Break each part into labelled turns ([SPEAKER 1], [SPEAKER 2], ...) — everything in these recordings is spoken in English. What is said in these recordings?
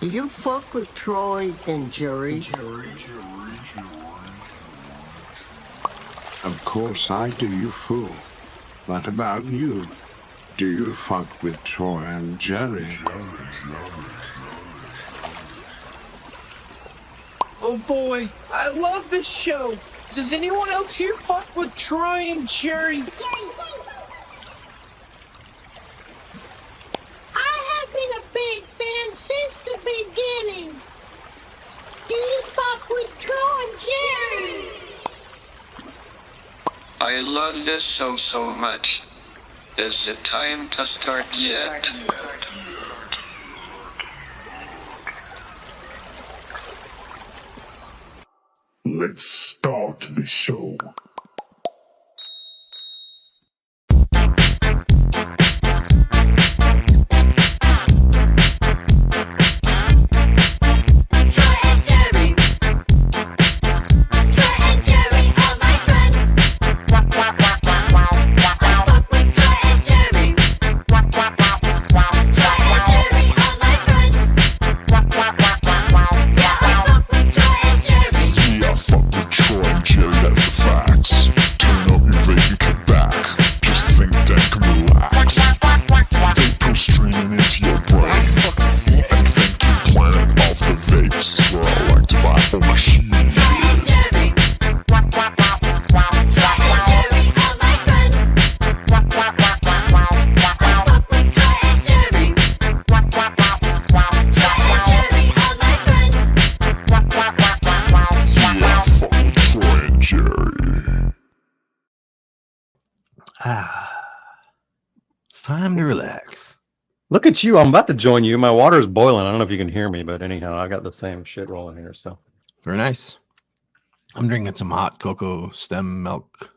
[SPEAKER 1] You fuck with Troy and Jerry?
[SPEAKER 2] Of course I do, you fool. What about you? Do you fuck with Troy and Jerry?
[SPEAKER 3] Oh boy, I love this show. Does anyone else here fuck with Troy and Jerry?
[SPEAKER 4] I have been a big fan since the beginning. Do you fuck with Troy and Jerry?
[SPEAKER 5] I love this show so much. Is it time to start yet?
[SPEAKER 2] Let's start the show. Vapes, where I like to buy a machine.
[SPEAKER 6] It's time to relax. Look at you. I'm about to join you. My water is boiling. I don't know if you can hear me, but anyhow, I got the same shit rolling here. So
[SPEAKER 7] very nice. I'm drinking some hot cocoa stem milk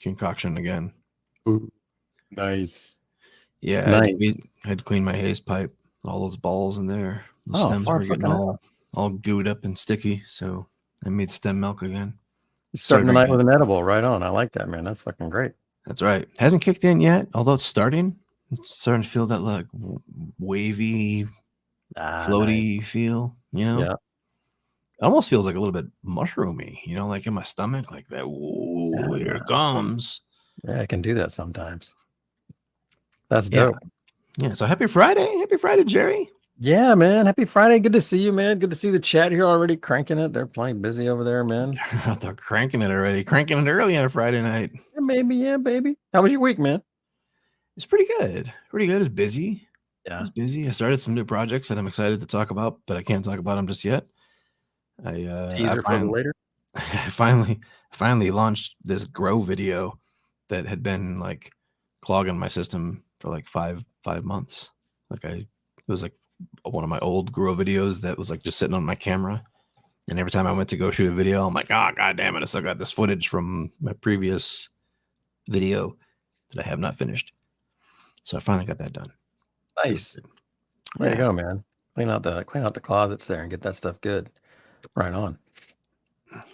[SPEAKER 7] concoction again.
[SPEAKER 6] Ooh, nice.
[SPEAKER 7] Yeah, nice. I had to clean my haze pipe. All those balls in there. The stems were getting all gooed up and sticky. So I made stem milk again.
[SPEAKER 6] You're starting the night with an edible. Right on. I like that, man. That's fucking great.
[SPEAKER 7] That's right. Hasn't kicked in yet, although it's starting. It's starting to feel that like wavy, floaty feel, you know?
[SPEAKER 6] Yeah.
[SPEAKER 7] It almost feels like a little bit mushroomy, you know, like in my stomach, like that. Whoa, here it comes.
[SPEAKER 6] Yeah, I can do that sometimes. That's dope.
[SPEAKER 7] Yeah. So happy Friday. Happy Friday, Jerry.
[SPEAKER 6] Yeah, man. Happy Friday. Good to see you, man. Good to see the chat here already cranking it. They're playing busy over there, man.
[SPEAKER 7] They're cranking it already. Cranking it early on a Friday night.
[SPEAKER 6] Yeah, baby. Yeah, baby. How was your week, man?
[SPEAKER 7] It's pretty good. Pretty good. It's busy.
[SPEAKER 6] Yeah.
[SPEAKER 7] It's busy. I started some new projects that I'm excited to talk about, but I can't talk about them just yet.
[SPEAKER 6] Teaser for later.
[SPEAKER 7] I finally launched this grow video that had been like clogging my system for like five months. It was like one of my old grow videos that was like just sitting on my camera. And every time I went to go shoot a video, I'm like, oh, God damn it. I still got this footage from my previous video that I have not finished. So I finally got that done.
[SPEAKER 6] Nice. Way to go, man. Clean out the closets there and get that stuff good. Right on.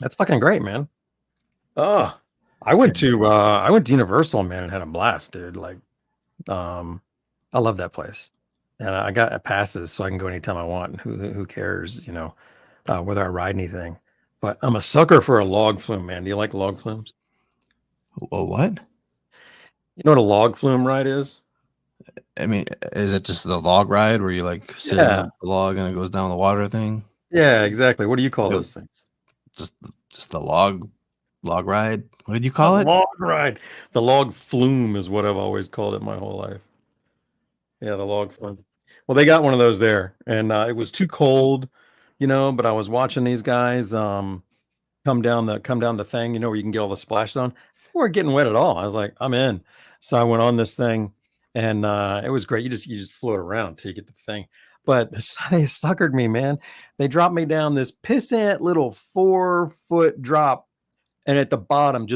[SPEAKER 6] That's fucking great, man. Oh, I went to Universal, man, and had a blast, dude. Like, I love that place. And I got passes so I can go anytime I want. Who cares, you know, whether I ride anything. But I'm a sucker for a log flume, man. Do you like log flumes?
[SPEAKER 7] Oh, what?
[SPEAKER 6] You know what a log flume ride is?
[SPEAKER 7] I mean, is it just the log ride where you like sit on the log and it goes down the water thing?
[SPEAKER 6] Yeah, exactly. What do you call those things?
[SPEAKER 7] Just the log ride. What did you call it?
[SPEAKER 6] Log ride. The log flume is what I've always called it my whole life. Yeah, the log flume. Well, they got one of those there, and it was too cold, you know. But I was watching these guys come down the thing, you know, where you can get all the splash zone. They weren't getting wet at all. I was like, I'm in. So I went on this thing, and it was great. You just float around till you get the thing. But they suckered me, man. They dropped me down this pissant little 4-foot drop. And at the bottom,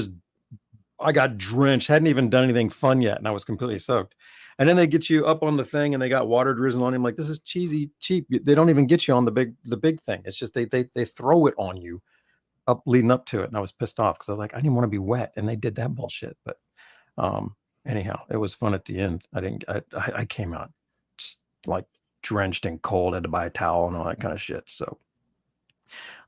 [SPEAKER 6] I got drenched. Hadn't even done anything fun yet. And I was completely soaked. And then they get you up on the thing and they got water drizzling on you. I'm like, this is cheap. They don't even get you on the big thing. It's just they throw it on you leading up to it. And I was pissed off because I was like, I didn't want to be wet. And they did that bullshit. But anyhow, it was fun at the end. I came out like drenched and cold. I had to buy a towel and all that kind of shit. So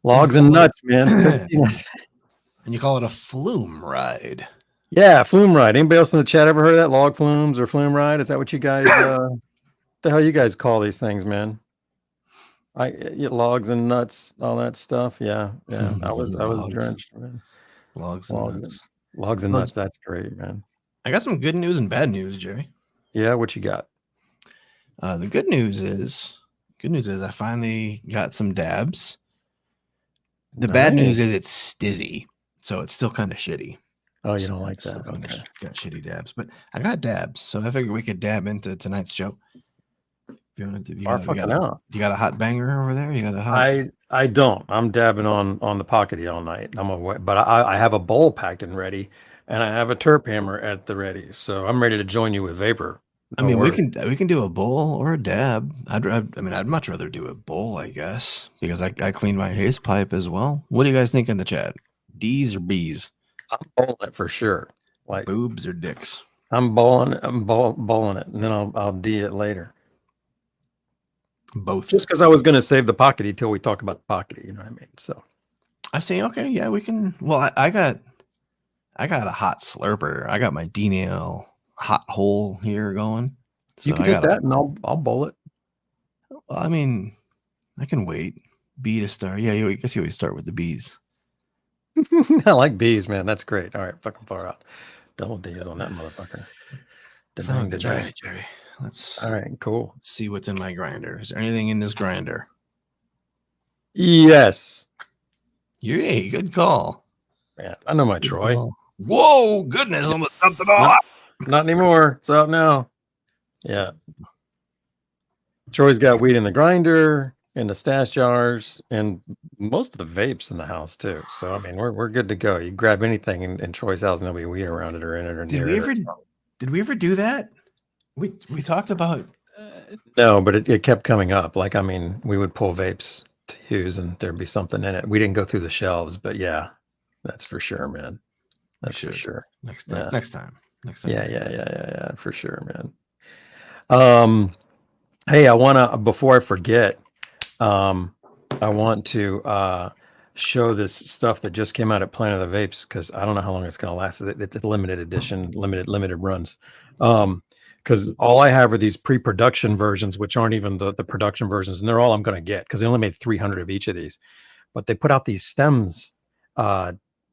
[SPEAKER 6] logs and nuts, man.
[SPEAKER 7] And you call it a flume ride.
[SPEAKER 6] Yeah, flume ride. Anybody else in the chat ever heard of that? Log flumes or flume ride? Is that what you guys the hell you guys call these things, man? Logs and nuts, all that stuff. Yeah. I was drenched, man.
[SPEAKER 7] Logs and nuts.
[SPEAKER 6] Logs and nuts. That's great, man.
[SPEAKER 7] I got some good news and bad news, Jerry.
[SPEAKER 6] Yeah, what you got?
[SPEAKER 7] The good news is I finally got some dabs. The bad news is it's stizzy, so it's still kind of shitty.
[SPEAKER 6] Oh, you don't like that? Okay.
[SPEAKER 7] Got shitty dabs, but I got dabs, so I figured we could dab into tonight's show. If you want to, you got a hot banger over there? You got a hot?
[SPEAKER 6] I don't. I'm dabbing on the Pockety all night. But I have a bowl packed and ready, and I have a terp hammer at the ready, so I'm ready to join you with vapor.
[SPEAKER 7] I mean, we can do a bowl or a dab. I'd much rather do a bowl, I guess, because I clean my haze pipe as well. What do you guys think in the chat? D's or B's?
[SPEAKER 6] I'm bowling it for sure. Like
[SPEAKER 7] boobs or dicks?
[SPEAKER 6] I'm bowling it, and then I'll D it later.
[SPEAKER 7] Both.
[SPEAKER 6] Just because I was going to save the Pockety till we talk about the Pockety, you know what I mean? So
[SPEAKER 7] I say, okay, yeah, we can. Well, I got a hot slurper. I got my D-nail hot hole here going. So
[SPEAKER 6] you can get that, and I'll bowl it.
[SPEAKER 7] Well, I mean, I can wait. B to start. Yeah, I guess you always start with the B's.
[SPEAKER 6] I like B's, man. That's great. All right, fucking far out. Double D's on that motherfucker.
[SPEAKER 7] Sound good, Jerry.
[SPEAKER 6] All right, cool.
[SPEAKER 7] Let's see what's in my grinder. Is there anything in this grinder?
[SPEAKER 6] Yes.
[SPEAKER 7] Yay, good call.
[SPEAKER 6] Man, I know my Troy.
[SPEAKER 7] Whoa, goodness, almost dumped it all.
[SPEAKER 6] Not anymore. It's out now. Yeah. Troy's got weed in the grinder, in the stash jars, and most of the vapes in the house too. So I mean, we're good to go. You grab anything in Troy's house, and there'll be weed around it or in it or near it.
[SPEAKER 7] Did we ever do that? We talked about
[SPEAKER 6] no, but it kept coming up. Like, I mean, we would pull vapes to use, and there'd be something in it. We didn't go through the shelves, but yeah, that's for sure, man. That's for sure.
[SPEAKER 7] Next time.
[SPEAKER 6] Yeah, for sure, man. Hey, I wanna before I forget, I want to show this stuff that just came out at Planet of the Vapes, because I don't know how long it's gonna last. It's a limited edition, limited runs. Because all I have are these pre-production versions, which aren't even the production versions, and they're all I'm gonna get because they only made 300 of each of these. But they put out these stems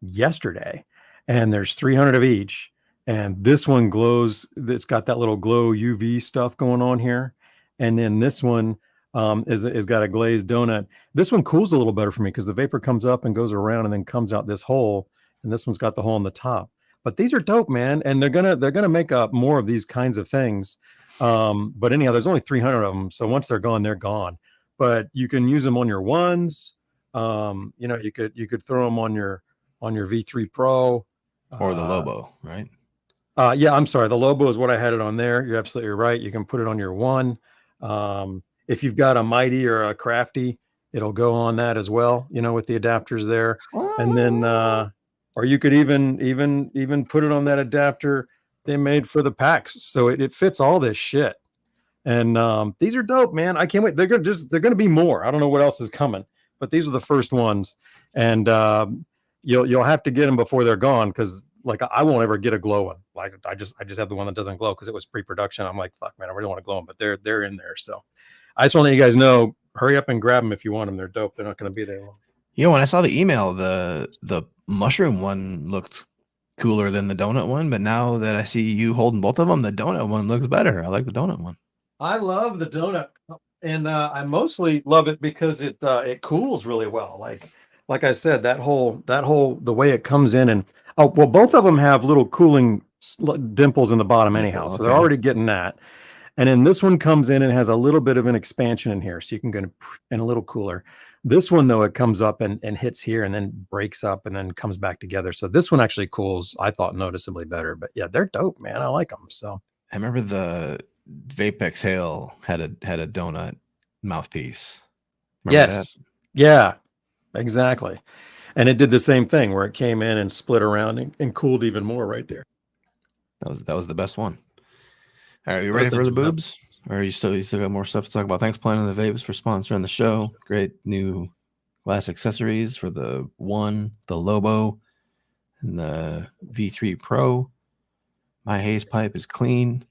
[SPEAKER 6] yesterday, and there's 300 of each. And this one glows. It's got that little glow UV stuff going on here. And then this one is got a glazed donut. This one cools a little better for me because the vapor comes up and goes around and then comes out this hole. And this one's got the hole on the top. But these are dope, man. And they're gonna make up more of these kinds of things. But anyhow, there's only 300 of them. So once they're gone, they're gone. But you can use them on your ones. You could throw them on your V3 Pro
[SPEAKER 7] or the Lobo, right?
[SPEAKER 6] Yeah, I'm sorry. The Lobo is what I had it on there. You're absolutely right. You can put it on your one. If you've got a Mighty or a Crafty, it'll go on that as well, with the adapters there. And then, or you could even put it on that adapter they made for the packs. So it fits all this shit. And these are dope, man. I can't wait. They're gonna be more. I don't know what else is coming, but these are the first ones. And you'll have to get them before they're gone, because like I won't ever get a glow one. Like I just have the one that doesn't glow because it was pre-production. I'm like, fuck, man, I really want to glow them, but they're in there. So I just want to let you guys know, hurry up and grab them if you want them. They're dope. They're not going to be there long.
[SPEAKER 7] When I saw the email, the mushroom one looked cooler than the donut one, but now that I see you holding both of them, the donut one looks better. I like the donut one.
[SPEAKER 6] I love the donut, and I mostly love it because it cools really well. Like I said, that whole the way it comes in, and both of them have little cooling dimples in the bottom anyhow, so they're already getting that. And then this one comes in and has a little bit of an expansion in here, so you can go and a little cooler. This one though, it comes up and hits here and then breaks up and then comes back together. So this one actually cools, I thought, noticeably better. But yeah, they're dope, man. I like them. So
[SPEAKER 7] I remember the Vape Exhale had a donut mouthpiece. Remember that?
[SPEAKER 6] Yeah, exactly. And it did the same thing where it came in and split around and cooled even more right there.
[SPEAKER 7] That was the best one. All right, you ready for the boobs? Or you still got more stuff to talk about? Thanks, Planet of the Vapes, for sponsoring the show. Great new glass accessories for the One, the Lobo, and the V3 Pro. My haze pipe is clean,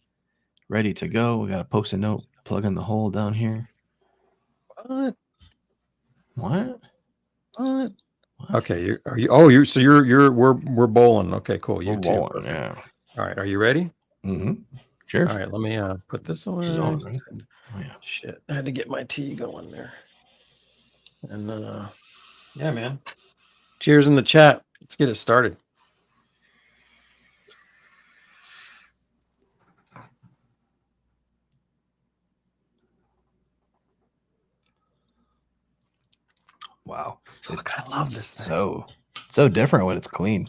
[SPEAKER 7] ready to go. We got a post-it note, plug in the hole down here.
[SPEAKER 6] What?
[SPEAKER 7] What?
[SPEAKER 6] What? Okay, we're bowling. Okay, cool. You
[SPEAKER 7] We're
[SPEAKER 6] too.
[SPEAKER 7] rolling,
[SPEAKER 6] Perfect.
[SPEAKER 7] yeah.
[SPEAKER 6] All right, are you ready?
[SPEAKER 7] Mm-hmm. Cheers.
[SPEAKER 6] All right, let me put this away.
[SPEAKER 7] This is on, right? Oh yeah.
[SPEAKER 6] Shit, I had to get my tea going there. And yeah, man. Cheers in the chat. Let's get it started.
[SPEAKER 7] Wow.
[SPEAKER 6] Fuck, I love this thing.
[SPEAKER 7] So different when it's clean.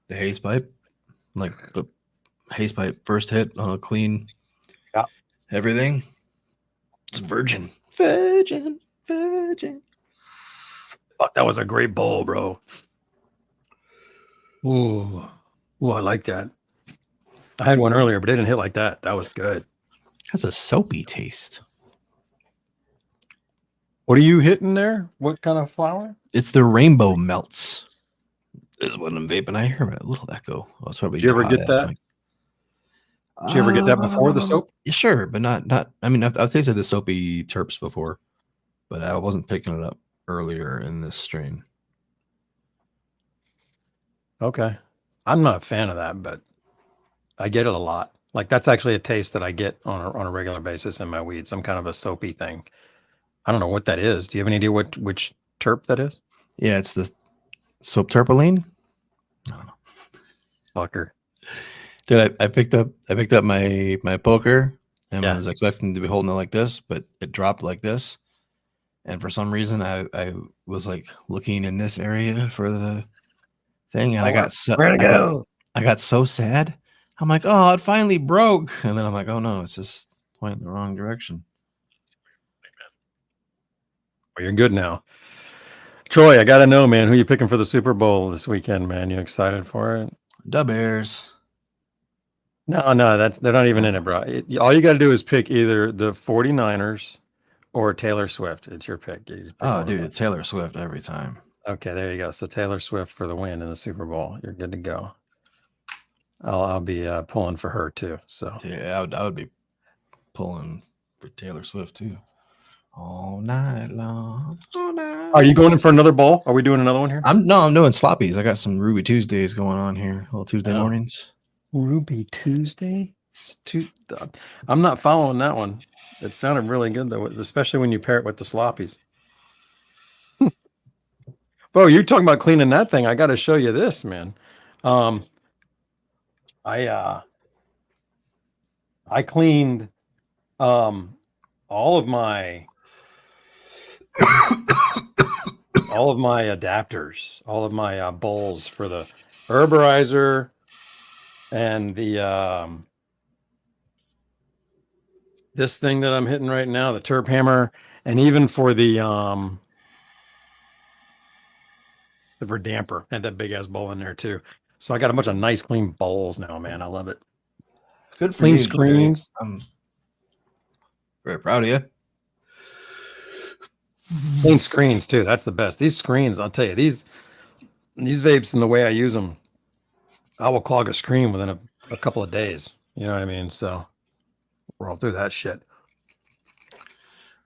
[SPEAKER 7] The haze pipe, like the haze pipe first hit on a clean.
[SPEAKER 6] Yeah.
[SPEAKER 7] Everything. It's virgin. Virgin.
[SPEAKER 6] Fuck, that was a great bowl, bro. Ooh, I like that. I had one earlier, but it didn't hit like that. That was good.
[SPEAKER 7] That's a soapy taste.
[SPEAKER 6] What are you hitting there? What kind of flower?
[SPEAKER 7] It's the rainbow melts. Is what I'm vaping. I hear a little echo. Oh, it's probably
[SPEAKER 6] Did you ever
[SPEAKER 7] your
[SPEAKER 6] get
[SPEAKER 7] hot-ass
[SPEAKER 6] that?
[SPEAKER 7] mic.
[SPEAKER 6] Did you ever get that before the soap?
[SPEAKER 7] Yeah, sure, but not. I mean, I've tasted the soapy terps before, but I wasn't picking it up earlier in this strain.
[SPEAKER 6] Okay. I'm not a fan of that, but I get it a lot. Like that's actually a taste that I get on a regular basis in my weed. Some kind of a soapy thing. I don't know what that is. Do you have any idea which terp that is?
[SPEAKER 7] Yeah, it's the soap terpene. I don't know.
[SPEAKER 6] Fucker.
[SPEAKER 7] Dude, I picked up my poker and
[SPEAKER 6] Yeah.
[SPEAKER 7] I was expecting to be holding it like this, but it dropped like this. And for some reason I was like looking in this area for the thing, and I got so sad. I'm like, oh, it finally broke. And then I'm like, oh no, it's just pointing the wrong direction.
[SPEAKER 6] Well, you're good now. Troy, I gotta know, man, who you picking for the Super Bowl this weekend, man? You excited for it?
[SPEAKER 7] Da Bears.
[SPEAKER 6] No, they're not even in it, bro. All you got to do is pick either the 49ers or Taylor Swift. It's your pick. You just pick
[SPEAKER 7] Oh,
[SPEAKER 6] one of
[SPEAKER 7] dude,
[SPEAKER 6] them.
[SPEAKER 7] it's Taylor Swift every time.
[SPEAKER 6] Okay, there you go. So Taylor Swift for the win in the Super Bowl. You're good to go. I'll be pulling for her too. So
[SPEAKER 7] Yeah, I would be pulling for Taylor Swift too. All night long. All night.
[SPEAKER 6] are you going in for another bowl? Are we doing another one here?
[SPEAKER 7] I'm doing sloppies. I got some Ruby Tuesdays going on here. Little Tuesday
[SPEAKER 6] Oh.
[SPEAKER 7] mornings.
[SPEAKER 6] Ruby Tuesday. I'm not following that one. It sounded really good though, especially when you pair it with the sloppies. Bro, you're talking about cleaning that thing. I got to show you this, man. I cleaned all of my adapters, all of my bowls for the Vaporizer and the this thing that I'm hitting right now, the Terp Hammer, and even for the verdamper, had that big ass bowl in there too. So I got a bunch of nice clean bowls now, man. I love it.
[SPEAKER 7] Good for
[SPEAKER 6] Clean
[SPEAKER 7] you,
[SPEAKER 6] screens.
[SPEAKER 7] Jerry. I'm very proud of you.
[SPEAKER 6] Clean screens too. That's the best. These screens, I'll tell you, these vapes and the way I use them, I will clog a screen within a couple of days. You know what I mean? So we're all through that shit.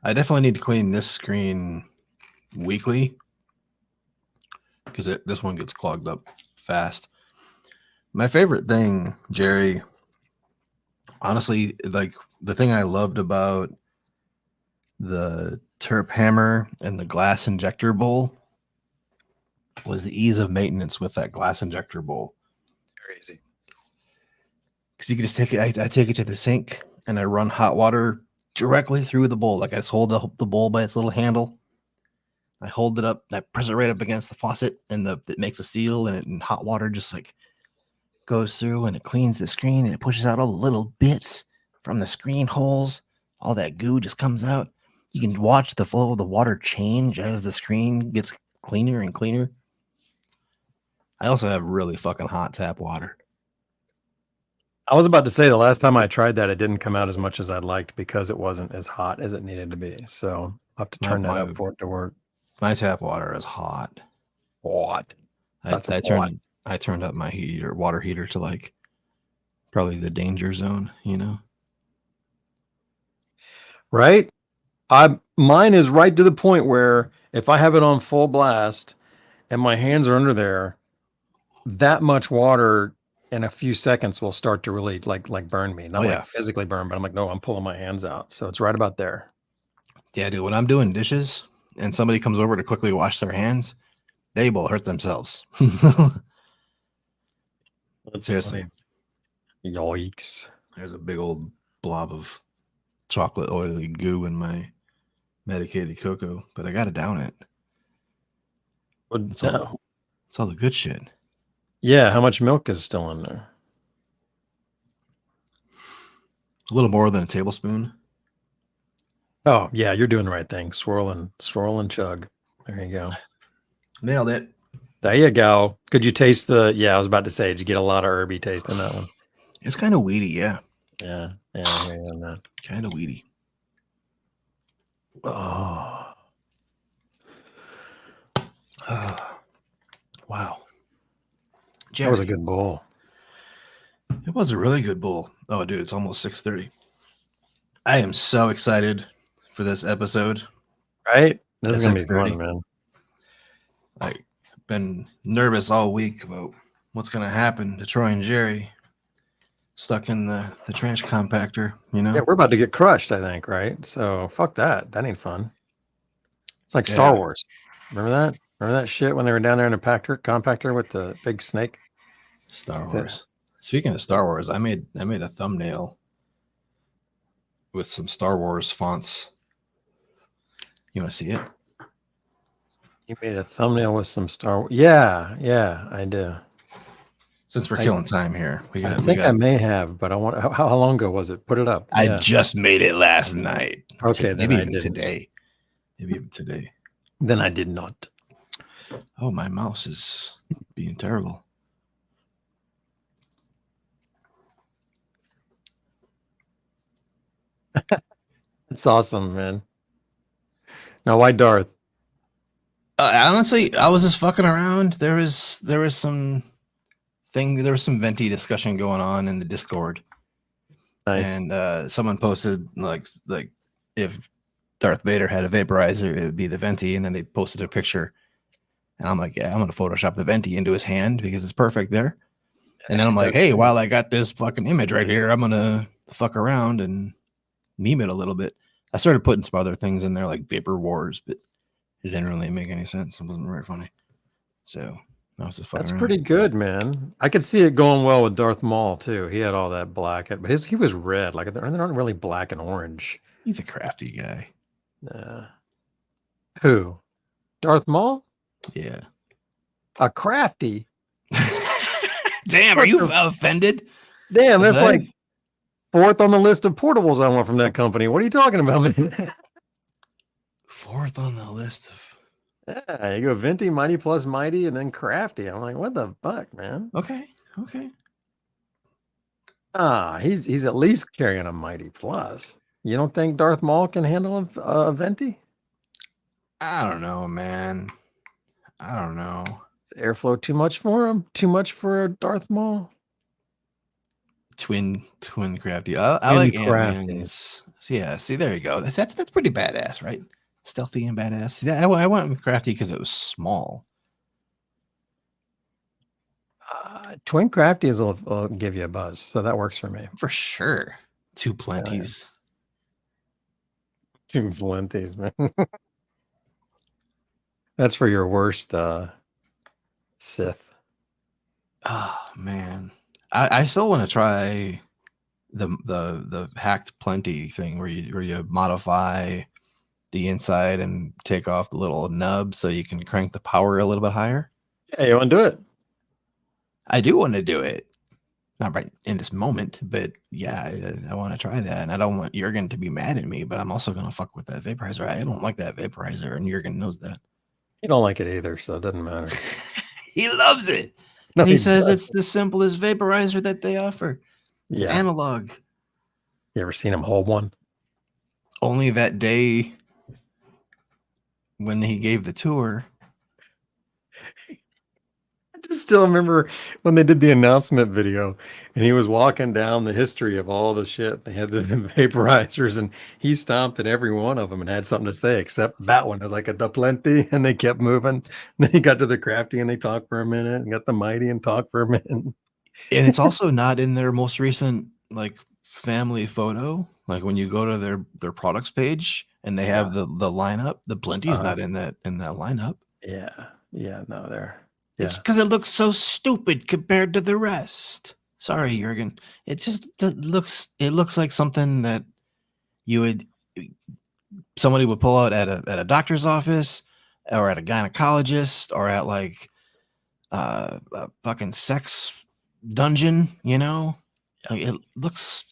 [SPEAKER 7] I definitely need to clean this screen weekly because this one gets clogged up fast. My favorite thing, Jerry, honestly, like the thing I loved about the Terp Hammer and the glass injector bowl was the ease of maintenance with that glass injector bowl.
[SPEAKER 6] Very easy.
[SPEAKER 7] Because you can just take it, I take it to the sink and I run hot water directly through the bowl. Like I just hold the bowl by its little handle. I hold it up, I press it right up against the faucet, and it makes a seal, and hot water just like goes through and it cleans the screen and it pushes out all the little bits from the screen holes. All that goo just comes out. You can watch the flow of the water change as the screen gets cleaner and cleaner. I also have really fucking hot tap water.
[SPEAKER 6] I was about to say the last time I tried that, it didn't come out as much as I'd liked because it wasn't as hot as it needed to be. So I'll have to turn that up for it to work.
[SPEAKER 7] My tap water is hot.
[SPEAKER 6] What?
[SPEAKER 7] I turned up my water heater to like probably the danger zone, you know?
[SPEAKER 6] Right? Mine is right to the point where if I have it on full blast and my hands are under there, that much water in a few seconds will start to really like burn me. Not like physically burn, but I'm like, no, I'm pulling my hands out. So it's right about there.
[SPEAKER 7] Yeah, dude. When I'm doing dishes and somebody comes over to quickly wash their hands, they will hurt themselves.
[SPEAKER 6] That's funny. Yikes.
[SPEAKER 7] There's a big old blob of chocolate oily goo in my medicated cocoa, but I got to down it. It's all the good shit.
[SPEAKER 6] Yeah, how much milk is still in there?
[SPEAKER 7] A little more than a tablespoon.
[SPEAKER 6] Oh, yeah, you're doing the right thing. Swirl and chug. There you go.
[SPEAKER 7] Nailed it.
[SPEAKER 6] There you go. Could you taste I was about to say, did you get a lot of herby taste in that one?
[SPEAKER 7] It's kind of weedy, yeah.
[SPEAKER 6] Yeah, I hear you on that.
[SPEAKER 7] Kind of weedy.
[SPEAKER 6] Oh.
[SPEAKER 7] Wow.
[SPEAKER 6] Jerry, that was a good bowl.
[SPEAKER 7] It was a really good bowl. Oh, dude, it's almost 6:30. I am so excited for this episode.
[SPEAKER 6] Right? This is going to be fun, man.
[SPEAKER 7] I've been nervous all week about what's going to happen to Troy and Jerry stuck in the trash compactor, you know?
[SPEAKER 6] Yeah, we're about to get crushed, I think, right? So fuck that. That ain't fun. It's like Star Wars. Remember that? Remember that shit when they were down there in a compactor with the big snake?
[SPEAKER 7] Star Wars. Speaking of Star Wars, I made a thumbnail with some Star Wars fonts. You want to see it?
[SPEAKER 6] You made a thumbnail with some Star Wars. Yeah, I do.
[SPEAKER 7] Since we're killing time here,
[SPEAKER 6] I may have, but I want. How long ago was it? Put it up.
[SPEAKER 7] I just made it last night.
[SPEAKER 6] Okay,
[SPEAKER 7] maybe even today. Maybe even today.
[SPEAKER 6] Then I did not.
[SPEAKER 7] Oh, my mouse is being terrible.
[SPEAKER 6] It's awesome, man. Now, why Darth?
[SPEAKER 7] Honestly, I was just fucking around. There was some venti discussion going on in the Discord.
[SPEAKER 6] Nice.
[SPEAKER 7] And someone posted like if Darth Vader had a vaporizer, it would be the venti, and then they posted a picture. And I'm like, yeah, I'm gonna Photoshop the venti into his hand because it's perfect there. And then I'm like, hey, while I got this fucking image right here, I'm gonna fuck around and meme it a little bit. I started putting some other things in there like Vapor Wars, but it didn't really make any sense. It wasn't very funny. So I was just fucking around.
[SPEAKER 6] Pretty good, man. I could see it going well with Darth Maul too. He had all that black, but he was red. Like they're not really black and orange.
[SPEAKER 7] He's a crafty guy.
[SPEAKER 6] Who? Darth Maul?
[SPEAKER 7] Yeah.
[SPEAKER 6] A crafty.
[SPEAKER 7] Damn, are you offended?
[SPEAKER 6] Damn, that's like fourth on the list of portables I want from that company. What are you talking about, man?
[SPEAKER 7] Fourth on the list of.
[SPEAKER 6] Yeah, you go Venti, Mighty Plus Mighty, and then Crafty. I'm like, what the fuck, man?
[SPEAKER 7] Okay.
[SPEAKER 6] He's at least carrying a Mighty Plus. You don't think Darth Maul can handle a Venti?
[SPEAKER 7] I don't know, man. I don't know.
[SPEAKER 6] Is airflow too much for him? Too much for Darth Maul?
[SPEAKER 7] Twin crafty. I like Ant-Man's. Yeah, see, there you go. That's pretty badass, right? Stealthy and badass. Yeah, I went with crafty because it was small.
[SPEAKER 6] Twin crafty will give you a buzz, so that works for me.
[SPEAKER 7] For sure. Two plenties.
[SPEAKER 6] Two plenties, man. That's for your worst Sith.
[SPEAKER 7] Oh man, I still want to try the hacked plenty thing where you modify the inside and take off the little nub so you can crank the power a little bit higher.
[SPEAKER 6] Yeah, you want to do it?
[SPEAKER 7] I do want to do it. Not right in this moment, but yeah, I want to try that. And I don't want Jurgen to be mad at me, but I'm also going to fuck with that vaporizer. I don't like that vaporizer, and Jurgen knows that.
[SPEAKER 6] You don't like it either, so it doesn't matter.
[SPEAKER 7] He loves it. No, he says it's the simplest vaporizer that they offer. It's
[SPEAKER 6] Yeah.
[SPEAKER 7] analog.
[SPEAKER 6] You ever seen him hold one?
[SPEAKER 7] Only that day when he gave the tour.
[SPEAKER 6] I just still remember when they did the announcement video and he was walking down the history of all the shit. They had the vaporizers and he stomped at every one of them and had something to say, except that one. It was like a da plenty, and they kept moving. And then he got to the crafty and they talked for a minute, and got the mighty and talked for a minute.
[SPEAKER 7] And it's also not in their most recent like family photo. Like when you go to their products page and they have the lineup, the Plenty's not in that lineup.
[SPEAKER 6] Yeah. Yeah. No, they're.
[SPEAKER 7] It's because it looks so stupid compared to the rest. Sorry, Jurgen. It just looks like something that somebody would pull out at a doctor's office or at a gynecologist or at like a fucking sex dungeon, you know? Like, it looks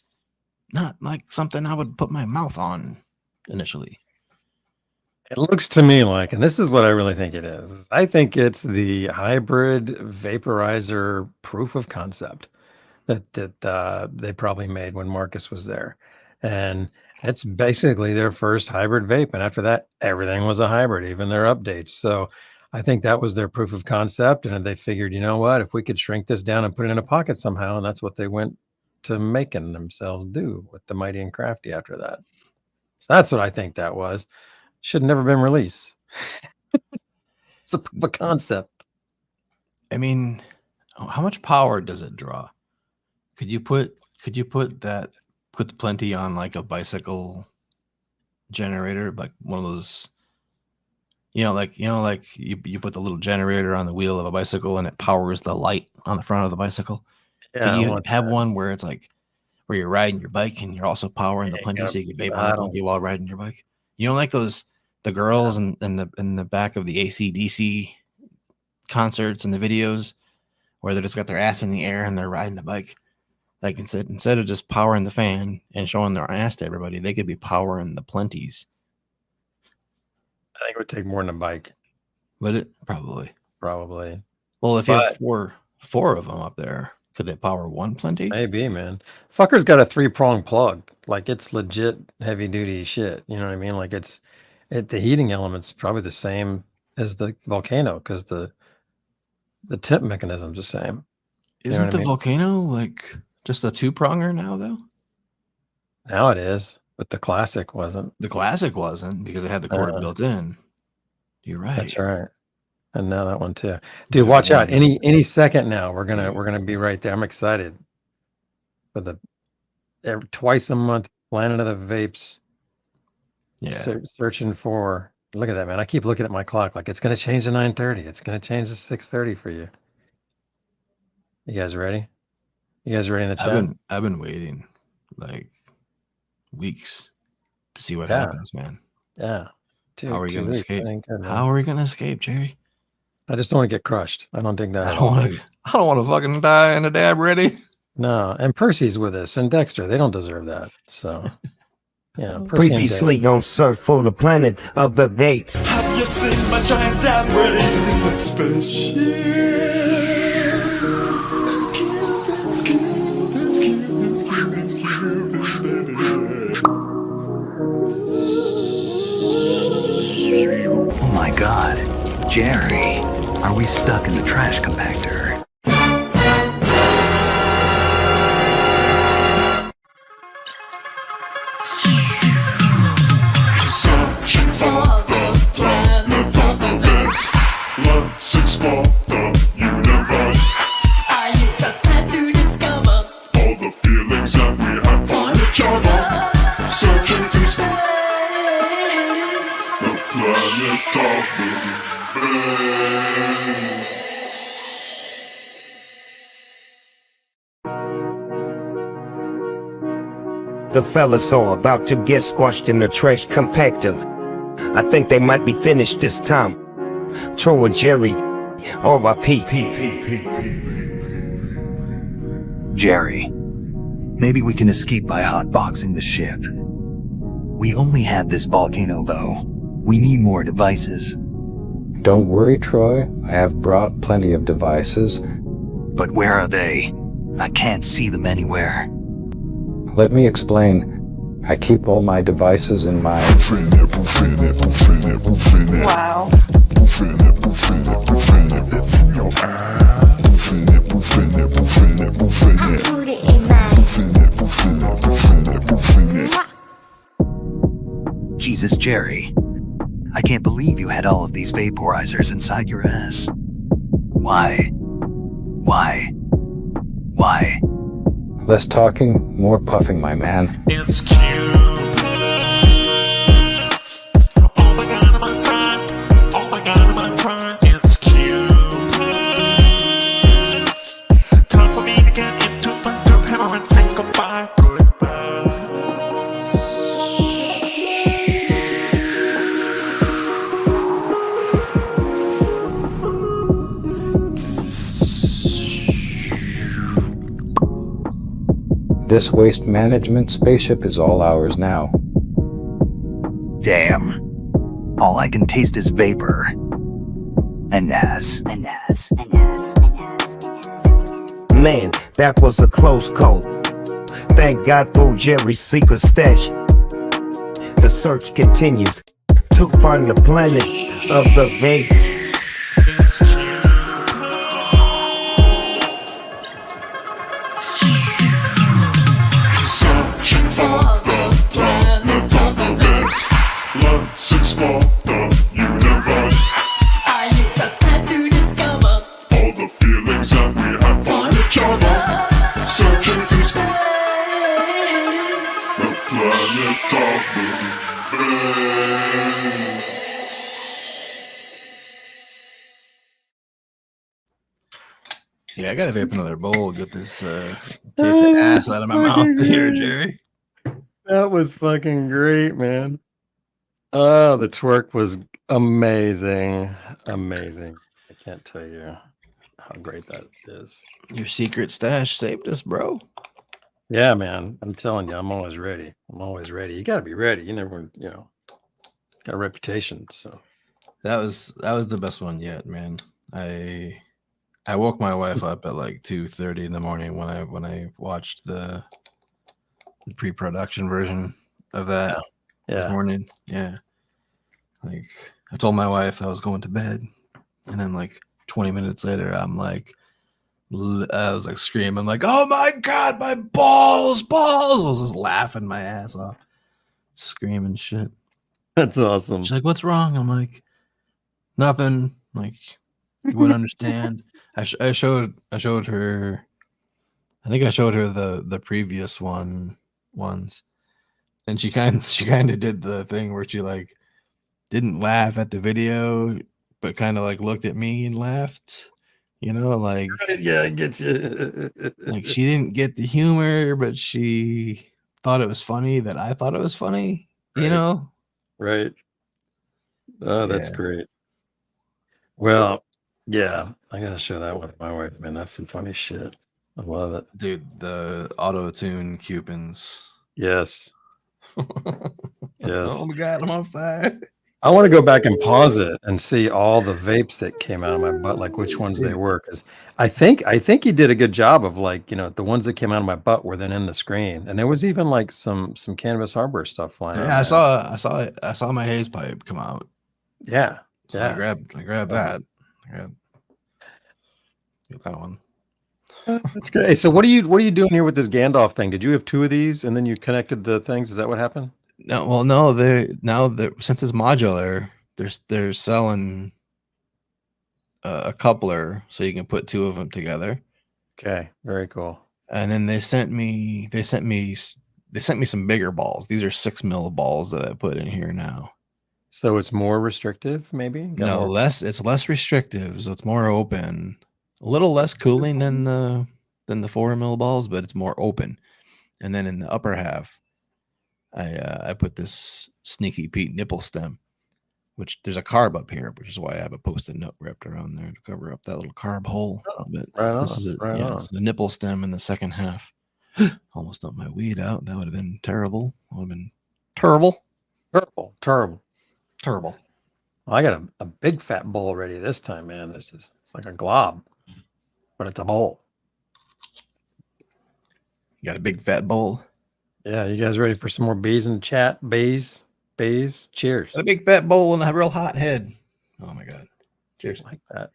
[SPEAKER 7] not like something I would put my mouth on initially.
[SPEAKER 6] It looks to me like, and this is what I really think it is. I think it's the hybrid vaporizer proof of concept that they probably made when Marcus was there, and it's basically their first hybrid vape. And after that, everything was a hybrid, even their updates. So I think that was their proof of concept, and they figured, you know what, if we could shrink this down and put it in a pocket somehow, and that's what they went to making themselves do with the Mighty and Crafty after that. So that's what I think that was. Should have never been released. It's a proof of concept.
[SPEAKER 7] I mean, how much power does it draw? Could you put the Plenty on like a bicycle generator, like one of those, like you put the little generator on the wheel of a bicycle and it powers the light on the front of the bicycle?
[SPEAKER 6] Yeah,
[SPEAKER 7] Could you have one where it's like where you're riding your bike and you're also powering the Plenty, so you can vape on the Plenty while riding your bike? Like the girls in the back of the AC/DC concerts and the videos where they just got their ass in the air and they're riding a bike. Like instead of just powering the fan and showing their ass to everybody, they could be powering the Plenties.
[SPEAKER 6] I think it would take more than a bike.
[SPEAKER 7] Would it? Probably.
[SPEAKER 6] Well,
[SPEAKER 7] if you have four of them up there, could they power one Plenty?
[SPEAKER 6] Maybe, man. Fucker's got a 3-prong plug. Like, it's legit heavy duty shit. You know what I mean? Like, the heating element's probably the same as the Volcano, because the tip mechanism's the same.
[SPEAKER 7] Isn't the Volcano like just a 2-pronger now, though?
[SPEAKER 6] Now it is, but the Classic wasn't.
[SPEAKER 7] The Classic wasn't because it had the cord built in. You're right.
[SPEAKER 6] That's right. And now that one too. Dude, watch out. Any second now, we're gonna be right there. I'm excited for the twice a month Planet of the Vapes.
[SPEAKER 7] Yeah.
[SPEAKER 6] Searching for. Look at that, man. I keep looking at my clock like it's gonna change to 9:30. It's gonna change to 6:30 for you. You guys ready? You guys ready in the chat?
[SPEAKER 7] I've been waiting like weeks to see what happens, man.
[SPEAKER 6] Yeah.
[SPEAKER 7] How are we gonna escape? How are we gonna escape, Jerry?
[SPEAKER 6] I just don't want to get crushed. I don't think that.
[SPEAKER 7] I don't want to fucking die in a dab ready.
[SPEAKER 6] No, and Percy's with us and Dexter. They don't deserve that. So, yeah.
[SPEAKER 1] Previously on Surf for the Planet of the Vapes.
[SPEAKER 8] Have you seen my giant dab ready for spaceship?
[SPEAKER 9] Oh my God, Jerry, are we stuck in the trash compactor?
[SPEAKER 8] Searching for the planet of the vapes. Let's explore the universe.
[SPEAKER 10] Are you prepared to discover
[SPEAKER 8] all the feelings that we have for each other? Searching through space. Planet of the Vapes.
[SPEAKER 1] The fellas are about to get squashed in the trash compactor. I think they might be finished this time. Troy and Jerry, R.I.P.
[SPEAKER 9] Jerry, maybe we can escape by hotboxing the ship. We only have this Volcano, though. We need more devices.
[SPEAKER 11] Don't worry, Troy. I have brought plenty of devices.
[SPEAKER 9] But where are they? I can't see them anywhere.
[SPEAKER 11] Let me explain. I keep all my devices in my...
[SPEAKER 10] Wow.
[SPEAKER 9] Jesus, Jerry. I can't believe you had all of these vaporizers inside your ass. Why? Why? Why?
[SPEAKER 11] Less talking, more puffing, my man.
[SPEAKER 8] It's cute. Oh my god, am I fine? Oh my god, am I fine? It's cute. Time for me to get into my dope hammer and say goodbye.
[SPEAKER 11] This waste management spaceship is all ours now.
[SPEAKER 9] Damn. All I can taste is vapor. And ass.
[SPEAKER 1] Man, that was a close call. Thank God for Jerry's secret stash. The search continues to find the planet of the Vapes.
[SPEAKER 8] Searching for the planet of the Vapes. Let's explore the universe.
[SPEAKER 10] Are you prepared to discover
[SPEAKER 8] All the feelings that we have for each other. Searching through space. The planet of the Vapes.
[SPEAKER 7] Yeah, I gotta vape another bowl. Get this taste the ass out of my mouth here, Jerry.
[SPEAKER 6] That was fucking great, man. Oh, the twerk was amazing. Amazing. I can't tell you how great that is.
[SPEAKER 7] Your secret stash saved us, bro.
[SPEAKER 6] Yeah, man. I'm telling you, I'm always ready. I'm always ready. You gotta be ready. You never, got a reputation. So
[SPEAKER 7] That was the best one yet, man. I woke my wife up at like 2:30 in the morning when I watched the pre-production version of that this morning. Yeah. Like I told my wife I was going to bed, and then like 20 minutes later, I was like screaming like, "Oh my god, my balls!" I was just laughing my ass off, screaming shit.
[SPEAKER 6] That's awesome.
[SPEAKER 7] She's like, "What's wrong?" I'm like, "Nothing." Like you wouldn't understand. I showed her. I think I showed her the previous ones, and she kind of did the thing where she like didn't laugh at the video, but kind of like looked at me and laughed. Like
[SPEAKER 6] yeah, I get you.
[SPEAKER 7] like she didn't get the humor, but she thought it was funny that I thought it was funny.
[SPEAKER 6] Right. Oh, that's
[SPEAKER 7] Yeah.
[SPEAKER 6] great. Well, yeah, I gotta show that one to my wife, man. That's some funny shit. I love it.
[SPEAKER 7] Dude, the auto-tune coupons.
[SPEAKER 6] Yes. Yes.
[SPEAKER 7] Oh my god, I'm on fire.
[SPEAKER 6] I want to go back and pause it and see all the vapes that came out of my butt, like which ones they were. Because I think he did a good job of like, the ones that came out of my butt were then in the screen, and there was even like some Cannabis Harbor stuff flying.
[SPEAKER 7] Yeah, I saw my haze pipe come out.
[SPEAKER 6] Yeah,
[SPEAKER 7] so I grabbed that. Get that one.
[SPEAKER 6] That's great. Hey, so what are you doing here with this Gandalf thing? Did you have two of these and then you connected the things? Is that what happened?
[SPEAKER 7] No, well, no. Since it's modular, they're selling a coupler, so you can put two of them together.
[SPEAKER 6] Okay, very cool.
[SPEAKER 7] And then they sent me some bigger balls. These are 6 mil balls that I put in here now.
[SPEAKER 6] So it's more restrictive, maybe?
[SPEAKER 7] It's less restrictive, so it's more open. A little less cooling than the 4 mil balls, but it's more open. And then in the upper half, I put this Sneaky Pete nipple stem, which there's a carb up here, which is why I have a Post-it note wrapped around there to cover up that little carb hole. But it's the nipple stem in the second half. Almost dumped my weed out. That would have been terrible. Would have been terrible.
[SPEAKER 6] Well, I got a big fat bowl ready this time, man. It's like a glob, but it's a bowl.
[SPEAKER 7] You got a big fat bowl.
[SPEAKER 6] Yeah, you guys ready for some more bays in the chat? Bays. Cheers.
[SPEAKER 7] A big fat bowl and a real hot head. Oh my god. Cheers.
[SPEAKER 6] Like that.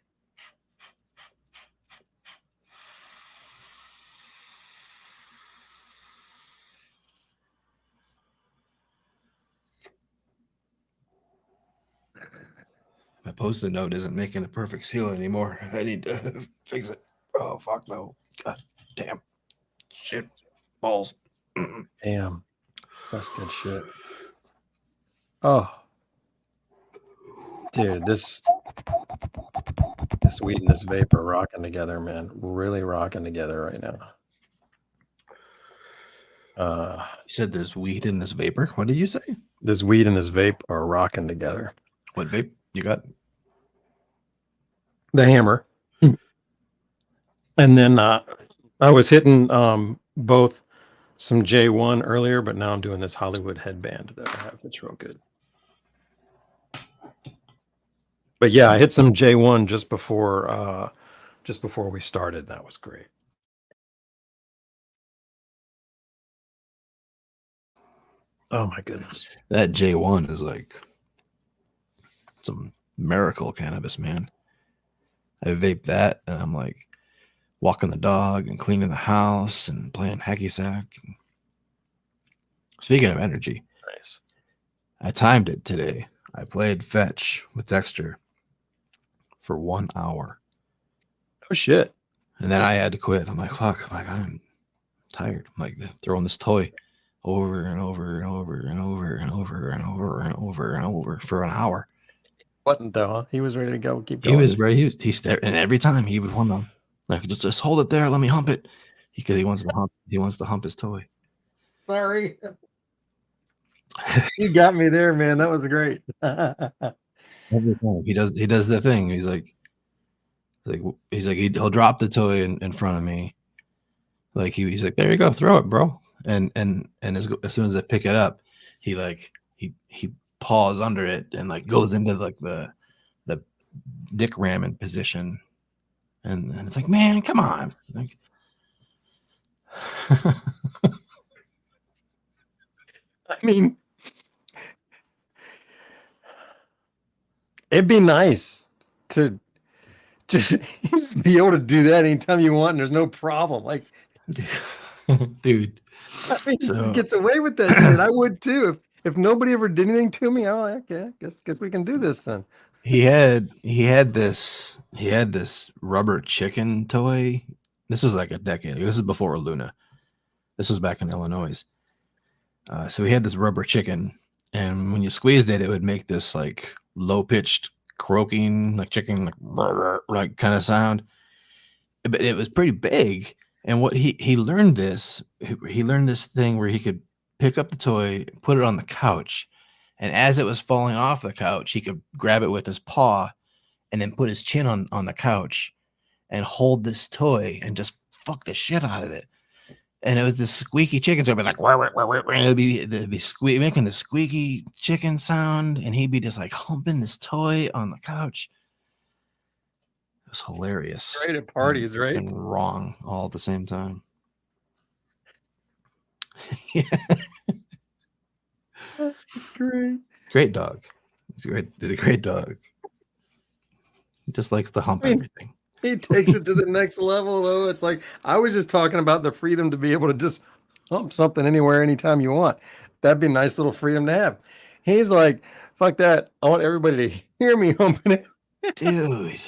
[SPEAKER 7] My post-it note isn't making a perfect seal anymore. I need to fix it. Oh fuck no. God damn. Shit. Balls.
[SPEAKER 6] Damn. That's good shit. Oh. Dude, this weed and this vape are rocking together, man. Really rocking together right now.
[SPEAKER 7] You said this weed and this vapor. What did you say?
[SPEAKER 6] This weed and this vape are rocking together.
[SPEAKER 7] What vape you got?
[SPEAKER 6] The hammer. And then I was hitting both some J1 earlier, but now I'm doing this Hollywood headband that I have. It's real good. But yeah, I hit some J1 just before we started. That was great. Oh my goodness.
[SPEAKER 7] That J1 is like some miracle cannabis, man. I vape that and I'm like walking the dog and cleaning the house and playing hacky sack. Speaking of energy,
[SPEAKER 6] nice.
[SPEAKER 7] I timed it today. I played fetch with Dexter for 1 hour.
[SPEAKER 6] Oh shit.
[SPEAKER 7] And then I had to quit. I'm like, fuck, I'm tired. I'm like throwing this toy over and over and over and over and over and over and over and over for an hour.
[SPEAKER 6] Wasn't though, huh? He was ready to go. Keep going.
[SPEAKER 7] He was ready. He's there, and every time he would want to like just hold it there. Let me hump it because he wants to hump. He wants to hump his toy.
[SPEAKER 6] Sorry. You got me there, man. That was great.
[SPEAKER 7] Every time he does the thing. He's like he'll drop the toy in front of me. Like he's like, there you go, throw it, bro. And as soon as I pick it up, he paws under it and like goes into like the dick ramming position. And it's like, man, come on. Like
[SPEAKER 6] I mean, it'd be nice to just be able to do that anytime you want, and there's no problem. Like,
[SPEAKER 7] dude,
[SPEAKER 6] I mean, he just gets away with that shit. I would too. If nobody ever did anything to me, I'm like, okay, guess we can do this then.
[SPEAKER 7] He had this rubber chicken toy. This was like a decade ago. This is before Luna. This was back in Illinois. So he had this rubber chicken, and when you squeezed it, it would make this like low pitched croaking, like chicken, like kind of sound. But it was pretty big. And what he learned this thing where he could pick up the toy, put it on the couch, and as it was falling off the couch, he could grab it with his paw and then put his chin on the couch and hold this toy and just fuck the shit out of it. And it was this squeaky chicken, so it'd be like, it'd be making the squeaky chicken sound, and he'd be just like humping this toy on the couch. It was hilarious.
[SPEAKER 6] It's great at parties, right?
[SPEAKER 7] And wrong all at the same time. Yeah.
[SPEAKER 6] It's great.
[SPEAKER 7] Great dog. He's a great dog. He just likes to hump everything.
[SPEAKER 6] He takes it to the next level, though. It's like I was just talking about the freedom to be able to just hump something anywhere, anytime you want. That'd be a nice little freedom to have. He's like, fuck that. I want everybody to hear me humping it.
[SPEAKER 7] Dude,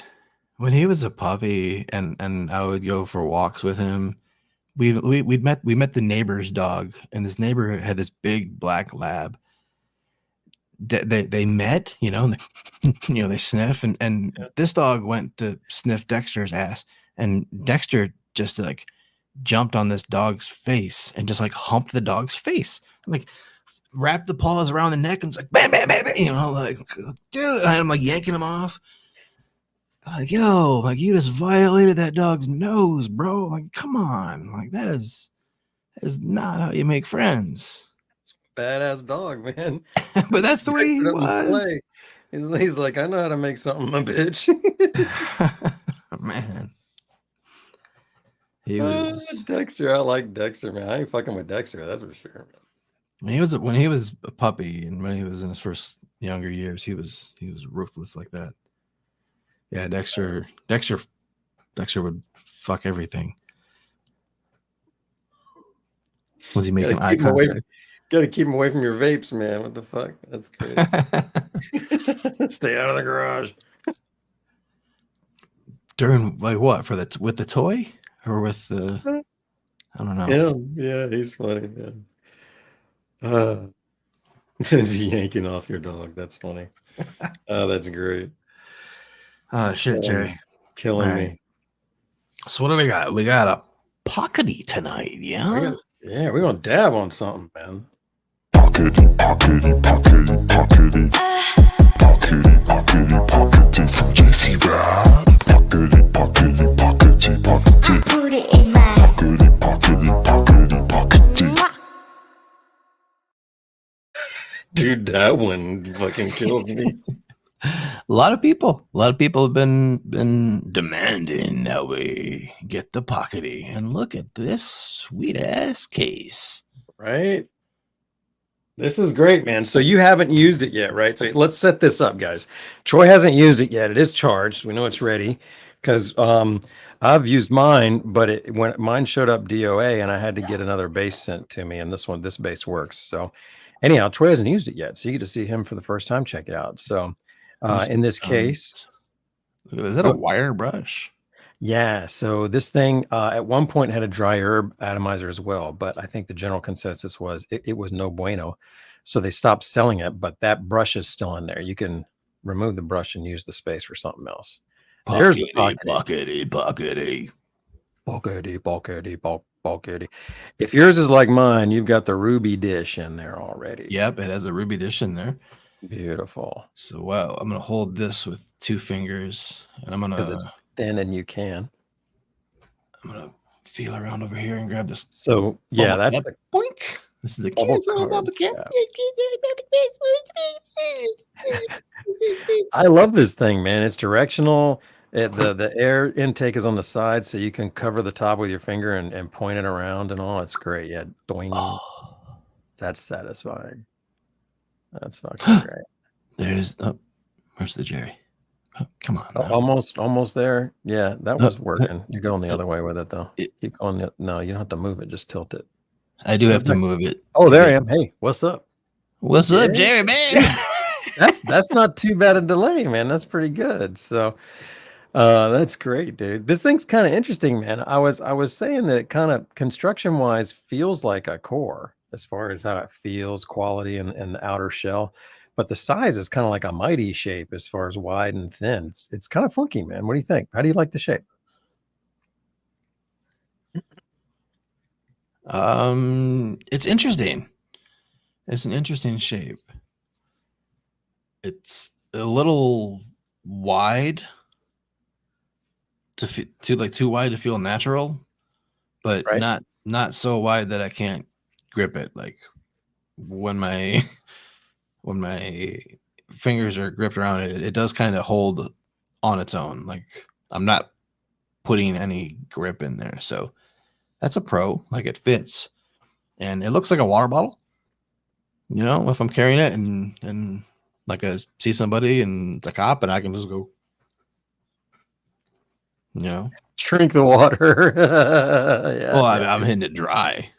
[SPEAKER 7] when he was a puppy and I would go for walks with him, we met the neighbor's dog, and this neighbor had this big black lab. They met, they sniff, and this dog went to sniff Dexter's ass, and Dexter just like jumped on this dog's face and just like humped the dog's face, like wrapped the paws around the neck, and it's like bam, bam, bam, bam, like dude, and I'm like yanking him off. Like, yo, like you just violated that dog's nose, bro. Like, come on, like that is not how you make friends.
[SPEAKER 6] Badass dog, man.
[SPEAKER 7] But that's the way he was.
[SPEAKER 6] He's like, I know how to make something, my bitch.
[SPEAKER 7] Man, He was
[SPEAKER 6] Dexter. I like Dexter, man. I ain't fucking with Dexter. That's for sure.
[SPEAKER 7] when he was a puppy and when he was in his first younger years, he was ruthless like that. Yeah, Dexter would fuck everything. Was he making eye contact?
[SPEAKER 6] Gotta keep him away from your vapes, man. What the fuck? That's great. Stay out of the garage.
[SPEAKER 7] During like what with the toy or with the I don't know.
[SPEAKER 6] Yeah, he's funny, man. He's yanking off your dog. That's funny. Oh, that's great.
[SPEAKER 7] Oh shit, Jerry.
[SPEAKER 6] Killing me.
[SPEAKER 7] So what do we got? We got a Pockety tonight, yeah?
[SPEAKER 6] We're gonna dab on something, man.
[SPEAKER 8] Pockety, pockety, pockety, pockety. Pockety, pockety, pockety from JCVAP. Pockety, pockety, pockety, pockety.
[SPEAKER 10] Put it in my
[SPEAKER 8] Pockety, pockety, pockety, pockety.
[SPEAKER 6] Dude, that one fucking kills me.
[SPEAKER 7] A lot of people have been demanding that we get the Pockety, and look at this sweet ass case.
[SPEAKER 6] Right? This is great, man. So you haven't used it yet, right? So let's set this up, guys. Troy hasn't used it yet. It is charged. We know it's ready because I've used mine, but when mine showed up DOA and I had to get another base sent to me, and this base works. So anyhow, Troy hasn't used it yet. So you get to see him for the first time. Check it out. So in this case,
[SPEAKER 7] is that a wire brush?
[SPEAKER 6] Yeah, so this thing at one point had a dry herb atomizer as well, but I think the general consensus was it was no bueno. So they stopped selling it, but that brush is still in there. You can remove the brush and use the space for something else. There's the
[SPEAKER 7] Pockety.
[SPEAKER 6] Pockety. If yours is like mine, you've got the ruby dish in there already.
[SPEAKER 7] Yep, it has a ruby dish in there.
[SPEAKER 6] Beautiful.
[SPEAKER 7] So I'm gonna hold this with 2 fingers, and I'm gonna
[SPEAKER 6] thin and you can.
[SPEAKER 7] I'm gonna feel around over here and grab this.
[SPEAKER 6] So yeah, that's the
[SPEAKER 7] boink. This is the case.
[SPEAKER 6] I love this thing, man. It's directional. The air intake is on the side, so you can cover the top with your finger and point it around and all. It's great. Yeah, doing. Oh, that's satisfying. That's fucking great.
[SPEAKER 7] Where's the Jerry? Oh, come on.
[SPEAKER 6] Almost there. Yeah, that was working. You're going the other way with it though. Keep going. No, you don't have to move it. Just tilt it.
[SPEAKER 7] I do have to move it.
[SPEAKER 6] Oh, there I am. Hey, what's up?
[SPEAKER 7] What's up, Jerry, man?
[SPEAKER 6] That's not too bad a delay, man. That's pretty good. So that's great, dude. This thing's kind of interesting, man. I was saying that it kind of construction wise feels like a core as far as how it feels, quality and the outer shell. But the size is kind of like a mighty shape as far as wide and thin. It's kind of funky, man. What do you think? How do you like the shape?
[SPEAKER 7] It's interesting. It's an interesting shape. It's a little wide too wide to feel natural, but not so wide that I can't grip it. Like when my fingers are gripped around it, it does kind of hold on its own. Like I'm not putting any grip in there. So that's a pro. Like it fits. And it looks like a water bottle. You know, if I'm carrying it and like I see somebody and it's a cop and I can just go, you know,
[SPEAKER 6] drink the water. Yeah.
[SPEAKER 7] Well, I'm hitting it dry.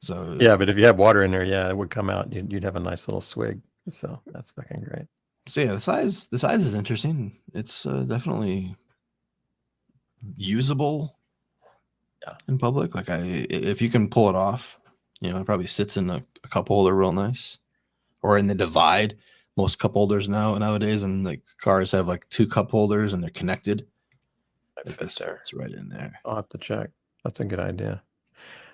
[SPEAKER 7] So
[SPEAKER 6] yeah, but if you have water in there, yeah, it would come out. You'd have a nice little swig. So that's fucking great.
[SPEAKER 7] So yeah, the size is interesting. It's definitely usable. Yeah, in public. Like if you can pull it off, you know, it probably sits in a cup holder real nice, or in the divide. Most cup holders nowadays, and like cars have like 2 cup holders and they're connected. It's right in there.
[SPEAKER 6] I'll have to check. That's a good idea.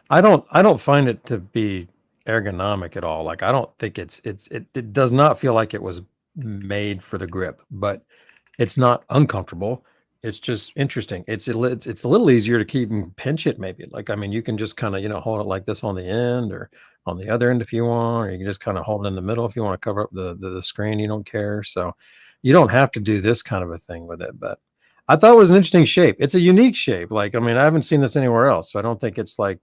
[SPEAKER 6] I don't find it to be ergonomic at all. Like I don't think it does not feel like it was made for the grip, but it's not uncomfortable. It's just interesting. It's a little easier to keep and pinch it maybe. Like, I mean, you can just kind of, you know, hold it like this on the end or on the other end if you want, or you can just kind of hold it in the middle if you want to cover up the screen. You don't care. So you don't have to do this kind of a thing with it, but I thought it was an interesting shape. It's a unique shape. Like, I mean, I haven't seen this anywhere else. So I don't think it's like,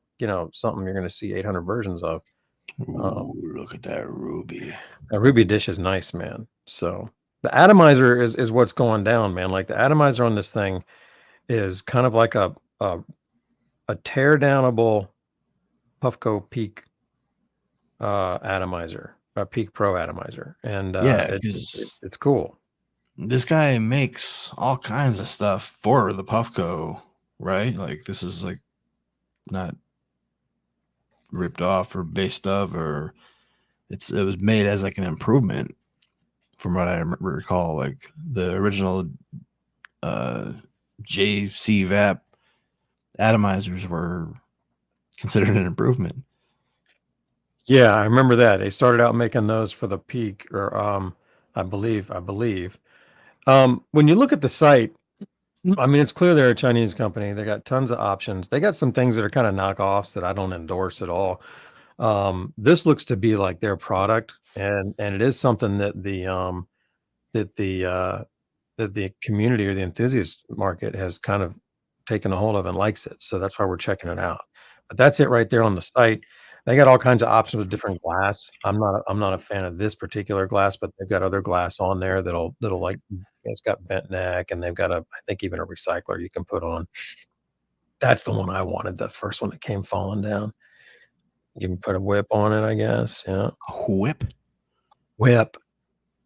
[SPEAKER 6] something you're going to see 800 versions of.
[SPEAKER 7] Ooh, look at that ruby.
[SPEAKER 6] A ruby dish is nice, man. So the atomizer is what's going down, man. Like the atomizer on this thing is kind of like a tear downable Puffco Peak atomizer, a Peak Pro atomizer. And
[SPEAKER 7] Yeah,
[SPEAKER 6] it's cool.
[SPEAKER 7] This guy makes all kinds of stuff for the Puffco, right? Like this is like not ripped off or based of, or it was made as like an improvement from what I recall. Like the original JCVAP atomizers were considered an improvement.
[SPEAKER 6] Yeah, I remember that. They started out making those for the Peak, or I believe. When you look at the site, I mean, it's clear they're a Chinese company. They got tons of options. They got some things that are kind of knockoffs that I don't endorse at all. This looks to be like their product, and it is something that the community or the enthusiast market has kind of taken a hold of and likes it. So that's why we're checking it out. But that's it right there on the site. They got all kinds of options with different glass. I'm not a fan of this particular glass, but they've got other glass on there that'll like, it's got bent neck, and they've got I think even a recycler you can put on. That's the one I wanted, the first one that came falling down. You can put a whip on it, I guess. Yeah.
[SPEAKER 7] A whip.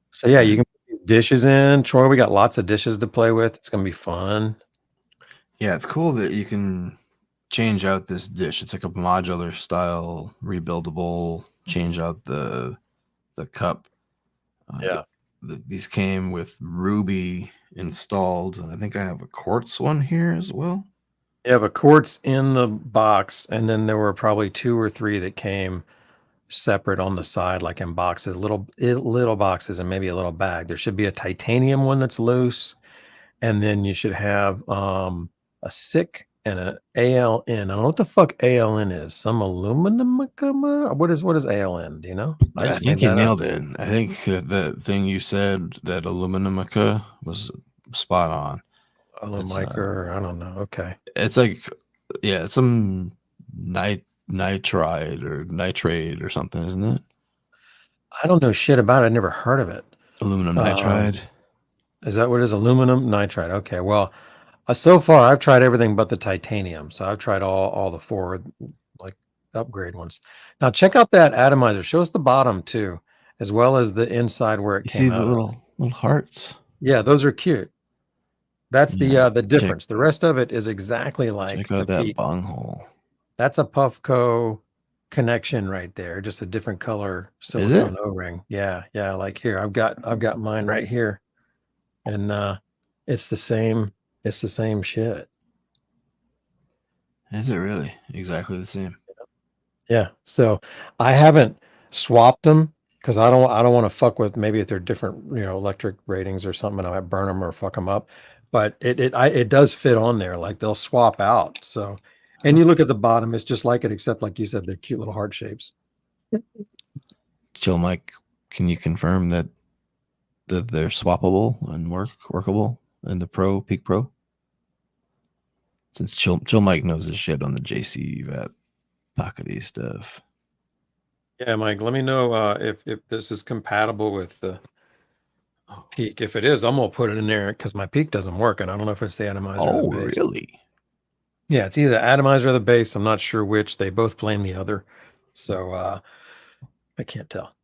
[SPEAKER 6] So yeah, you can put these dishes in. Troy, we got lots of dishes to play with. It's gonna be fun.
[SPEAKER 7] Yeah, it's cool that you can change out this dish. It's like a modular style, rebuildable. Change out the cup.
[SPEAKER 6] Yeah.
[SPEAKER 7] These came with ruby installed, and I think I have a quartz one here as well.
[SPEAKER 6] You have a quartz in the box, and then there were probably 2 or 3 that came separate on the side, like in boxes, little boxes, and maybe a little bag. There should be a titanium one that's loose, and then you should have a SICK and an ALN. I don't know what the fuck ALN is. Some aluminum? What is ALN? Do you know?
[SPEAKER 7] I think you nailed it. I think the thing you said, that aluminimica, was spot on.
[SPEAKER 6] Alumica, I don't know. Okay.
[SPEAKER 7] It's like, yeah, it's some nitride or nitrate or something, isn't it?
[SPEAKER 6] I don't know shit about it. I never heard of it.
[SPEAKER 7] Aluminum nitride.
[SPEAKER 6] Is that what it is? Aluminum nitride. Okay. Well, so far I've tried everything but the titanium. So I've tried all the 4 like upgrade ones. Now check out that atomizer. Show us the bottom too, as well as the inside where it came out.
[SPEAKER 7] See the little hearts?
[SPEAKER 6] Yeah, those are cute. That's the difference. The rest of it is exactly like
[SPEAKER 7] check out that bunghole.
[SPEAKER 6] That's a Puffco connection right there. Just a different color silicone O-ring. Yeah, yeah. Like here, I've got mine right here, and it's the same. It's the same shit.
[SPEAKER 7] Is it really exactly the same?
[SPEAKER 6] Yeah. So I haven't swapped them because I don't want to fuck with, maybe if they're different, electric ratings or something, and I might burn them or fuck them up. But it does fit on there. Like they'll swap out. So, and you look at the bottom, it's just like it, except like you said, they're cute little heart shapes.
[SPEAKER 7] Chill Mike, can you confirm that they're swappable and workable in the Peak Pro? Since Chill Mike knows his shit on the JCVAP Pockety stuff.
[SPEAKER 6] Yeah, Mike, let me know if this is compatible with the Peak. If it is, I'm gonna put it in there because my Peak doesn't work, and I don't know if it's the atomizer.
[SPEAKER 7] Oh,
[SPEAKER 6] or the base.
[SPEAKER 7] Really?
[SPEAKER 6] Yeah, it's either the atomizer or the base. I'm not sure which. They both blame the other, so I can't tell.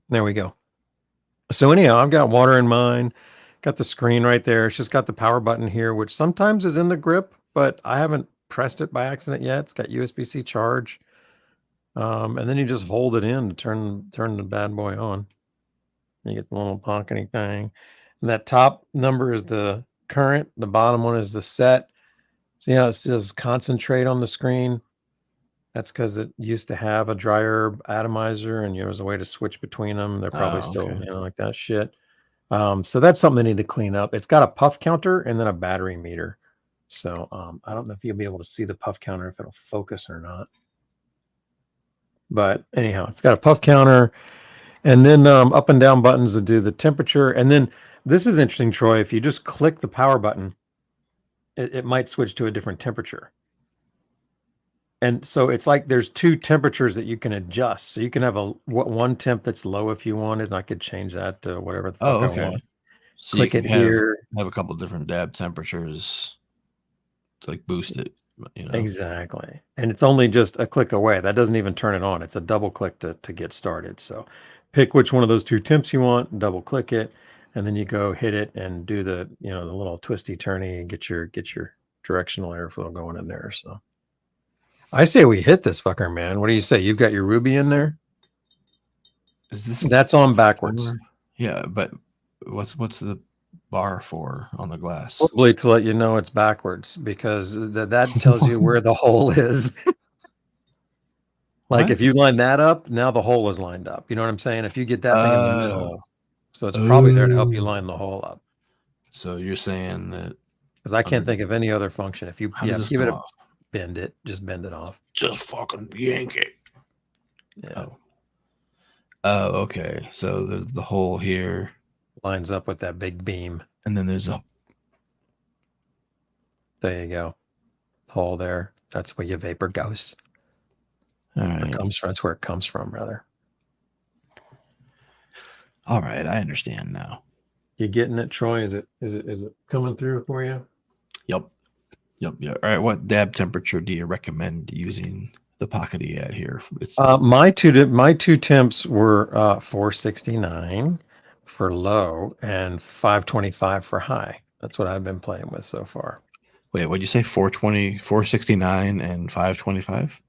[SPEAKER 6] There we go. So anyhow, I've got water in mine. Got the screen right there. It's just got the power button here, which sometimes is in the grip, but I haven't pressed it by accident yet. It's got USB-C charge, and then you just hold it in to turn the bad boy on. You get the little pockety thing, and that top number is the current. The bottom one is the set. See how it says concentrate on the screen? That's because it used to have a dry herb atomizer, and there was a way to switch between them. They're probably still like that shit. So that's something they need to clean up. It's got a puff counter and then a battery meter. So I don't know if you'll be able to see the puff counter, if it'll focus or not. But anyhow, it's got a puff counter, and then up and down buttons to do the temperature. And then This is interesting, Troy. If you just click the power button, it might switch to a different temperature. And so it's like there's two temperatures that you can adjust. So you can have one temp that's low if you wanted, and I could change that to whatever the fuck I want.
[SPEAKER 7] So
[SPEAKER 6] Click
[SPEAKER 7] you
[SPEAKER 6] it
[SPEAKER 7] can
[SPEAKER 6] here.
[SPEAKER 7] have a couple different dab temperatures to like boost it. You know?
[SPEAKER 6] Exactly. And it's only just a click away. That doesn't even turn it on. It's a double click to get started. So pick which one of those two temps you want, double click it, and then you go hit it and do the, the little twisty turny and get your directional airflow going in there. So I say we hit this fucker, man. What do you say? You've got your Ruby in there? That's on backwards.
[SPEAKER 7] Yeah, but what's the bar for on the glass?
[SPEAKER 6] Probably to let you know it's backwards, because that tells you where the hole is. Like, if you line that up, now the hole is lined up. You know what I'm saying? If you get that thing in the middle, so it's probably there to help you line the hole up.
[SPEAKER 7] So you're saying that,
[SPEAKER 6] because I can't think of any other function. If you give it
[SPEAKER 7] off?
[SPEAKER 6] Bend it, just bend it off.
[SPEAKER 7] Just fucking yank it.
[SPEAKER 6] Yeah.
[SPEAKER 7] Oh, okay. So there's the hole here.
[SPEAKER 6] Lines up with that big beam.
[SPEAKER 7] And then there's a...
[SPEAKER 6] There you go. Hole there. That's where your vapor goes.
[SPEAKER 7] All right.
[SPEAKER 6] That's where it comes from, rather.
[SPEAKER 7] All right, I understand now.
[SPEAKER 6] You getting it, Troy? Is it coming through for you?
[SPEAKER 7] Yep. All right. What dab temperature do you recommend using the Pockety at here?
[SPEAKER 6] My two temps were 469 for low and 525 for high. That's what I've been playing with so far.
[SPEAKER 7] Wait, what'd you say? 420, 469 and 525?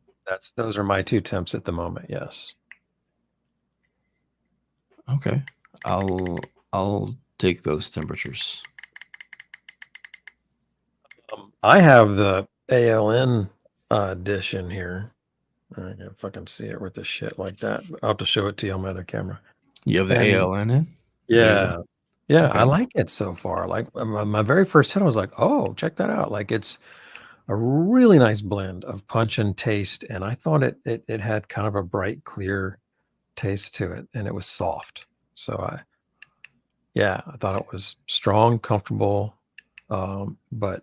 [SPEAKER 6] Those are my two temps at the moment. Yes.
[SPEAKER 7] Okay. I'll take those temperatures.
[SPEAKER 6] I have the ALN dish in here. I can't fucking see it with the shit like that. I'll have to show it to you on my other camera.
[SPEAKER 7] You have the ALN in?
[SPEAKER 6] Yeah. Yeah,
[SPEAKER 7] Okay.
[SPEAKER 6] I like it so far. Like my very first hit, I was like, oh, check that out. Like, it's a really nice blend of punch and taste. And I thought it had kind of a bright, clear taste to it, and it was soft. So I thought it was strong, comfortable, but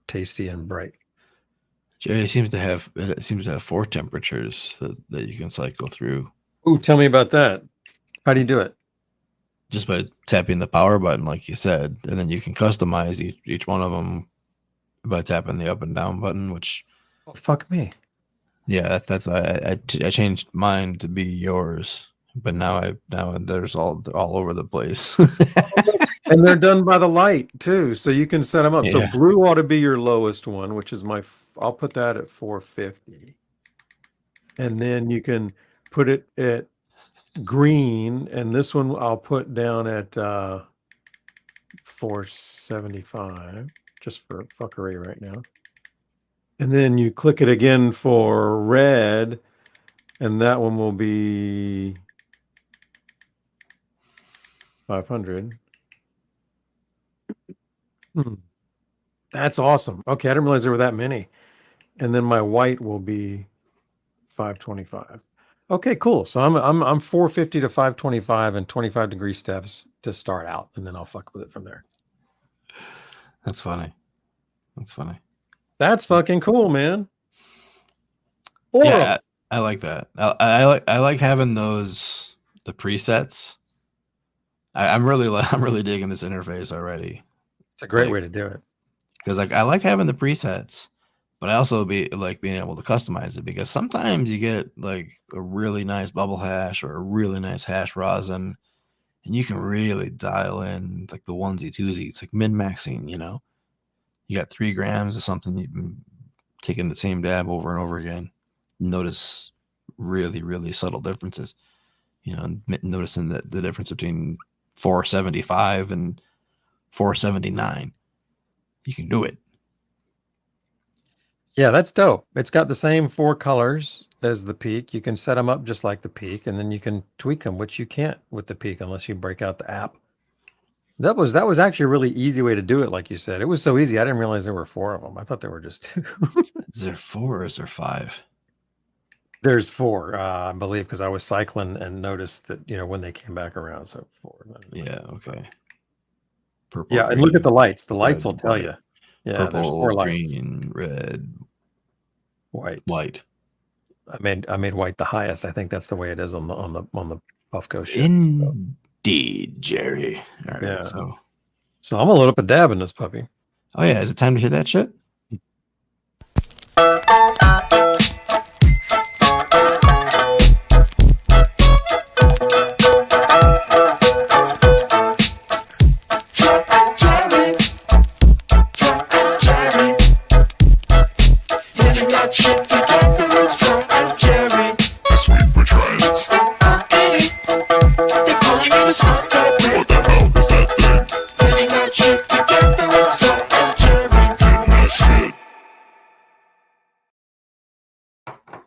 [SPEAKER 6] tasty and bright.
[SPEAKER 7] Jerry seems to have 4 temperatures that you can cycle through.
[SPEAKER 6] Ooh, tell me about that. How do you do it?
[SPEAKER 7] Just by tapping the power button, like you said, and then you can customize each one of them by tapping the up and down button. Which,
[SPEAKER 6] oh, fuck me.
[SPEAKER 7] Yeah, that's I changed mine to be yours, but now there's all over the place.
[SPEAKER 6] And they're done by the light too, so you can set them up.
[SPEAKER 7] Yeah.
[SPEAKER 6] So blue ought to be your lowest one, which is I'll put that at 450, and then you can put it at green, and this one I'll put down at 475, just for fuckery right now. And then you click it again for red, and that one will be 500. That's awesome. Okay, I didn't realize there were that many. And then my white will be 525. Okay, cool. So I'm 450 to 525 and 25 degree steps to start out, and then I'll fuck with it from there.
[SPEAKER 7] That's funny.
[SPEAKER 6] That's fucking cool, man.
[SPEAKER 7] Yeah, I like that. I like having the presets. I'm really digging this interface already.
[SPEAKER 6] It's a great way to do it.
[SPEAKER 7] Because I like having the presets, but I also like being able to customize it, because sometimes you get like a really nice bubble hash or a really nice hash rosin, and you can really dial in like the onesie twosie. It's like min-maxing, You got 3 grams of something, you've been taking the same dab over and over again. Notice really, really subtle differences. Noticing the difference between 475 and 479. You can do it.
[SPEAKER 6] Yeah, that's dope. It's got the same 4 colors as the Peak. You can set them up just like the Peak, and then you can tweak them, which you can't with the Peak unless you break out the app. That was actually a really easy way to do it, like you said. It was so easy, I didn't realize there were 4 of them. I thought there were just 2.
[SPEAKER 7] Is there 4 or is there 5?
[SPEAKER 6] There's 4, I believe, because I was cycling and noticed that, when they came back around. So 4.
[SPEAKER 7] Yeah, okay. Purple,
[SPEAKER 6] Yeah, and look at the lights. The lights
[SPEAKER 7] red,
[SPEAKER 6] will tell
[SPEAKER 7] white.
[SPEAKER 6] you. Yeah, there's
[SPEAKER 7] Purple,
[SPEAKER 6] 4 lights.
[SPEAKER 7] green, red,
[SPEAKER 6] White. I made white the highest. I think that's the way it is on the Puffco ship.
[SPEAKER 7] Indeed, Jerry. All right,
[SPEAKER 6] Yeah.
[SPEAKER 7] so
[SPEAKER 6] I'm gonna load up a dab in this puppy.
[SPEAKER 7] oh yeah, is it time to hear that shit?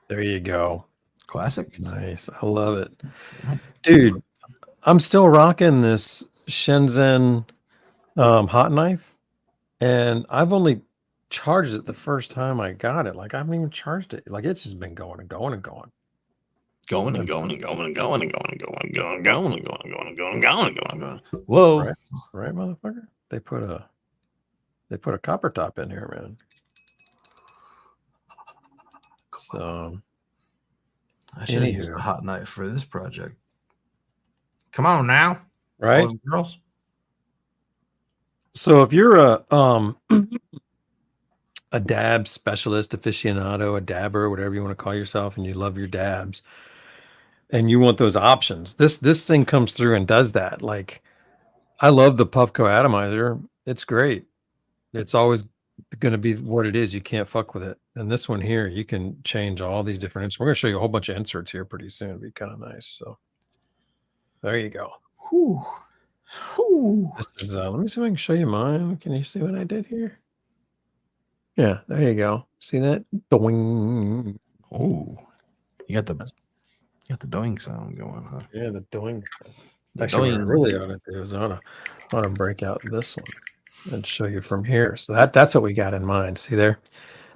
[SPEAKER 6] There you go.
[SPEAKER 7] Classic.
[SPEAKER 6] Nice. I love it. Dude, I'm still rocking this Shenzhen hot knife, and I've only charged it the first time I got it. Like I haven't even charged it. Like it's just been going and going and going.
[SPEAKER 7] Going and going and going and going and going and going and going and going and going and going and going and going and going and going. Whoa.
[SPEAKER 6] Right, motherfucker? They put a copper top in here, man. So
[SPEAKER 7] I should have used a hot knife for this project. Come on now.
[SPEAKER 6] Right?
[SPEAKER 7] Boys and girls.
[SPEAKER 6] So if you're a dab specialist, aficionado, a dabber, whatever you want to call yourself, and you love your dabs, and you want those options, this thing comes through and does that. Like, I love the Puffco atomizer. It's great. It's always going to be what it is. You can't fuck with it. And this one here, you can change all these different inserts. We're going to show you a whole bunch of inserts here pretty soon. It'll be kind of nice. So there you go.
[SPEAKER 7] Whew. Whew.
[SPEAKER 6] This is let me see if I can show you mine. Can you see what I did here? Yeah, there you go. See that? Doing.
[SPEAKER 7] Oh, you got the doing sound going, huh?
[SPEAKER 6] Yeah, the doing.
[SPEAKER 7] The
[SPEAKER 6] Actually,
[SPEAKER 7] doing.
[SPEAKER 6] what I really ought to do is I ought to break out this one and show you from here. So that's what we got in mind. See there?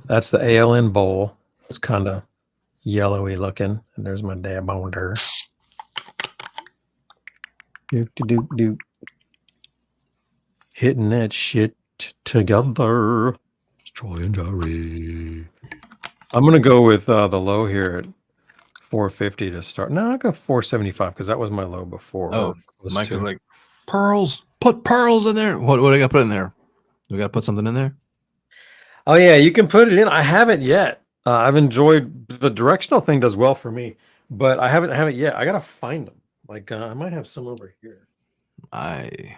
[SPEAKER 6] That's the ALN bowl. It's kind of yellowy looking. And there's my dab on there. Do. Hitting that shit together. Troy and Jerry. I'm gonna go with the low here at 450 to start. No, I'll go 475 because that was my low before.
[SPEAKER 7] Oh, Mike is like, pearls. Put pearls in there. What do I got to put in there? Do we got to put something in there?
[SPEAKER 6] Oh yeah, you can put it in. I haven't yet. I've enjoyed the directional thing. Does well for me, but I haven't yet. I gotta find them. Like I might have some over here.
[SPEAKER 7] I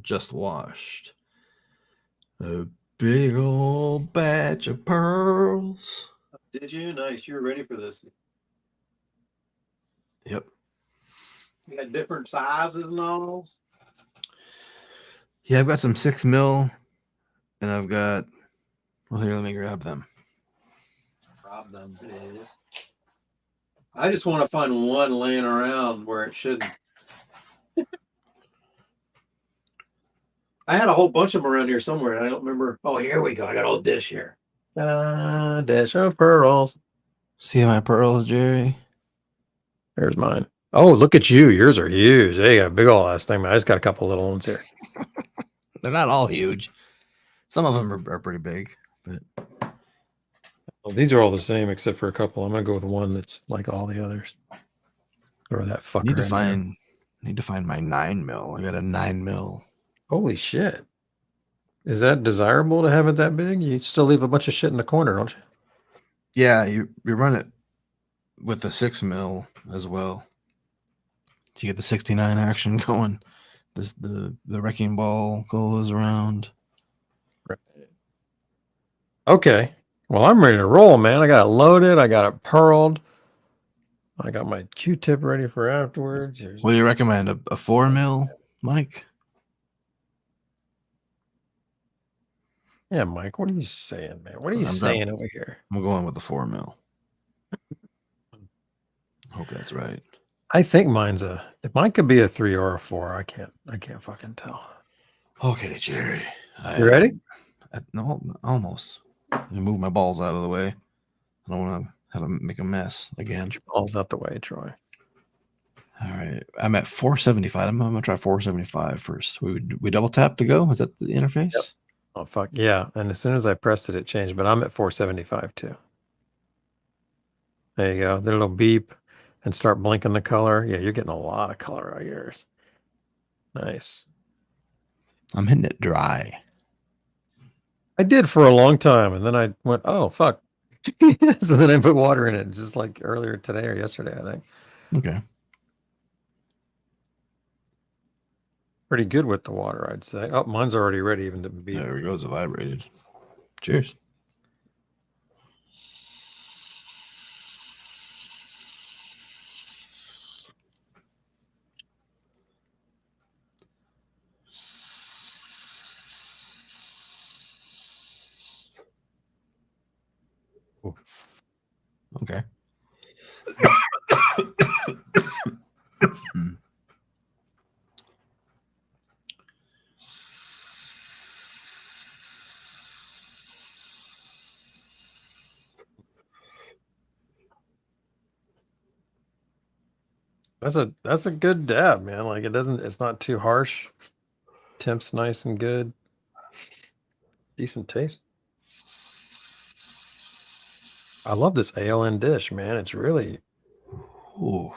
[SPEAKER 7] just washed a big old batch of pearls.
[SPEAKER 6] Did you? Nice. You're ready for this.
[SPEAKER 7] Yep.
[SPEAKER 6] You got different sizes and all.
[SPEAKER 7] Yeah, I've got some 6 mil, and I've got. Well, here, let me grab them.
[SPEAKER 6] Grab them, please. I just want to find one laying around where it shouldn't. I had a whole bunch of them around here somewhere, and I don't remember. Oh, here we go. I got a whole dish here. Dish of pearls.
[SPEAKER 7] See my pearls, Jerry?
[SPEAKER 6] There's mine. Oh, look at you. Yours are huge. They got a big old ass thing. I just got a couple little ones here.
[SPEAKER 7] They're not all huge. Some of them are pretty big, but
[SPEAKER 6] well, these are all the same except for a couple. I'm gonna go with one that's like all the others. Or that fucker.
[SPEAKER 7] Need to find my 9 mil. I got a 9 mil.
[SPEAKER 6] Holy shit. Is that desirable to have it that big? You still leave a bunch of shit in the corner, don't you?
[SPEAKER 7] Yeah, you run it with the 6 mil as well. To get the 69 action going. The wrecking ball goes around.
[SPEAKER 6] Right. Okay. Well, I'm ready to roll, man. I got it loaded. I got it pearled. I got my Q-tip ready for afterwards.
[SPEAKER 7] What do you recommend? A 4 mil, Mike?
[SPEAKER 6] Yeah, Mike, what are you saying, man? What are you saying over here?
[SPEAKER 7] I'm going with the 4 mil. Hope that's right.
[SPEAKER 6] I think mine's mine could be a 3 or a 4. I can't fucking tell.
[SPEAKER 7] Okay, Jerry.
[SPEAKER 6] You ready?
[SPEAKER 7] No, almost. Let me move my balls out of the way. I don't want to have to make a mess again.
[SPEAKER 6] Get your balls out the way, Troy.
[SPEAKER 7] All right, I'm at 475. I'm gonna try 475 first. We double tap to go. Is that the interface?
[SPEAKER 6] Yep. Oh fuck yeah! And as soon as I pressed it, it changed. But I'm at 475 too. There you go. The little beep and start blinking the color. Yeah, you're getting a lot of color out of yours. Nice.
[SPEAKER 7] I'm hitting it dry.
[SPEAKER 6] I did for a long time, and then I went, "Oh fuck!" So then I put water in it, just like earlier today or yesterday, I think.
[SPEAKER 7] Okay.
[SPEAKER 6] Pretty good with the water, I'd say. Oh, mine's already ready, even to be.
[SPEAKER 7] There we go. It vibrated. Cheers.
[SPEAKER 6] Ooh.
[SPEAKER 7] Okay.
[SPEAKER 6] That's a good dab, man. Like it's not too harsh. Temp's nice and good. Decent taste. I love this ALN dish, man. It's really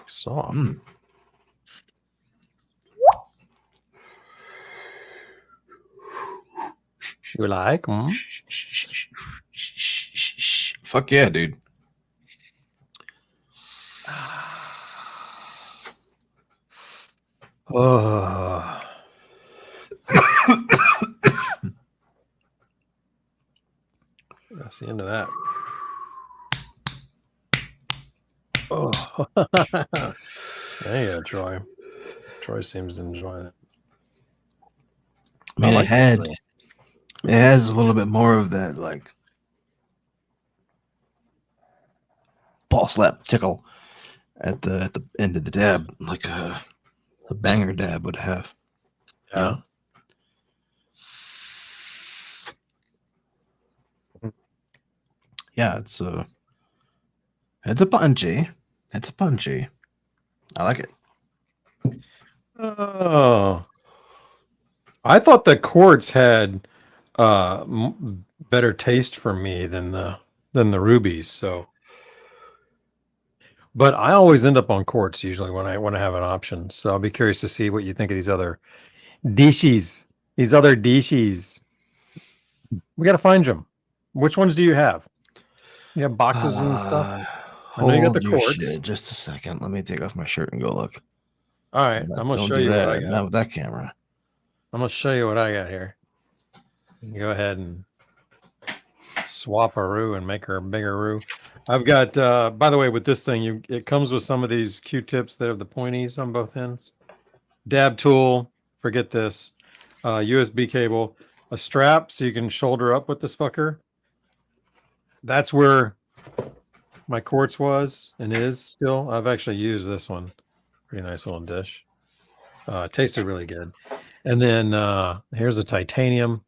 [SPEAKER 6] soft. You like?
[SPEAKER 7] Fuck yeah, dude.
[SPEAKER 6] Oh. That's the end of that. Oh. There you go, Troy. Troy seems to enjoy that.
[SPEAKER 7] I mean, it has a little bit more of that, like, ball slap tickle at the end of the dab, like a banger dab would have.
[SPEAKER 6] Yeah.
[SPEAKER 7] Yeah, it's a punchy. It's a punchy. I like it.
[SPEAKER 6] Oh. I thought the quartz had better taste for me than the rubies. So, but I always end up on quartz usually when I have an option. So I'll be curious to see what you think of these other dishes. These other dishes. We got to find them. Which ones do you have? You have boxes and stuff. I know you got the quartz.
[SPEAKER 7] Shit. Just a second. Let me take off my shirt and go look.
[SPEAKER 6] All right, I'm gonna show you
[SPEAKER 7] that.
[SPEAKER 6] what I got.
[SPEAKER 7] Not with that camera.
[SPEAKER 6] I'm gonna show you what I got here. You can go ahead and swap a roux and make her a bigger roux. I've got, by the way, with this thing, it comes with some of these Q-tips that have the pointies on both ends. Dab tool, forget this. USB cable, a strap so you can shoulder up with this fucker. That's where my quartz was and is still. I've actually used this one. Pretty nice little dish. Tasted really good. And then here's a titanium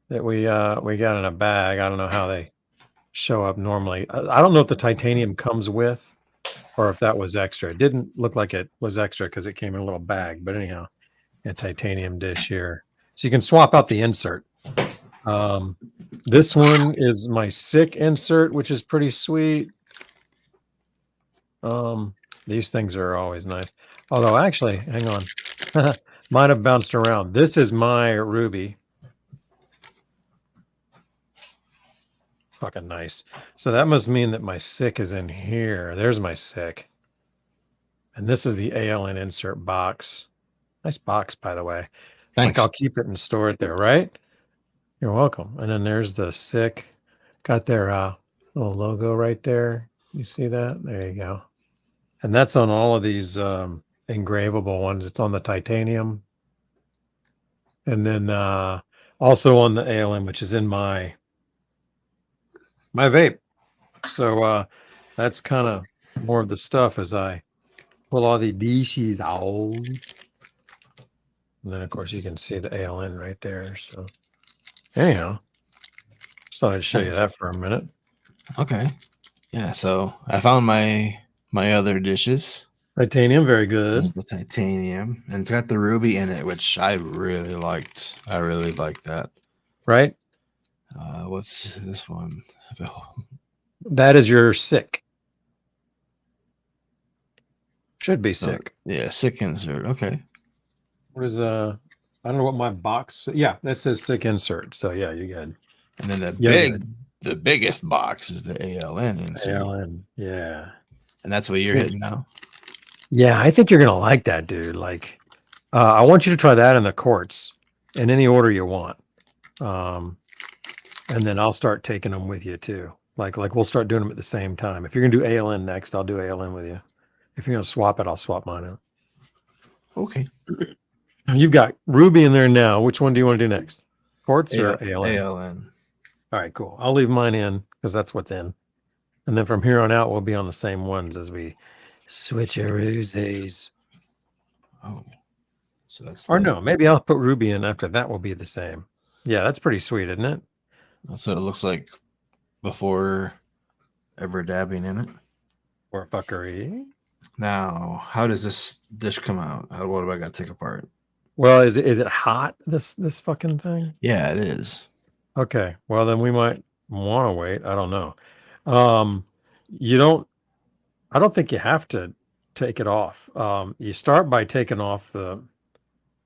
[SPEAKER 6] that we got in a bag. I don't know how they show up normally. I don't know if the titanium comes with or if that was extra. It didn't look like it was extra because it came in a little bag. But anyhow, a titanium dish here. So you can swap out the insert. This one is my sick insert, which is pretty sweet. These things are always nice. Although actually, hang on. Might have bounced around. This is my ruby. Fucking nice. So that must mean that my sick is in here. There's my sick. And this is the ALN insert box. Nice box, by the way.
[SPEAKER 7] Thanks.
[SPEAKER 6] Like I'll keep it and store it there, right? You're welcome. And then there's the sick. Got their little logo right there. You see that? There you go. And that's on all of these engravable ones. It's on the titanium. And then also on the ALM, which is in my vape. So that's kind of more of the stuff as I pull all the dishes out. And then, of course, you can see the ALN right there. So anyhow, just thought I'd show you that for a minute.
[SPEAKER 7] Okay. Yeah, so I found my other dishes.
[SPEAKER 6] Titanium, very good.
[SPEAKER 7] There's the titanium, and it's got the ruby in it, which I really liked. I really liked that.
[SPEAKER 6] Right?
[SPEAKER 7] What's this one?
[SPEAKER 6] That is your sick. Should be sick.
[SPEAKER 7] Yeah, sick insert. Okay.
[SPEAKER 6] What is I don't know what my box. Yeah, that says sick insert. So yeah, you good.
[SPEAKER 7] And then
[SPEAKER 6] Yeah,
[SPEAKER 7] the biggest box is the ALN insert.
[SPEAKER 6] ALN, yeah.
[SPEAKER 7] And that's what you're hitting now.
[SPEAKER 6] Yeah, I think you're gonna like that, dude. Like, I want you to try that in the quartz in any order you want, and then I'll start taking them with you too. Like we'll start doing them at the same time. If you're gonna do ALN next, I'll do ALN with you. If you're gonna swap it, I'll swap mine out.
[SPEAKER 7] Okay.
[SPEAKER 6] You've got ruby in there now. Which one do you want to do next? Quartz or ALN?
[SPEAKER 7] ALN.
[SPEAKER 6] All right, cool. I'll leave mine in because that's what's in. And then from here on out, we'll be on the same ones as we switcheroosies.
[SPEAKER 7] Oh. So that's
[SPEAKER 6] Or no, maybe I'll put ruby in after that will be the same. Yeah, that's pretty sweet, isn't it?
[SPEAKER 7] That's what it looks like before ever dabbing in it.
[SPEAKER 6] Or fuckery.
[SPEAKER 7] Now, how does this dish come out? What do I got to take apart?
[SPEAKER 6] Well, is it hot, this fucking thing?
[SPEAKER 7] Yeah, it is.
[SPEAKER 6] Okay. Well, then we might want to wait. I don't know. I don't think you have to take it off. You start by taking off the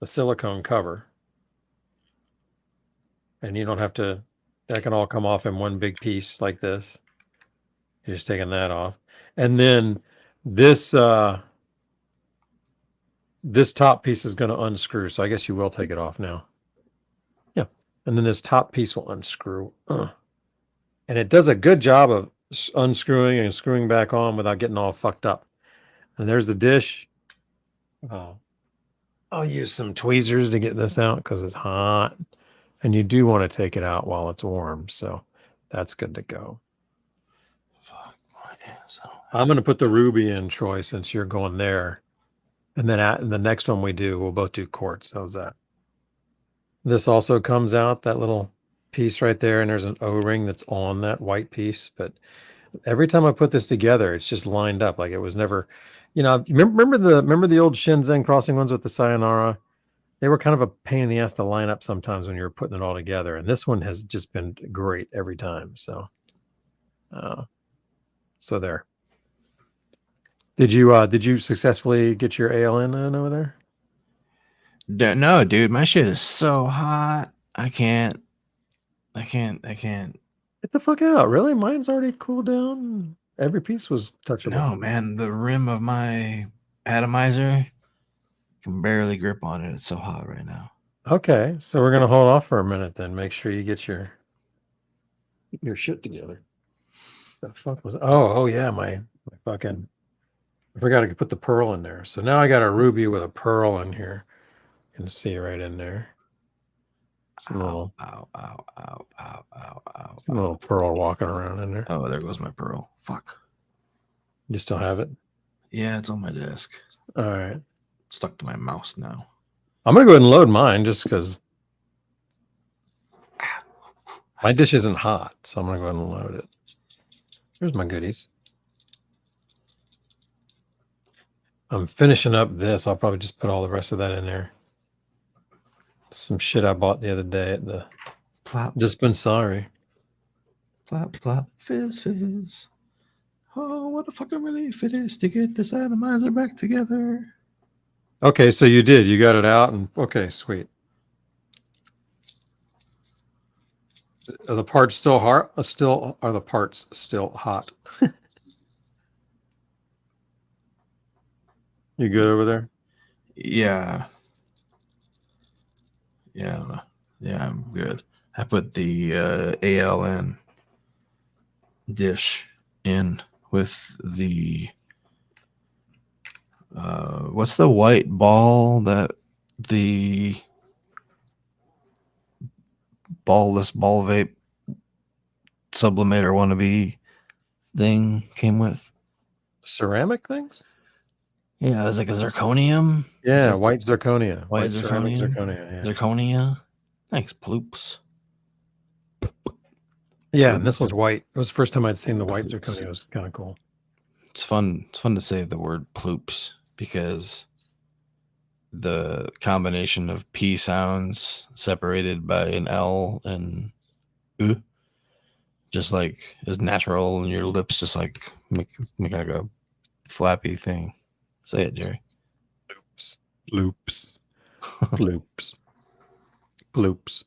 [SPEAKER 6] silicone cover. And you don't have to, that can all come off in one big piece like this. You're just taking that off. And then this top piece is going to unscrew. So I guess you will take it off now. Yeah. And then this top piece will unscrew. And it does a good job of unscrewing and screwing back on without getting all fucked up. And there's the dish. I'll use some tweezers to get this out because it's hot. And you do want to take it out while it's warm. So that's good to go.
[SPEAKER 7] Fuck my ass.
[SPEAKER 6] I'm going to put the ruby in, Troy, since you're going there. And then the next one we do, we'll both do quartz. How's that? This also comes out, that little piece right there. And there's an O-ring that's on that white piece. But every time I put this together, it's just lined up. Like it was never, remember the old Shenzhen crossing ones with the sayonara? They were kind of a pain in the ass to line up sometimes when you were putting it all together. And this one has just been great every time. So there. Did you successfully get your ALN in over there?
[SPEAKER 7] No, dude, my shit is so hot. I can't.
[SPEAKER 6] Get the fuck out. Really? Mine's already cooled down. Every piece was touchable.
[SPEAKER 7] No, man, the rim of my atomizer can barely grip on it. It's so hot right now.
[SPEAKER 6] Okay, so we're gonna hold off for a minute then. Make sure you get your shit together. The fuck was? Oh yeah, my fucking. I forgot to put the pearl in there. So now I got a ruby with a pearl in here. You can see right in there. Some little pearl walking around in there.
[SPEAKER 7] Oh, there goes my pearl. Fuck.
[SPEAKER 6] You still have it?
[SPEAKER 7] Yeah, it's on my desk.
[SPEAKER 6] All right.
[SPEAKER 7] Stuck to my mouse now.
[SPEAKER 6] I'm gonna go ahead and load mine just because my dish isn't hot, so I'm gonna go ahead and load it. Here's my goodies. I'm finishing up this. I'll probably just put all the rest of that in there. Some shit I bought the other day at the
[SPEAKER 7] plop.
[SPEAKER 6] Dispensary.
[SPEAKER 7] Plop, plop, fizz, fizz. Oh, what a fucking relief it is to get this atomizer back together.
[SPEAKER 6] Okay, so you did. You got it out, and okay, sweet. Are the parts still hot? Are the parts still hot? You good over there?
[SPEAKER 7] Yeah. Yeah, I'm good. I put the ALN dish in with the what's the white ball that the ballless ball vape sublimator wannabe thing came with?
[SPEAKER 6] Ceramic things?
[SPEAKER 7] Yeah, it was like a zirconium.
[SPEAKER 6] Yeah, white zirconia.
[SPEAKER 7] White
[SPEAKER 6] ceramic
[SPEAKER 7] zirconia.
[SPEAKER 6] zirconia. Yeah.
[SPEAKER 7] Zirconia. Thanks, ploops.
[SPEAKER 6] Yeah, and this one's white. It was the first time I'd seen the white zirconia. It was kind of cool.
[SPEAKER 7] It's fun. It's fun to say the word ploops because the combination of P sounds separated by an L and U just like is natural, and your lips just like make like a flappy thing. Say it, Jerry.
[SPEAKER 6] Loops. Loops. Loops.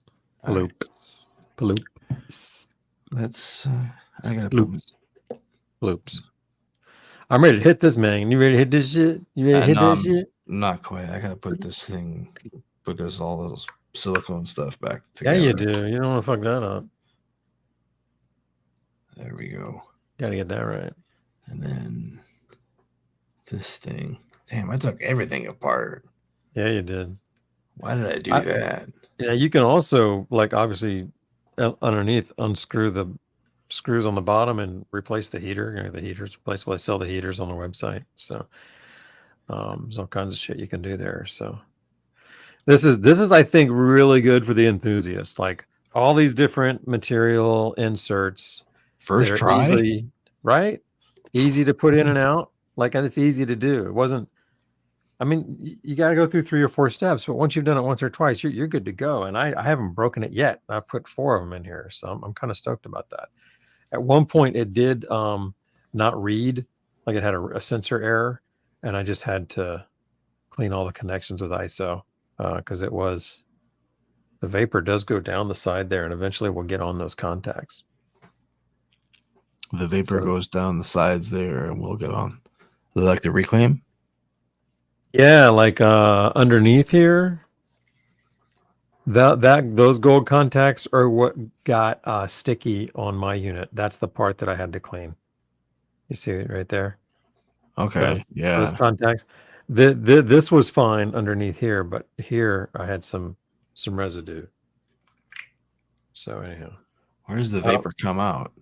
[SPEAKER 6] Loops. Loops.
[SPEAKER 7] Let's. I gotta
[SPEAKER 6] loops. Loops. I'm ready to hit this, man. You ready to hit this shit? You ready to hit that shit?
[SPEAKER 7] Not quite. I gotta put this all those silicone stuff back
[SPEAKER 6] Yeah,
[SPEAKER 7] together.
[SPEAKER 6] you do. You don't want to fuck that up.
[SPEAKER 7] There we go.
[SPEAKER 6] Gotta get that right.
[SPEAKER 7] And then this thing. Damn, I took everything apart.
[SPEAKER 6] Yeah, you did.
[SPEAKER 7] Why did I do that?
[SPEAKER 6] Yeah, you can also, like, obviously underneath unscrew the screws on the bottom and replace the heater. You know, the heater's replaceable. They sell the heaters on the website. So there's all kinds of shit you can do there. So this is I think really good for the enthusiast. Like all these different material inserts.
[SPEAKER 7] First try,
[SPEAKER 6] easily, right? Easy to put in and out. Like, and it's easy to do. It wasn't. I mean, you got to go through 3 or 4 steps, but once you've done it once or twice, you're good to go. And I haven't broken it yet. I've put 4 of them in here, so I'm kind of stoked about that. At one point, it did not read, like it had a sensor error, and I just had to clean all the connections with ISO because it was the vapor does go down the side there, and eventually we'll get on those contacts.
[SPEAKER 7] The vapor goes down the sides there, and we'll get on. Like the reclaim.
[SPEAKER 6] Yeah, like underneath here. Those gold contacts are what got sticky on my unit. That's the part that I had to clean. You see it right there?
[SPEAKER 7] Okay, yeah.
[SPEAKER 6] Those contacts. This was fine underneath here, but here I had some residue. So anyhow,
[SPEAKER 7] where does the vapor come out?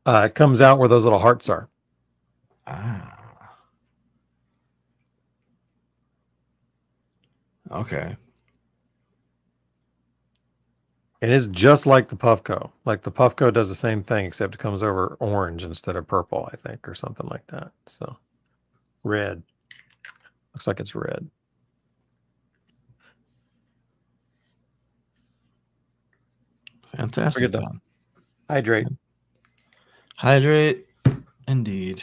[SPEAKER 6] It comes out where those little hearts are.
[SPEAKER 7] Ah. Okay.
[SPEAKER 6] And it's just like the Puffco. Like the Puffco does the same thing, except it comes over orange instead of purple, I think, or something like that. So red. Looks like it's red.
[SPEAKER 7] Fantastic.
[SPEAKER 6] Hydrate.
[SPEAKER 7] Hydrate, indeed.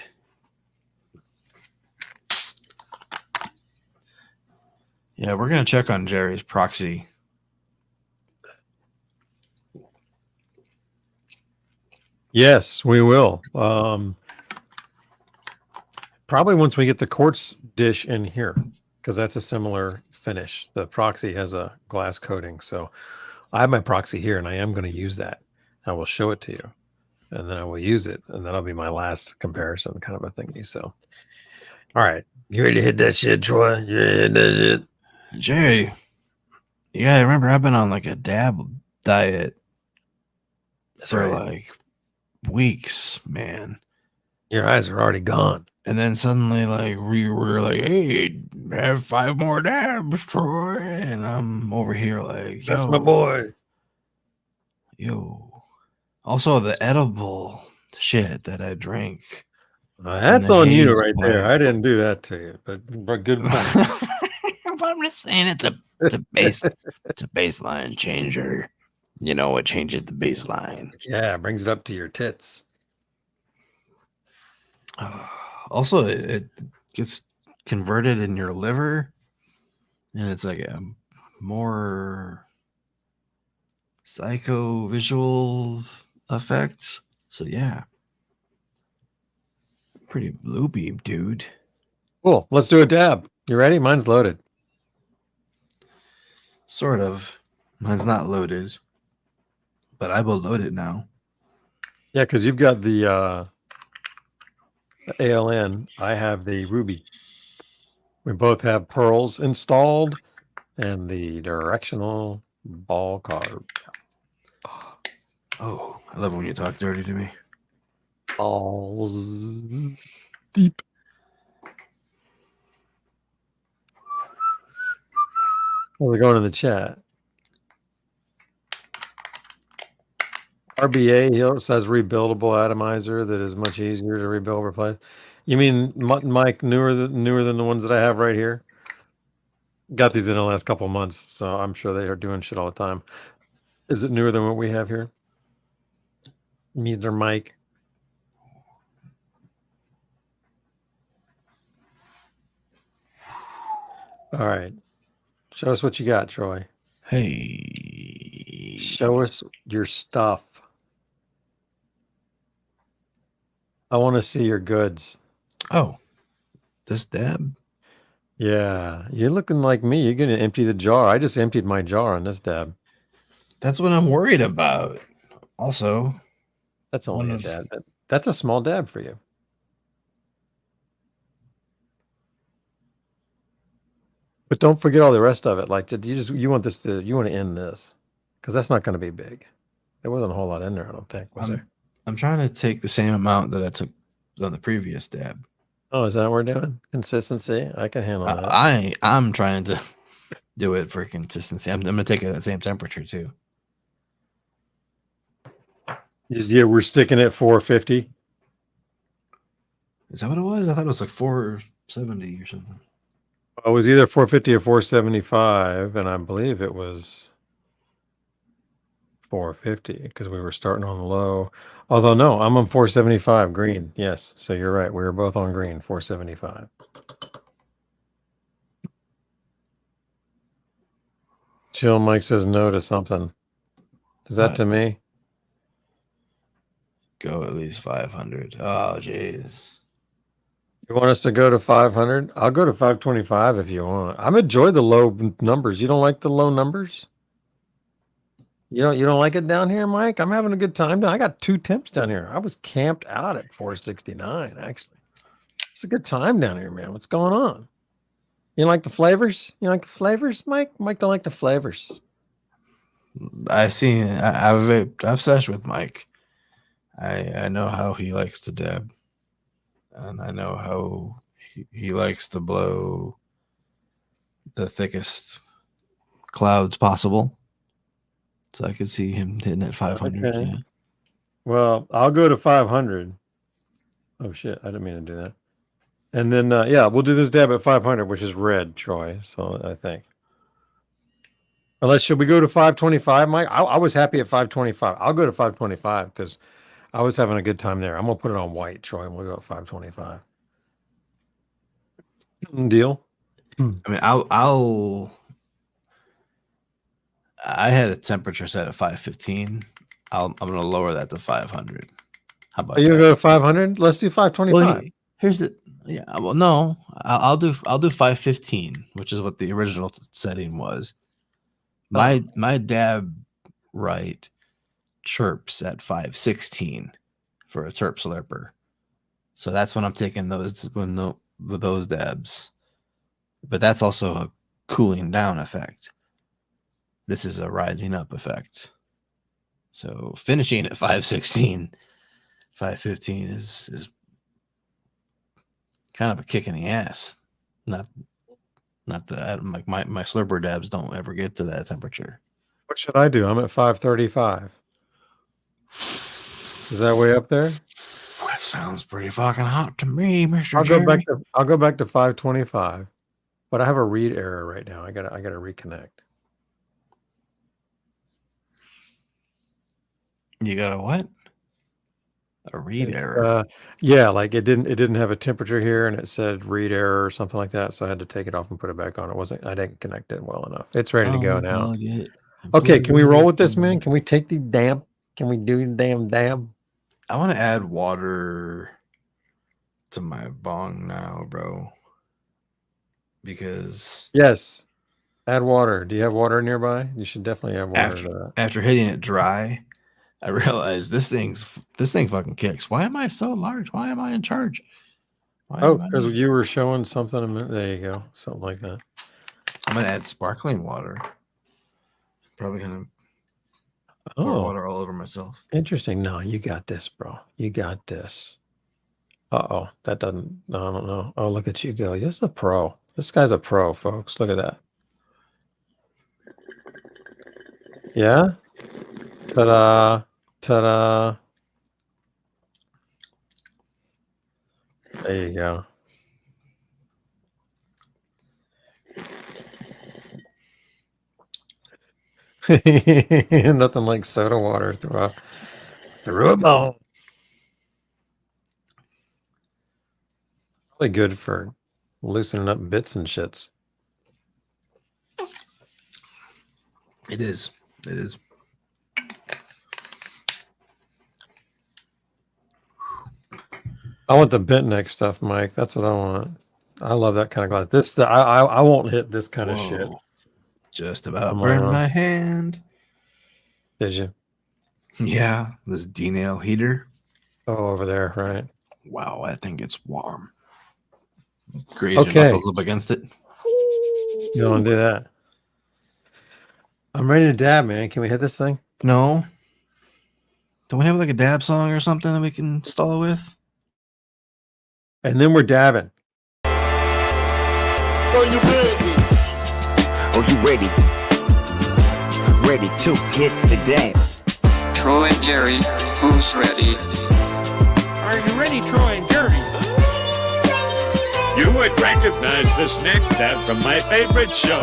[SPEAKER 7] Yeah, we're gonna check on Jerry's proxy.
[SPEAKER 6] Yes, we will. Probably once we get the quartz dish in here, because that's a similar finish. The proxy has a glass coating, so I have my proxy here, and I am going to use that. I will show it to you, and then I will use it, and that'll be my last comparison kind of a thingy. So, all right, you ready to hit that shit, Troy? You ready to hit that shit?
[SPEAKER 7] Jerry, you gotta remember I've been on like a dab diet for like weeks, man.
[SPEAKER 6] Your eyes are already gone.
[SPEAKER 7] And then suddenly, like, we were like, hey, have 5 more dabs, Troy. And I'm over here like, yo.
[SPEAKER 6] That's my boy.
[SPEAKER 7] Yo. Also, the edible shit that I drank.
[SPEAKER 6] That's on you right there. I didn't do that to you, but good point.
[SPEAKER 7] I'm just saying it's a baseline changer. You know what changes the baseline?
[SPEAKER 6] Yeah, it brings it up to your tits.
[SPEAKER 7] Also, it gets converted in your liver, and it's like a more psycho-visual effect. So yeah, pretty loopy, dude.
[SPEAKER 6] Cool. Let's do a dab. You ready? Mine's loaded.
[SPEAKER 7] Sort of. Mine's not loaded, but I will load it now.
[SPEAKER 6] Yeah, because you've got the ALN. I have the Ruby. We both have pearls installed and the directional ball carb.
[SPEAKER 7] Oh, I love when you talk dirty to me.
[SPEAKER 6] Balls deep. How's it going in the chat? RBA here says rebuildable atomizer that is much easier to rebuild replace. You mean Mike newer than the ones that I have right here? Got these in the last couple months, so I'm sure they are doing shit all the time. Is it newer than what we have here? Mr. Mike. All right. Show us what you got, Troy.
[SPEAKER 7] Hey.
[SPEAKER 6] Show us your stuff. I want to see your goods.
[SPEAKER 7] Oh, this dab?
[SPEAKER 6] Yeah, you're looking like me. You're going to empty the jar. I just emptied my jar on this dab.
[SPEAKER 7] That's what I'm worried about. Also,
[SPEAKER 6] that's only a dab. That's a small dab for you. But don't forget all the rest of it. Like, you want to end this, because that's not going to be big. There wasn't a whole lot in there, I don't think. Was there?
[SPEAKER 7] I'm trying to take the same amount that I took on the previous dab.
[SPEAKER 6] Oh, is that what we're doing? Consistency? I can handle that.
[SPEAKER 7] I'm trying to do it for consistency. I'm going to take it at the same temperature too.
[SPEAKER 6] Yeah, we're sticking at 450.
[SPEAKER 7] Is that what it was? I thought it was like 470 or something.
[SPEAKER 6] It was either 450 or 475, and I believe it was 450 because we were starting on the low. Although no, I'm on 475 green. Yes, so you're right. We were both on green, 475. Chill Mike says no to something. Is that to me?
[SPEAKER 7] Go at least 500. Oh, jeez.
[SPEAKER 6] You want us to go to 500? I'll go to 525 if you want. I'm enjoying the low numbers. You don't like the low numbers? You don't like it down here, Mike? I'm having a good time. I got 2 temps down here. I was camped out at 469, actually. It's a good time down here, man. What's going on? You like the flavors? You like the flavors, Mike? Mike don't like the flavors.
[SPEAKER 7] I've seshed with Mike. I know how he likes to dab. And I know how he likes to blow the thickest clouds possible. So I could see him hitting at 500.
[SPEAKER 6] Okay.
[SPEAKER 7] Yeah.
[SPEAKER 6] Well, I'll go to 500. Oh, shit. I didn't mean to do that. And then, yeah, we'll do this dab at 500, which is red, Troy. So I think. Unless, should we go to 525, Mike? I was happy at 525. I'll go to 525 because I was having a good time there. I'm going to put it on white, Troy, and we'll go at 525. Deal?
[SPEAKER 7] I mean, I had a temperature set at 515. I'm going to lower that to 500. How about
[SPEAKER 6] you going to go to 500? Let's do 525.
[SPEAKER 7] Well, here's the well, no, I'll do 515, which is what the original setting was. My dab right chirps at 516 for a chirp slurper. So that's when I'm taking those with those dabs. But that's also a cooling down effect. This is a rising up effect. So finishing at 516, 515 is kind of a kick in the ass. Not that like my slurper dabs don't ever get to that temperature.
[SPEAKER 6] What should I do? I'm at 535. Is that way up there?
[SPEAKER 7] That sounds pretty fucking hot to me, Mr.
[SPEAKER 6] I'll go back to 525. But I have a read error right now. I gotta reconnect.
[SPEAKER 7] You got a what? A read error.
[SPEAKER 6] Yeah, like it didn't have a temperature here, and it said read error or something like that. So I had to take it off and put it back on. I didn't connect it well enough. It's ready to go now. Okay, can we roll with this, man? Can we take the damn? Can we do the damn dab?
[SPEAKER 7] I want to add water to my bong now, bro. Because
[SPEAKER 6] yes, add water. Do you have water nearby? You should definitely have water to that.
[SPEAKER 7] After hitting it dry, I realized this thing fucking kicks. Why am I so large? Why am I in charge?
[SPEAKER 6] Because you were showing something a minute. There you go. Something like that.
[SPEAKER 7] I'm gonna add sparkling water. Probably gonna pour water all over myself.
[SPEAKER 6] Interesting. No, you got this, bro. You got this. Uh-oh. That doesn't... No, I don't know. Oh, look at you go. You're a pro. This guy's a pro, folks. Look at that. Yeah? Ta-da. Ta-da! There you go. Nothing like soda water through a bone. Really good for loosening up bits and shits.
[SPEAKER 7] It is. It is.
[SPEAKER 6] I want the bent neck stuff, Mike. That's what I want. I love that kind of glass. This I won't hit this kind of shit.
[SPEAKER 7] Just about
[SPEAKER 6] on
[SPEAKER 7] burned
[SPEAKER 6] own.
[SPEAKER 7] my hand.
[SPEAKER 6] Did you?
[SPEAKER 7] Yeah, this D-nail heater.
[SPEAKER 6] Oh, over there, right?
[SPEAKER 7] Wow, I think it's warm. Graze
[SPEAKER 6] Okay.
[SPEAKER 7] your knuckles up against it.
[SPEAKER 6] You don't want to do that. I'm ready to dab, man. Can we hit this thing?
[SPEAKER 7] No. Don't we have like a dab song or something that we can stall with?
[SPEAKER 6] And then we're dabbing.
[SPEAKER 8] Are you ready?
[SPEAKER 1] Are you ready? Ready to hit the dab.
[SPEAKER 5] Troy and Gary, who's ready?
[SPEAKER 3] Are you ready, Troy and Gary?
[SPEAKER 8] You would recognize this next dab from my favorite show.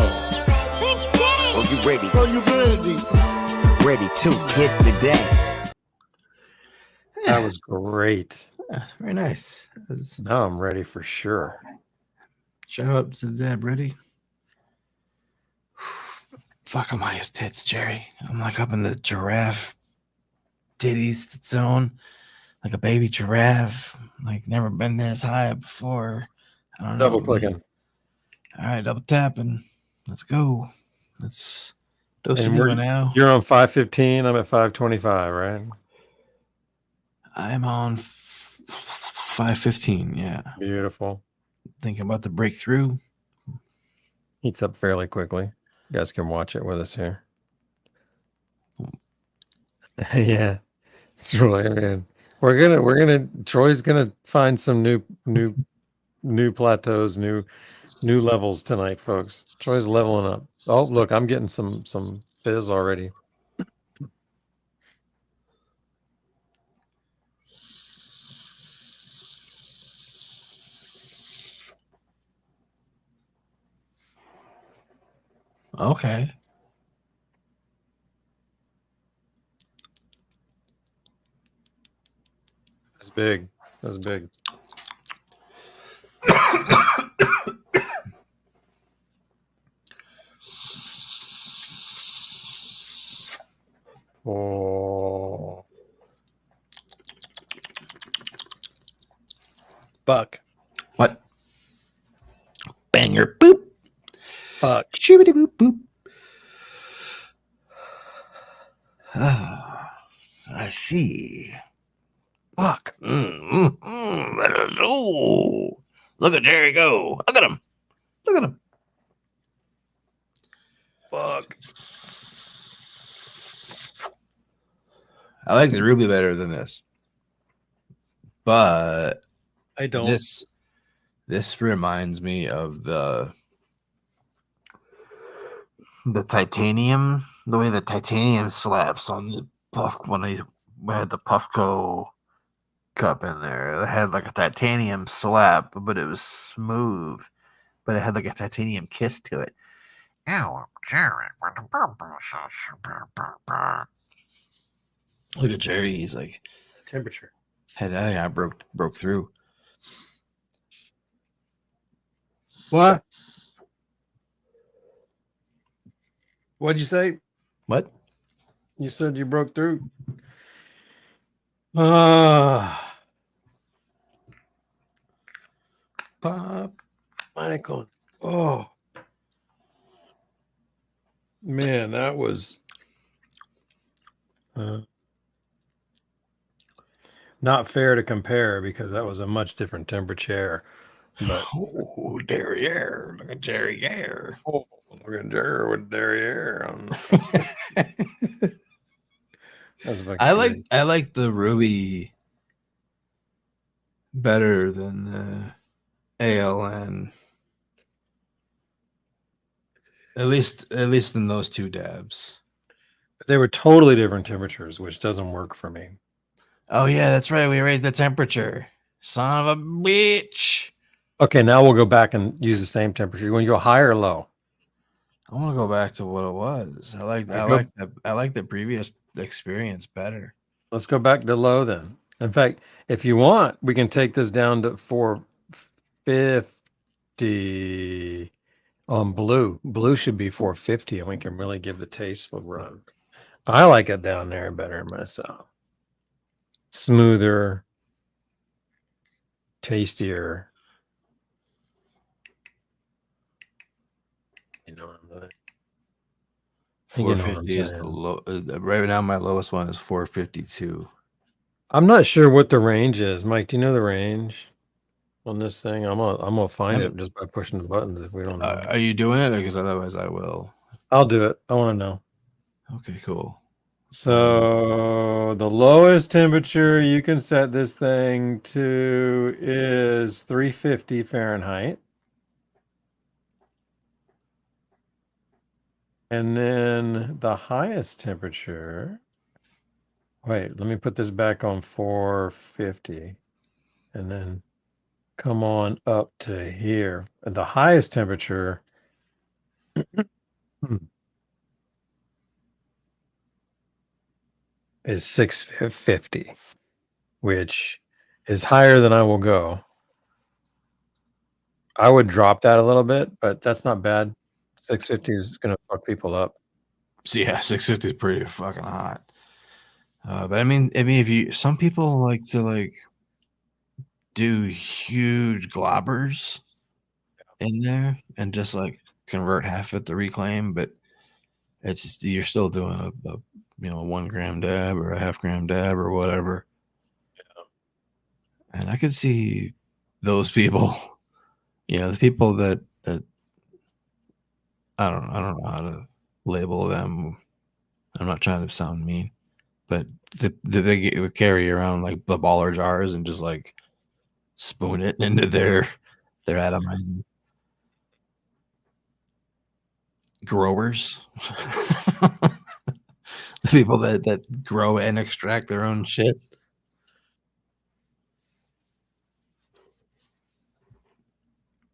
[SPEAKER 1] Are you ready?
[SPEAKER 8] Are you ready?
[SPEAKER 1] Ready to hit the dab.
[SPEAKER 6] That was great.
[SPEAKER 7] Yeah, very nice.
[SPEAKER 6] Now I'm ready for sure.
[SPEAKER 7] Shout out to the dab ready. Fuck, am I his tits, Jerry? I'm like up in the giraffe titties zone, like a baby giraffe. Like never been this high before. I don't know.
[SPEAKER 6] Double clicking.
[SPEAKER 7] All right, double tapping. Let's go. Let's dose
[SPEAKER 6] And
[SPEAKER 7] it now.
[SPEAKER 6] You're on 515. I'm at 525, right?
[SPEAKER 7] I'm on 515. Yeah.
[SPEAKER 6] Beautiful.
[SPEAKER 7] Thinking about the breakthrough.
[SPEAKER 6] Heats up fairly quickly. You guys can watch it with us here. Yeah. Troy, man. Troy's gonna find some new plateaus, new levels tonight, folks. Troy's leveling up. Oh, look, I'm getting some fizz already.
[SPEAKER 7] Okay.
[SPEAKER 6] That's big. That's big. Oh. Fuck.
[SPEAKER 7] What? Banger boop.
[SPEAKER 6] Fuck.
[SPEAKER 7] Shibbity boop boop. Ah, I see. Fuck. That is so. Look at Jerry go. Look at him. Look at him.
[SPEAKER 6] Fuck.
[SPEAKER 7] I like the Ruby better than this. But
[SPEAKER 6] I don't.
[SPEAKER 7] This reminds me of the titanium, the way the titanium slaps on the puff when I had the Puffco cup in there. It had like a titanium slap, but it was smooth. But it had like a titanium kiss to it. Ow, Jerry. Look at Jerry. He's like
[SPEAKER 6] Temperature.
[SPEAKER 7] I broke through.
[SPEAKER 6] What? What'd you say?
[SPEAKER 7] What?
[SPEAKER 6] You said you broke through. Ah.
[SPEAKER 7] Pop.
[SPEAKER 6] Michael. Oh. Man, that was not fair to compare because that was a much different temperature. But
[SPEAKER 7] oh, derriere. Look at Jerry Gare.
[SPEAKER 6] Oh, look at Jerry with derriere.
[SPEAKER 7] I like the Ruby better than the ALN. At least in those two dabs.
[SPEAKER 6] They were totally different temperatures, which doesn't work for me.
[SPEAKER 7] Oh yeah, that's right. We raised the temperature. Son of a bitch.
[SPEAKER 6] Okay, now we'll go back and use the same temperature. You want to go high or low?
[SPEAKER 7] I want to go back to what it was. I like the previous experience better.
[SPEAKER 6] Let's go back to low then. In fact, if you want, we can take this down to 450 on blue. Blue should be 450, and we can really give the taste a run. I like it down there better myself. Smoother, tastier. You know what I'm saying?
[SPEAKER 7] 450 is the low. Right now, my lowest one is 452.
[SPEAKER 6] I'm not sure what the range is. Mike, do you know the range on this thing? I'm gonna find it just by pushing the buttons if we don't know.
[SPEAKER 7] Are you doing it? Because otherwise I will.
[SPEAKER 6] I'll do it. I want to know.
[SPEAKER 7] Okay, cool.
[SPEAKER 6] So the lowest temperature you can set this thing to is 350 Fahrenheit. And then the highest temperature, wait, let me put this back on 450 and then come on up to here. And the highest temperature is 650, which is higher than I will go. I would drop that a little bit, but that's not bad. 650 is going to fuck people up.
[SPEAKER 7] So yeah, 650 is pretty fucking hot. But I mean, if some people like to do huge globbers in there and just convert half it to reclaim, but it's just, you're still doing a 1 gram dab or a half gram dab or whatever. Yeah. And I could see those people, the people that I don't know how to label them. I'm not trying to sound mean, but they would carry around the baller jars and just spoon it into their atomizer. Growers. The people that grow and extract their own shit.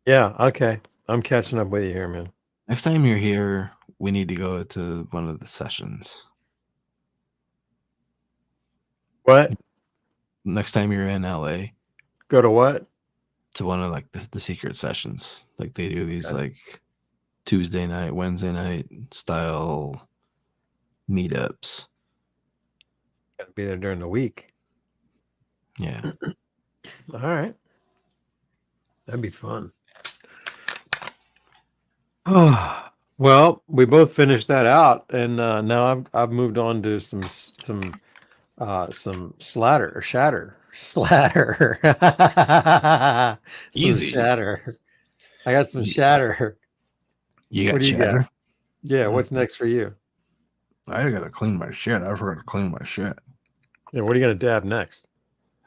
[SPEAKER 6] Yeah, okay. I'm catching up with you here, man.
[SPEAKER 7] Next time you're here, we need to go to one of the sessions.
[SPEAKER 6] What?
[SPEAKER 7] Next time you're in LA.
[SPEAKER 6] Go to what?
[SPEAKER 7] To one of the secret sessions. They do these Tuesday night, Wednesday night style meetups.
[SPEAKER 6] Gotta be there during the week.
[SPEAKER 7] Yeah.
[SPEAKER 6] All right. That'd be fun. Well, we both finished that out, and now I've moved on to some slatter or shatter. Slatter.
[SPEAKER 7] Easy.
[SPEAKER 6] Shatter. I got some shatter.
[SPEAKER 7] You got
[SPEAKER 6] what do
[SPEAKER 7] shatter?
[SPEAKER 6] You got? Yeah, what's next for you?
[SPEAKER 7] I gotta clean my shit. I forgot to clean my shit.
[SPEAKER 6] Yeah, what are you gonna dab next?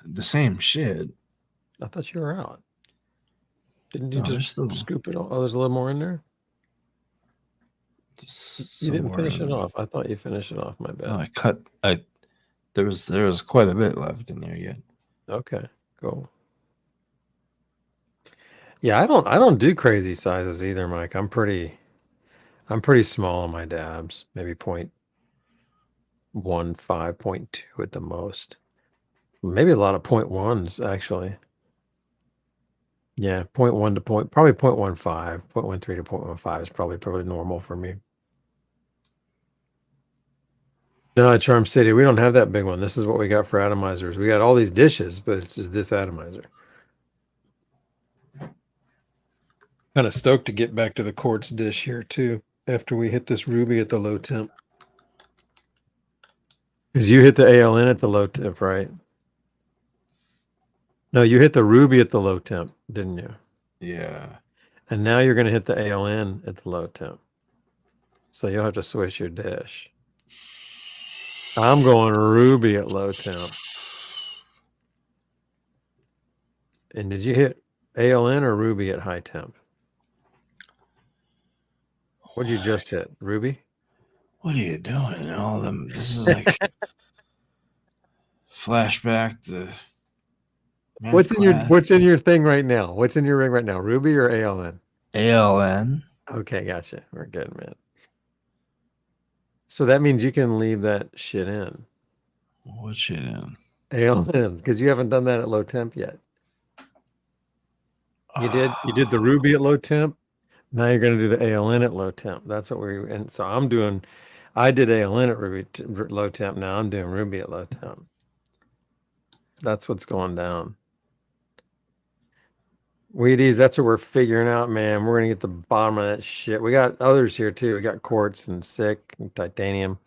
[SPEAKER 7] The same shit.
[SPEAKER 6] I thought you were out. Didn't you just scoop it all? Oh, there's a little more in there? You didn't finish it off. I thought you finished it off. My bad.
[SPEAKER 7] No, there was quite a bit left in there yet.
[SPEAKER 6] Okay, cool. Yeah, I don't do crazy sizes either, Mike. I'm pretty small on my dabs. Maybe 0.15, 0.2 at the most. Maybe a lot of 0.1s actually. Yeah, 0.1 to probably 0.15, 0.13 to 0.15 is probably normal for me. No, at Charm City, we don't have that big one. This is what we got for atomizers. We got all these dishes, but it's just this atomizer. Kind of stoked to get back to the quartz dish here too, after we hit this ruby at the low temp. Because you hit the ALN at the low temp, right? No, you hit the ruby at the low temp, didn't you?
[SPEAKER 7] Yeah.
[SPEAKER 6] And now you're going to hit the ALN at the low temp. So you'll have to switch your dish. I'm going ruby at low temp. And did you hit ALN or ruby at high temp? What'd you just hit? Ruby?
[SPEAKER 7] What are you doing? All them. This is like flashback to math class.
[SPEAKER 6] What's in your thing right now? What's in your ring right now? Ruby or ALN?
[SPEAKER 7] ALN.
[SPEAKER 6] Okay, gotcha. We're good, man. So that means you can leave that shit in.
[SPEAKER 7] What shit in?
[SPEAKER 6] ALN, because you haven't done that at low temp yet. You did the Ruby at low temp. Now you're going to do the ALN at low temp. That's what and so I did ALN at low temp. Now I'm doing Ruby at low temp. That's what's going down. Wheaties, that's what we're figuring out, man. We're going to get the bottom of that shit. We got others here too. We got quartz and sick and titanium.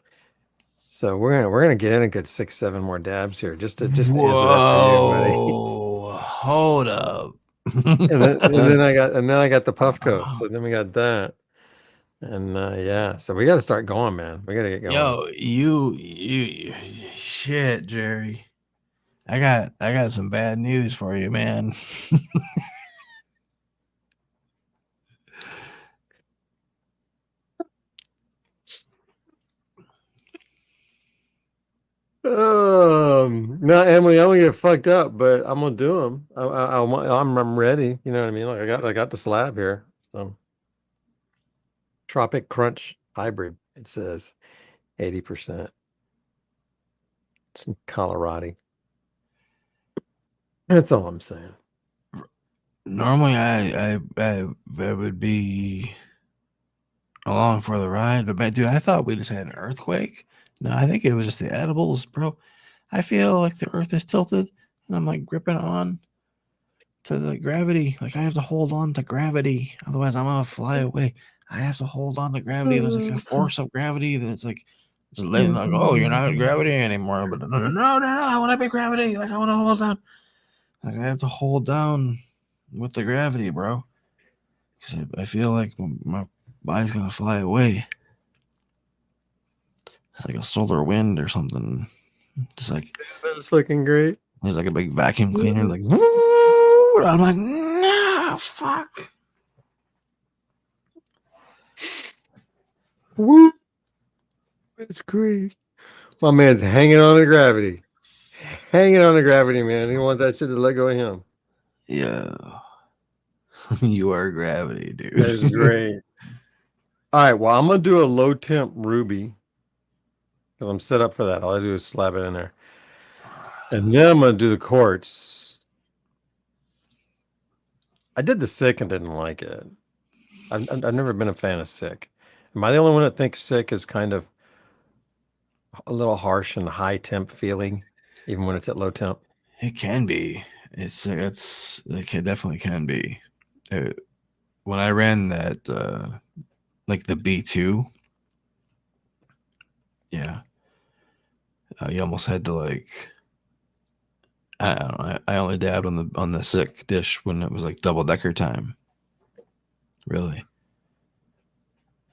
[SPEAKER 6] So we're gonna get in a good 6-7 more dabs here just to answer that for you, buddy.
[SPEAKER 7] Whoa, hold up.
[SPEAKER 6] and then I got the puff coat. So then we got that. And yeah, so we got to start going, man. We got to get going.
[SPEAKER 7] Yo, you shit, Jerry. I got some bad news for you, man.
[SPEAKER 6] No, Emily, I'm gonna get fucked up, but I'm gonna do them. I'm ready. You know what I mean? Like I got the slab here. So Tropic Crunch Hybrid. It says 80%. Some Colorado. That's all I'm saying.
[SPEAKER 7] Normally, I would be along for the ride, but dude, I thought we just had an earthquake. No, I think it was just the edibles, bro. I feel like the earth is tilted, and I'm like gripping on to the gravity. Like I have to hold on to gravity, otherwise I'm gonna fly away. I have to hold on to gravity. There's like a force of gravity that it's like just letting like, oh, you're not at gravity anymore. But no, I want to be gravity. Like I want to hold on. Like I have to hold down with the gravity, bro. Because I feel like my body's gonna fly away. It's like a solar wind or something. Just like
[SPEAKER 6] that's looking great.
[SPEAKER 7] There's like a big vacuum cleaner, like woo! I'm like, no, fuck.
[SPEAKER 6] Woo! It's great. My man's hanging on to gravity. Hanging on to gravity, man. He want that shit to let go of him.
[SPEAKER 7] Yeah. You are gravity, dude.
[SPEAKER 6] That's great. All right, well, I'm gonna do a low temp Ruby because I'm set up for that. All I do is slap it in there. And then I'm going to do the quartz. I did the sick and didn't like it. I've never been a fan of sick. Am I the only one that thinks sick is kind of a little harsh and high temp feeling, even when it's at low temp?
[SPEAKER 7] It can be. It definitely can be. When I ran that, like the B2, yeah, you almost had to like. I don't know. I only dabbed on the sick dish when it was like double decker time. Really,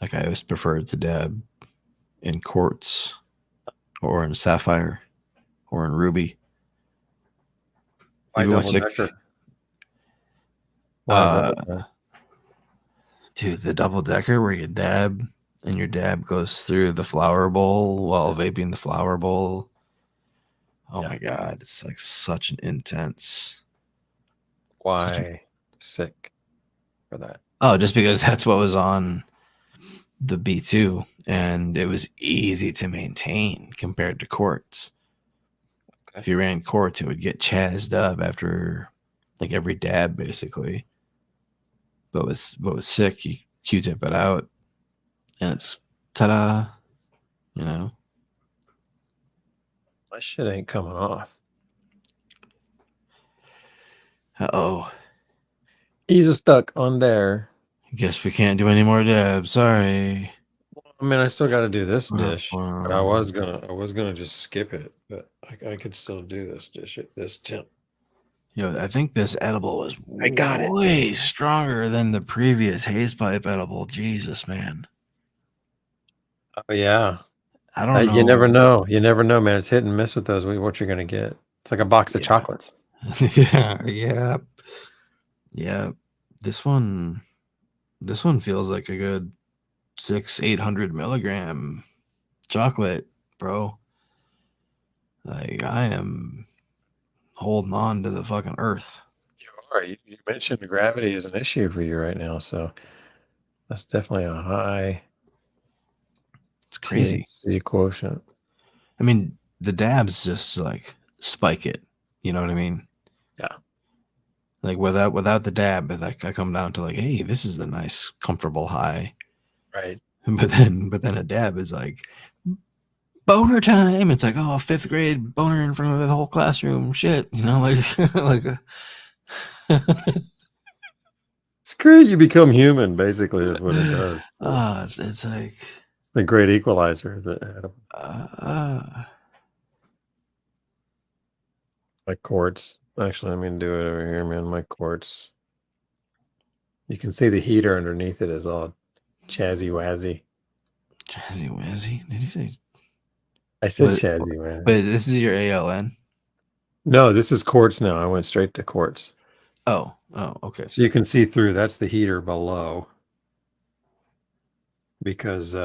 [SPEAKER 7] like I always preferred to dab in quartz, or in sapphire, or in ruby.
[SPEAKER 6] Why double decker? Why is that?
[SPEAKER 7] Dude, the double decker where you dab and your dab goes through the flower bowl while vaping the flower bowl. Oh my God, it's like such an intense.
[SPEAKER 6] Why sick for that?
[SPEAKER 7] Oh, just because that's what was on the B2 and it was easy to maintain compared to quartz. Okay. If you ran quartz, it would get chazzed up after like every dab basically. But with sick, you Q-tip it out and it's ta-da, you know.
[SPEAKER 6] My shit ain't coming off.
[SPEAKER 7] Uh-oh.
[SPEAKER 6] He's stuck on there.
[SPEAKER 7] Guess we can't do any more dabs. Sorry.
[SPEAKER 6] I mean, I still got to do this dish. But I was gonna just skip it, but I could still do this dish at this temp.
[SPEAKER 7] Yo, I think this edible was way stronger than the previous haze pipe edible. Jesus, man.
[SPEAKER 6] Oh yeah.
[SPEAKER 7] I don't know.
[SPEAKER 6] You never know. You never know, man. It's hit and miss with those. What you're gonna get. It's like a box of chocolates.
[SPEAKER 7] Yeah. This one feels like a good 600-800 milligram chocolate, bro. Like I am holding on to the fucking earth.
[SPEAKER 6] You are. You mentioned gravity is an issue for you right now, so that's definitely a high.
[SPEAKER 7] It's crazy.
[SPEAKER 6] THC quotient.
[SPEAKER 7] I mean, the dabs just like spike it. You know what I mean?
[SPEAKER 6] Yeah.
[SPEAKER 7] Like without the dab, like I come down to like, hey, this is a nice, comfortable high.
[SPEAKER 6] Right.
[SPEAKER 7] But then a dab is like boner time. It's like, oh, 5th grade boner in front of the whole classroom. Shit, you know, like like.
[SPEAKER 6] It's great. You become human, basically, is what it does.
[SPEAKER 7] It's like
[SPEAKER 6] It's the great equalizer that Adam. My quartz. Actually, let me do it over here, man. My quartz. You can see the heater underneath it is all chazzy wazzy.
[SPEAKER 7] Chazzy wazzy? Did you say?
[SPEAKER 6] I said chazzy wazzy.
[SPEAKER 7] But this is your ALN?
[SPEAKER 6] No, this is quartz now. I went straight to quartz.
[SPEAKER 7] Oh, okay.
[SPEAKER 6] So you can see through. That's the heater below. Because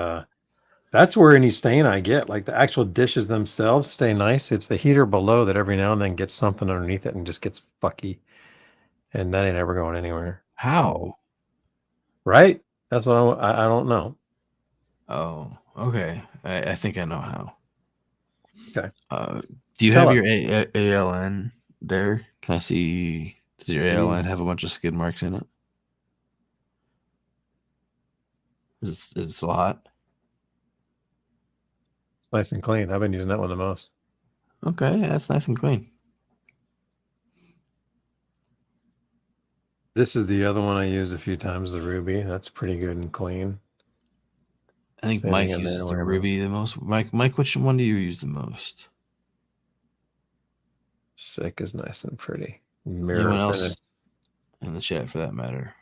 [SPEAKER 6] that's where any stain I get, like the actual dishes themselves stay nice. It's the heater below that every now and then gets something underneath it and just gets fucky. And that ain't ever going anywhere.
[SPEAKER 7] How?
[SPEAKER 6] Right? That's what I don't know.
[SPEAKER 7] Oh, okay. I think I know how.
[SPEAKER 6] Okay.
[SPEAKER 7] Do you have your ALN there? Can I see? Does your ALN have a bunch of skid marks in it? Is it still hot?
[SPEAKER 6] It's nice and clean. I've been using that one the most.
[SPEAKER 7] Okay, yeah, that's nice and clean.
[SPEAKER 6] This is the other one I used a few times, the Ruby. That's pretty good and clean.
[SPEAKER 7] I think Mike uses the Ruby the most. Mike, which one do you use the most?
[SPEAKER 6] Sick is nice and pretty.
[SPEAKER 7] Anyone else in the chat, for that matter,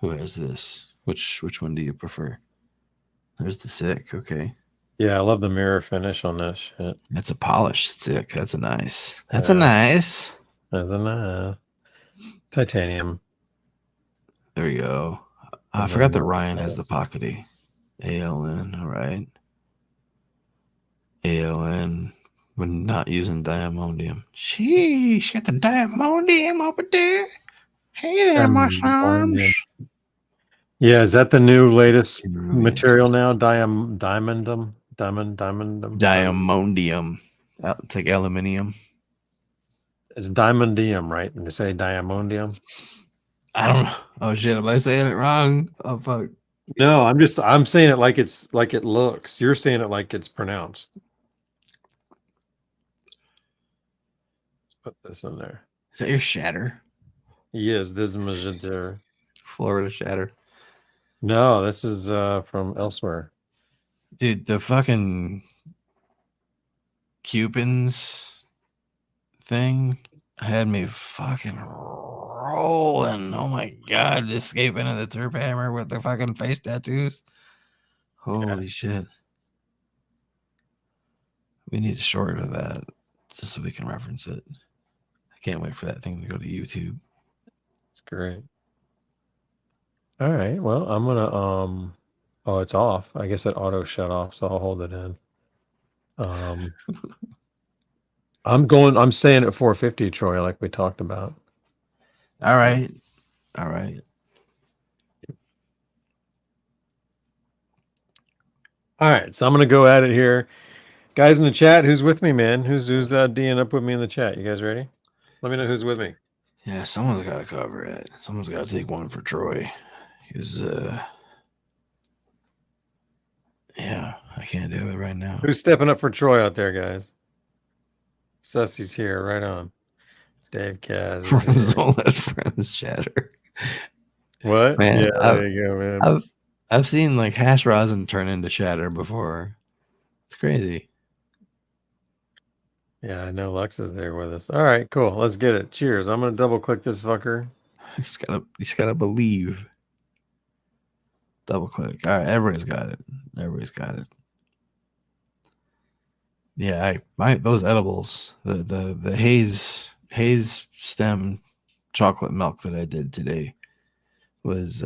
[SPEAKER 7] who has this? Which one do you prefer? There's the Sick. Okay.
[SPEAKER 6] Yeah, I love the mirror finish on that shit.
[SPEAKER 7] That's a polished Sick. That's a nice. That's a nice.
[SPEAKER 6] That's a nice. Titanium.
[SPEAKER 7] There we go. I forgot that Ryan has the Pockety. ALN, all right. ALN when not using diamondium. Sheesh, got the diamondium over there. Hey there, mushrooms.
[SPEAKER 6] Yeah, is that the new latest material now? Diamondium.
[SPEAKER 7] Diamondium. It's like aluminium.
[SPEAKER 6] It's diamondium, right? And you say diamondium.
[SPEAKER 7] I don't know. Oh shit, am I saying it wrong? Oh fuck.
[SPEAKER 6] No, I'm saying it like it's like it looks. You're saying it like it's pronounced. Let's put this in there.
[SPEAKER 7] Is that your shatter?
[SPEAKER 6] Yes, this is my shatter.
[SPEAKER 7] Florida shatter.
[SPEAKER 6] No, this is from elsewhere.
[SPEAKER 7] Dude, the fucking Cubans thing had me fucking rolling. Oh my god, escaping into the turp hammer with the fucking face tattoos. Holy shit. We need a short of that just so we can reference it. I can't wait for that thing to go to YouTube.
[SPEAKER 6] It's great. All right. Well, I'm gonna oh, it's off. I guess it auto shut off, so I'll hold it in. I'm staying at 450, Troy, like we talked about.
[SPEAKER 7] All right. All right.
[SPEAKER 6] All right. So I'm gonna go at it here. Guys in the chat, who's with me, man? Who's D'ing up with me in the chat? You guys ready? Let me know who's with me.
[SPEAKER 7] Yeah, someone's gotta cover it. Someone's gotta take one for Troy. He's yeah, I can't do it right now.
[SPEAKER 6] Who's stepping up for Troy out there, guys? Sussy's here, right on. Dave Kaz.
[SPEAKER 7] Friends don't let friends chatter.
[SPEAKER 6] What?
[SPEAKER 7] Man,
[SPEAKER 6] yeah, there you go, man.
[SPEAKER 7] I've seen like hash rosin turn into chatter before. It's crazy.
[SPEAKER 6] Yeah, I know Lux is there with us. All right, cool. Let's get it. Cheers. I'm gonna double click this fucker.
[SPEAKER 7] You just gotta believe. Double click. All right, everybody's got it. Everybody's got it. Yeah, those edibles, the haze stem chocolate milk that I did today was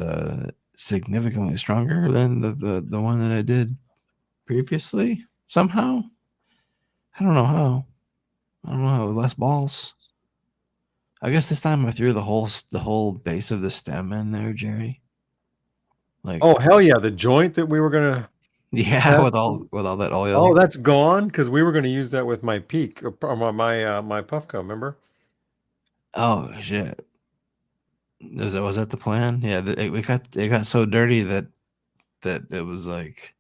[SPEAKER 7] significantly stronger than the one that I did previously. somehow. I don't know how. I don't know how. Less balls. I guess this time I threw the whole base of the stem in there, Jerry. Like,
[SPEAKER 6] Oh hell yeah, the joint that we were gonna
[SPEAKER 7] yeah,
[SPEAKER 6] test.
[SPEAKER 7] with all that oil.
[SPEAKER 6] Oh, that's gone because we were gonna use that with my peak or my Puffco. Remember?
[SPEAKER 7] Oh shit. Was that the plan? Yeah, it got so dirty that it was like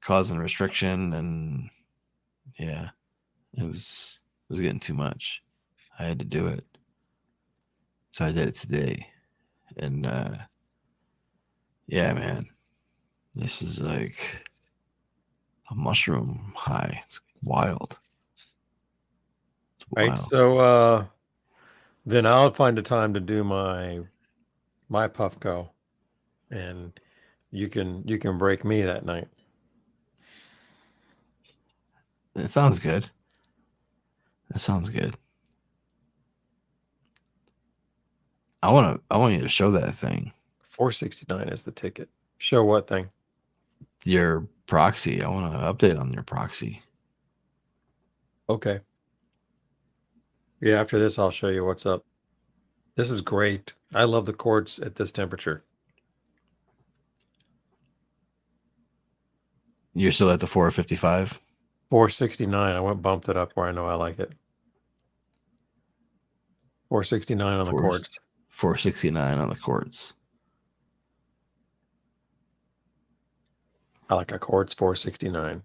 [SPEAKER 7] causing restriction, and yeah, it was getting too much. I had to do it, so I did it today, and yeah, man, this is like a mushroom high. It's wild. It's
[SPEAKER 6] Right.
[SPEAKER 7] wild.
[SPEAKER 6] So then I'll find a time to do my Puffco, and you can break me that night.
[SPEAKER 7] It sounds good. That sounds good. I want you to show that thing.
[SPEAKER 6] 469 is the ticket. Show what thing?
[SPEAKER 7] Your proxy. I want to update on your proxy.
[SPEAKER 6] Okay. Yeah, after this, I'll show you what's up. This is great. I love the quartz at this temperature.
[SPEAKER 7] You're still at the 455?
[SPEAKER 6] 469. I went bumped it up where I know I like it. 469 on the quartz.
[SPEAKER 7] 469 on the quartz.
[SPEAKER 6] I like a quartz 469.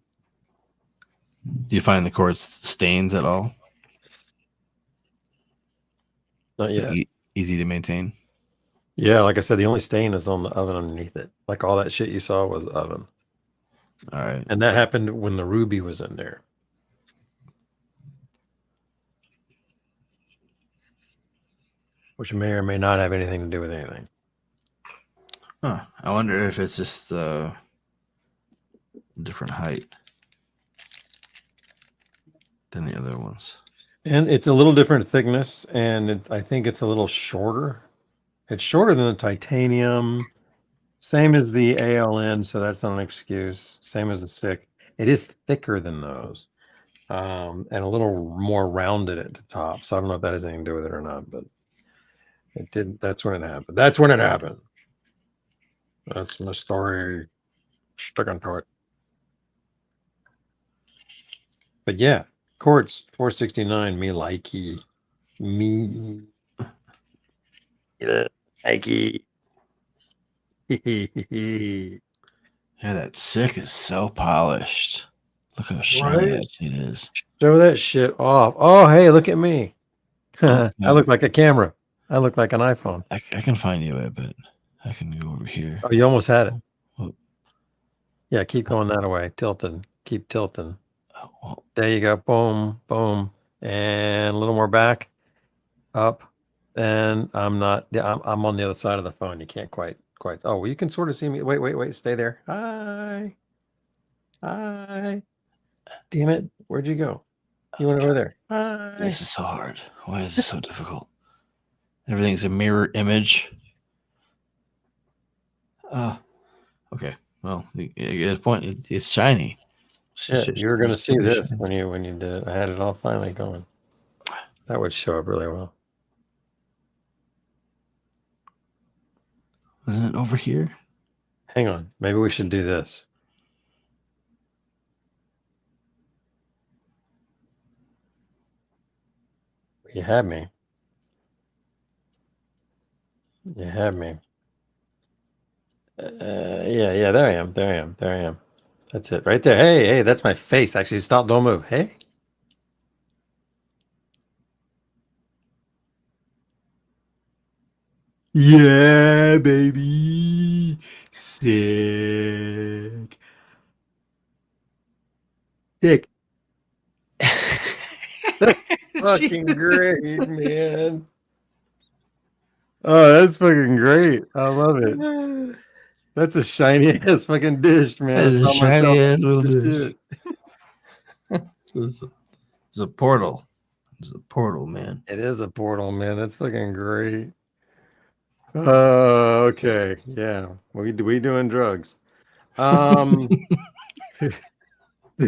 [SPEAKER 7] Do you find the quartz stains at all?
[SPEAKER 6] Not yet.
[SPEAKER 7] Easy to maintain?
[SPEAKER 6] Yeah, like I said, the only stain is on the oven underneath it. Like all that shit you saw was oven.
[SPEAKER 7] All right.
[SPEAKER 6] And that happened when the ruby was in there. Which may or may not have anything to do with anything.
[SPEAKER 7] Huh. I wonder if it's just different height than the other ones.
[SPEAKER 6] And it's a little different thickness, and I think it's a little shorter. It's shorter than the titanium. Same as the ALN, so that's not an excuse. Same as the stick. It is thicker than those, and a little more rounded at the top. So I don't know if that has anything to do with it or not, but it did. That's when it happened. That's when it happened. That's my story. Sticking to it. But yeah, quartz 469. Me likey. Me likey.
[SPEAKER 7] Yeah, that sick is so polished. Look how shiny that shit is.
[SPEAKER 6] Show that shit off. Oh, hey, look at me. I look like a camera. I look like an iPhone.
[SPEAKER 7] I can find you it, but I can go over here.
[SPEAKER 6] Oh, you almost had it.
[SPEAKER 7] Oh.
[SPEAKER 6] Yeah, keep going that way. Tilting. Keep tilting.
[SPEAKER 7] Oh.
[SPEAKER 6] There you go. Boom, boom. And a little more back. Up. And I'm on the other side of the phone. You can't quite. Oh, well, you can sort of see me. Wait. Stay there. Hi. Damn it. Where'd you go? You went over there. Hi.
[SPEAKER 7] This is so hard. Why is this so difficult? Everything's a mirror image. Okay. Well, at a point, it's shiny.
[SPEAKER 6] Shit, you were going to see this when you did it. I had it all finally going. That would show up really well.
[SPEAKER 7] Isn't it over here?
[SPEAKER 6] Hang on. Maybe we should do this. You had me. You had me. Yeah, there I am. That's it right there. Hey, that's my face. Actually, stop, don't move. Hey. Yeah, baby. Sick. That's fucking great, man. Oh, that's fucking great. I love it. That's a shiny ass fucking dish, man.
[SPEAKER 7] That's a shiny ass little dish. It's a portal. It's a portal, man.
[SPEAKER 6] It is a portal, man. That's fucking great. Okay. Yeah. We doing drugs.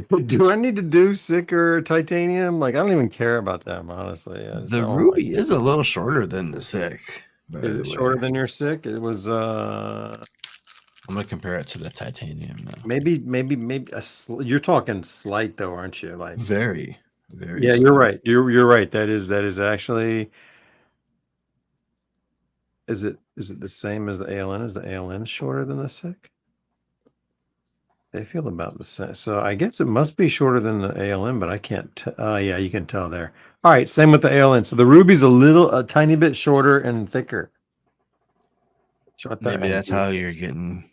[SPEAKER 6] Do I need to do sick or titanium? Like, I don't even care about them, honestly.
[SPEAKER 7] The ruby is a little shorter than the sick. By
[SPEAKER 6] Is
[SPEAKER 7] the
[SPEAKER 6] it
[SPEAKER 7] way.
[SPEAKER 6] shorter than your sick? It was
[SPEAKER 7] I'm gonna compare it to the titanium now.
[SPEAKER 6] maybe you're talking slight though, aren't you? Like
[SPEAKER 7] Very
[SPEAKER 6] yeah, you're
[SPEAKER 7] slight.
[SPEAKER 6] right. You're right. That is actually is it the same as the ALN? Is the ALN shorter than the sick? They feel about the same. So I guess it must be shorter than the ALN, but I can't yeah, you can tell there. All right, same with the ALN. So the ruby's a tiny bit shorter and thicker.
[SPEAKER 7] Maybe that's how you're getting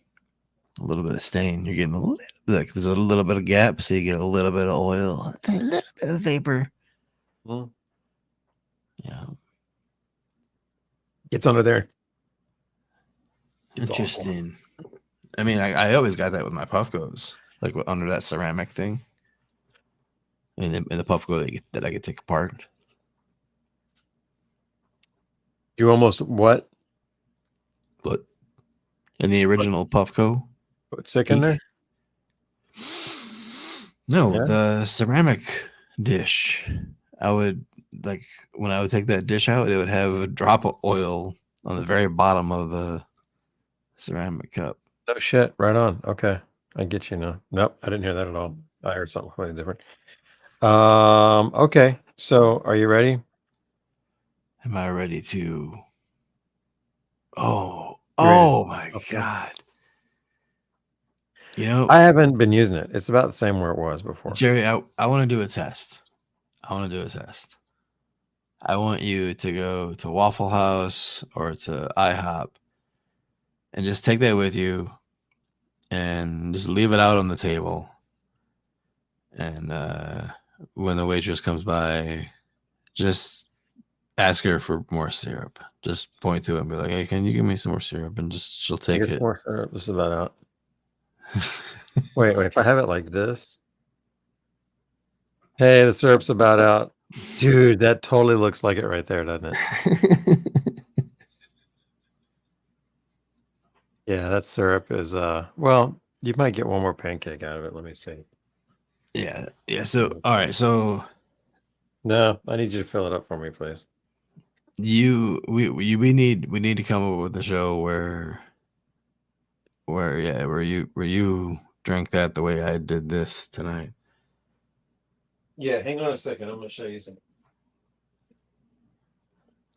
[SPEAKER 7] a little bit of stain. You're getting a little, like there's a little bit of gap, so you get a little bit of oil, a little bit of vapor. Yeah,
[SPEAKER 6] it's under there.
[SPEAKER 7] Interesting. I mean, I always got that with my Puffcos, like under that ceramic thing, and the Puffco that I could take apart.
[SPEAKER 6] You almost what?
[SPEAKER 7] But in the original Puffco,
[SPEAKER 6] Put sick in there?
[SPEAKER 7] No,
[SPEAKER 6] Yeah?
[SPEAKER 7] the ceramic dish. I would like when I would take that dish out, it would have a drop of oil on the very bottom of the ceramic cup.
[SPEAKER 6] No shit. Right on. Okay. I get you now. Nope. I didn't hear that at all. I heard something completely different. Okay. So are you ready?
[SPEAKER 7] Am I ready to?
[SPEAKER 6] You're
[SPEAKER 7] Oh
[SPEAKER 6] ready.
[SPEAKER 7] my
[SPEAKER 6] Okay.
[SPEAKER 7] God. You know,
[SPEAKER 6] I haven't been using it. It's about the same where it was before.
[SPEAKER 7] Jerry, I want to do a test. I want you to go to Waffle House or to IHOP and just take that with you and just leave it out on the table. And when the waitress comes by, just ask her for more syrup. Just point to it and be like, "Hey, can you give me some more syrup?" And just she'll take it.
[SPEAKER 6] More syrup. This is about out. Wait. If I have it like this. Hey, the syrup's about out. Dude, that totally looks like it right there, doesn't it? Yeah, that syrup is well, you might get one more pancake out of it. Let me see.
[SPEAKER 7] Yeah. So all right, so
[SPEAKER 6] no, I need you to fill it up for me, please.
[SPEAKER 7] We need to come up with a show where you drink that the way I did this tonight.
[SPEAKER 6] Yeah, hang on a second. I'm gonna show you something.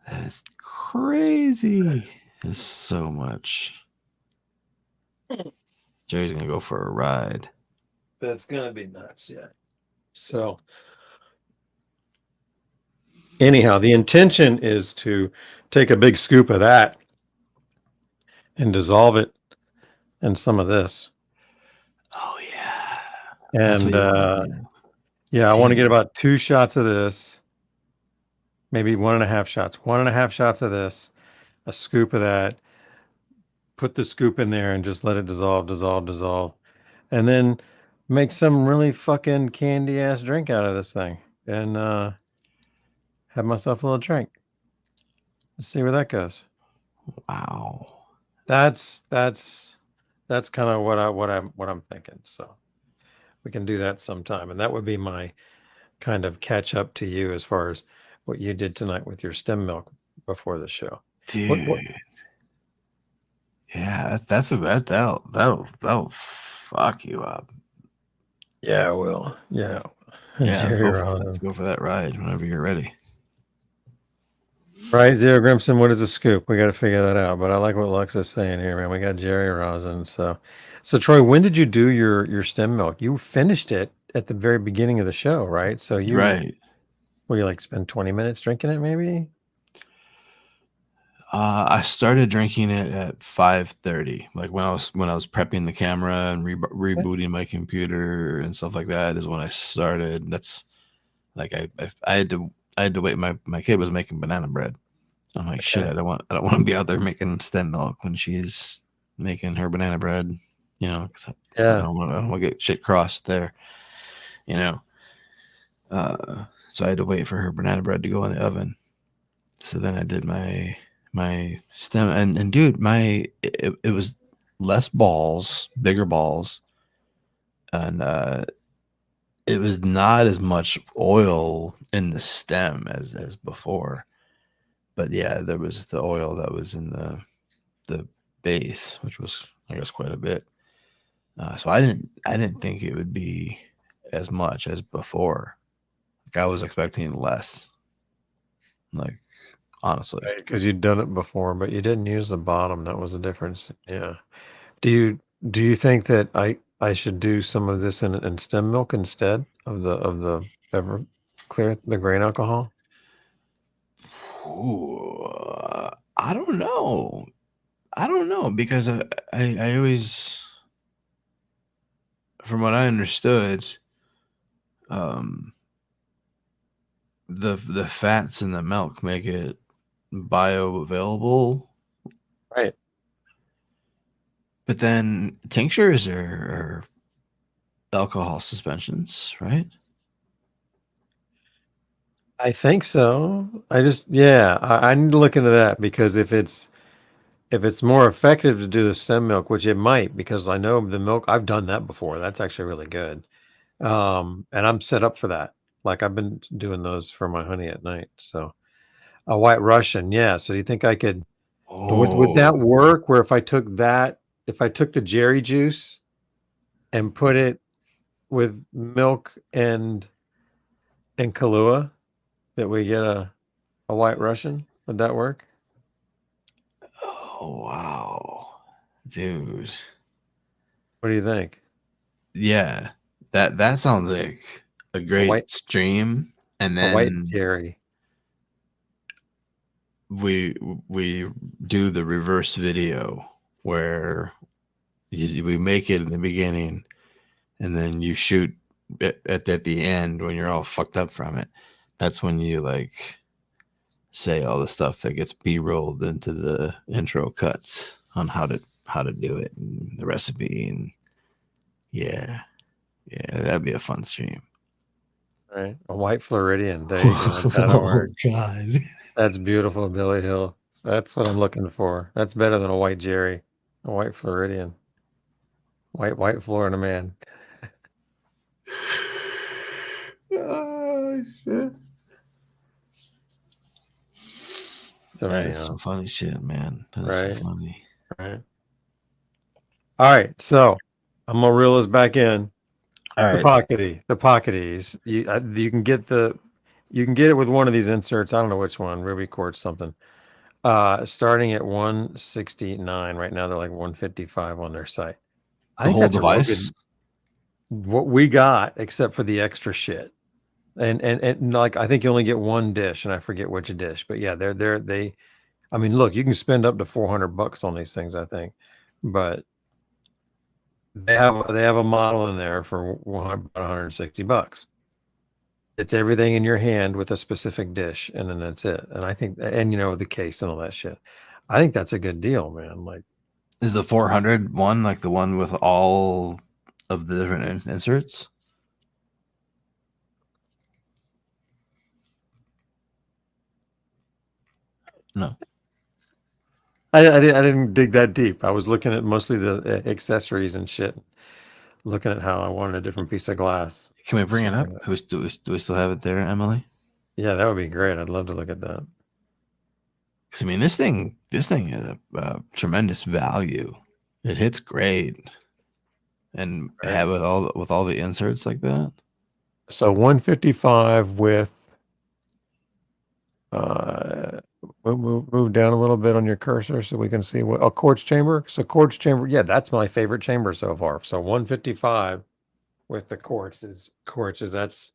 [SPEAKER 7] That is crazy. It's so much. Jerry's gonna go for a ride.
[SPEAKER 6] That's gonna be nuts, yeah. So anyhow, the intention is to take a big scoop of that and dissolve it in some of this.
[SPEAKER 7] Oh yeah.
[SPEAKER 6] And yeah, I want to get about 2 shots of this, maybe 1.5 shots. 1.5 shots of this, a scoop of that. Put the scoop in there and just let it dissolve. And then make some really fucking candy ass drink out of this thing. And have myself a little drink. Let's see where that goes.
[SPEAKER 7] Wow.
[SPEAKER 6] That's kind of what I'm thinking. So we can do that sometime. And that would be my kind of catch up to you as far as what you did tonight with your stem milk before the show.
[SPEAKER 7] Dude. Yeah, that'll fuck you up.
[SPEAKER 6] Yeah, it will. Yeah.
[SPEAKER 7] Yeah, let's go for that ride whenever you're ready.
[SPEAKER 6] Right, Zero Grimson, what is a scoop? We got to figure that out. But I like what Lux is saying here, man. We got Jerry Rosin. So Troy, when did you do your stem milk? You finished it at the very beginning of the show, right? So you What do you like? Spend 20 minutes drinking it, maybe?
[SPEAKER 7] I started drinking it at 5:30, like when I was prepping the camera and rebooting my computer and stuff like that is when I started. That's like I had to wait. My kid was making banana bread. I'm like, shit, I don't want to be out there making stem milk when she's making her banana bread, you know, because I don't want to get shit crossed there, you know. So I had to wait for her banana bread to go in the oven. So then I did my stem and dude, it was less balls, bigger balls, and it was not as much oil in the stem as before. But yeah, there was the oil that was in the base, which was, I guess, quite a bit. So I didn't think it would be as much as before. Like I was expecting less. Like honestly,
[SPEAKER 6] Because you'd done it before, but you didn't use the bottom. That was the difference. Yeah. Do you think that I should do some of this in stem milk instead of the Everclear, the grain alcohol?
[SPEAKER 7] ooh, I don't know. I don't know because I always, from what I understood, the fats in the milk make it bioavailable.
[SPEAKER 6] Right.
[SPEAKER 7] But then tinctures are alcohol suspensions, right?
[SPEAKER 6] I think so. I need to look into that because if it's more effective to do the stem milk, which it might, because I know the milk, I've done that before. That's actually really good. And I'm set up for that. Like I've been doing those for my honey at night. So a White Russian, yeah. So do you think I could would that work where if I took the Jerry juice and put it with milk and Kahlua, that we get a White Russian? Would that work?
[SPEAKER 7] Oh wow, dude.
[SPEAKER 6] What do you think?
[SPEAKER 7] Yeah, that sounds like a great
[SPEAKER 6] white-
[SPEAKER 7] stream. And
[SPEAKER 6] A white
[SPEAKER 7] then
[SPEAKER 6] Jerry.
[SPEAKER 7] we do the reverse video where we make it in the beginning, and then you shoot at the end when you're all fucked up from it. That's when you like say all the stuff that gets B-rolled into the intro cuts on how to do it and the recipe. And yeah, that'd be a fun stream.
[SPEAKER 6] Right. A white Floridian. There you go. That'll work.
[SPEAKER 7] God.
[SPEAKER 6] That's beautiful, Billy Hill. That's what I'm looking for. That's better than a white Jerry. A white Floridian. White Florida man.
[SPEAKER 7] Oh shit.
[SPEAKER 6] So
[SPEAKER 7] That
[SPEAKER 6] anyhow,
[SPEAKER 7] is some funny shit, man. That is
[SPEAKER 6] right.
[SPEAKER 7] so funny.
[SPEAKER 6] Right. All right. So I'm gonna reel this back in.
[SPEAKER 7] All
[SPEAKER 6] The
[SPEAKER 7] right.
[SPEAKER 6] Pocketies. You can get it with one of these inserts. I don't know which one. Ruby Quartz something. Starting at 169 right now. They're like 155 on their site. I
[SPEAKER 7] The
[SPEAKER 6] think
[SPEAKER 7] whole
[SPEAKER 6] that's a real
[SPEAKER 7] device.
[SPEAKER 6] good, what we got, except for the extra shit. And like I think you only get one dish, and I forget which dish. But yeah, they. I mean, look, you can spend up to $400 on these things, I think, but they have a model in there for $160. It's everything in your hand with a specific dish, and then that's it. And I think, and the case and all that shit. I think that's a good deal, man. Like,
[SPEAKER 7] Is the 400 one like the one with all of the different inserts? No.
[SPEAKER 6] I didn't dig that deep. I was looking at mostly the accessories and shit, looking at how I wanted a different piece of glass.
[SPEAKER 7] Can we bring it up? Do we still have it there, Emily?
[SPEAKER 6] Yeah, that would be great. I'd love to look at that.
[SPEAKER 7] Because I mean, this thing is a tremendous value. It hits great, and have with all the inserts like that.
[SPEAKER 6] So 155 with move down a little bit on your cursor so we can see what a quartz chamber. So quartz chamber, yeah, that's my favorite chamber so far. So 155 with the quartz is that's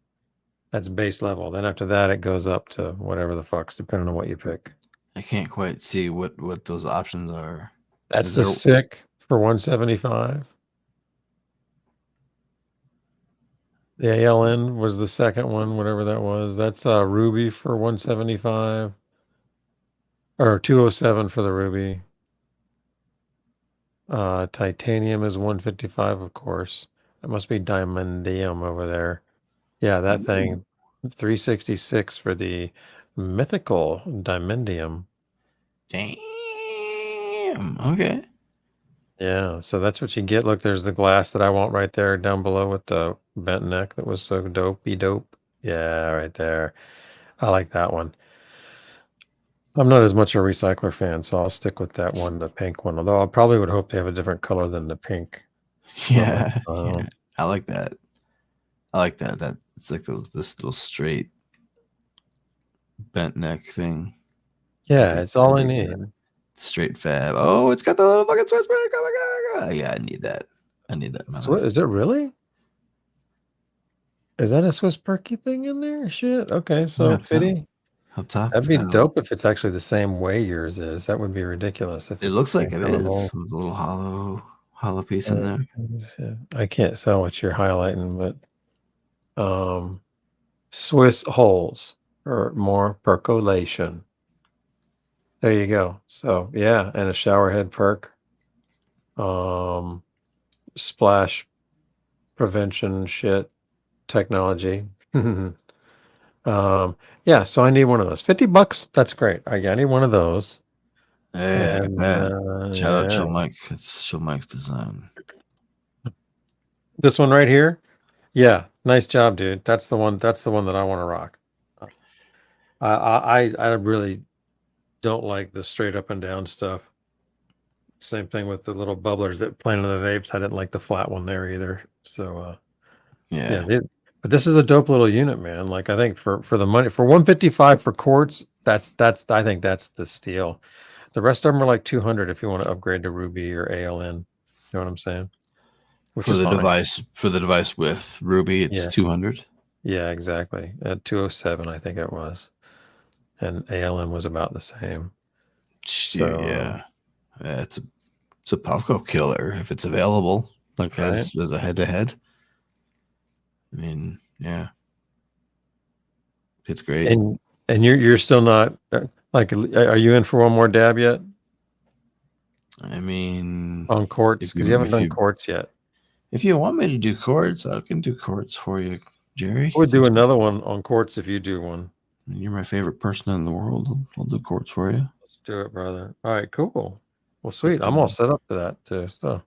[SPEAKER 6] base level. Then after that it goes up to whatever the fuck's depending on what you pick.
[SPEAKER 7] I can't quite see what those options are.
[SPEAKER 6] That's the sick for 175. The ALN was the second one, whatever that was. That's Ruby for 175. Or 207 for the Ruby. Titanium is 155, of course. That must be Diamondium over there. Yeah, that thing. 366 for the mythical Diamondium.
[SPEAKER 7] Damn. Okay.
[SPEAKER 6] Yeah, so that's what you get. Look, there's the glass that I want right there down below with the bent neck that was so dope. Yeah, right there. I like that one. I'm not as much a recycler fan, so I'll stick with that one, the pink one. Although I probably would hope they have a different color than the pink.
[SPEAKER 7] Yeah, yeah. I like that. I like that. That it's like this little straight bent neck thing.
[SPEAKER 6] Yeah, it's all I need.
[SPEAKER 7] Straight fab. Oh, it's got the little fucking Swiss break. Oh my god. Yeah, I need that. I need that in my life.
[SPEAKER 6] Is it really? Is that a Swiss perky thing in there? Shit. Okay, so fitty.
[SPEAKER 7] Up top.
[SPEAKER 6] That'd be dope if it's actually the same way yours is. That would be ridiculous. If
[SPEAKER 7] it looks like it is with a little hollow piece in there.
[SPEAKER 6] I can't tell what you're highlighting, but Swiss holes or more percolation. There you go. So yeah, and a shower head perk. Splash prevention shit technology. Yeah, so I need one of those. $50, that's great. I need one of those.
[SPEAKER 7] Yeah, shout out Chill Mike. It's Chill Mike's design.
[SPEAKER 6] This one right here. Yeah, nice job, dude. That's the one that I want to rock. I really don't like the straight up and down stuff. Same thing with the little bubblers that planted the vapes. I didn't like the flat one there either. So yeah, but this is a dope little unit, man. Like I think for the money, for $155 for quartz, that's I think that's the steal. The rest of them are like $200 if you want to upgrade to Ruby or ALN. You know what I'm saying?
[SPEAKER 7] For the device with Ruby, it's $200.
[SPEAKER 6] Yeah, exactly. At $207, I think it was, and ALN was about the same. So,
[SPEAKER 7] yeah, it's a Puffco killer if it's available. Like as a head-to-head. I mean, yeah, it's great.
[SPEAKER 6] And you're still not like, are you in for one more dab yet?
[SPEAKER 7] I mean,
[SPEAKER 6] on quartz, because you haven't done quartz yet.
[SPEAKER 7] If you want me to do quartz, I can do quartz for you, Jerry.
[SPEAKER 6] We'll do another one on quartz if you do one.
[SPEAKER 7] You're my favorite person in the world. I'll do quartz for you.
[SPEAKER 6] Let's do it, brother. All right, cool. Well, sweet. I'm all set up for that too. So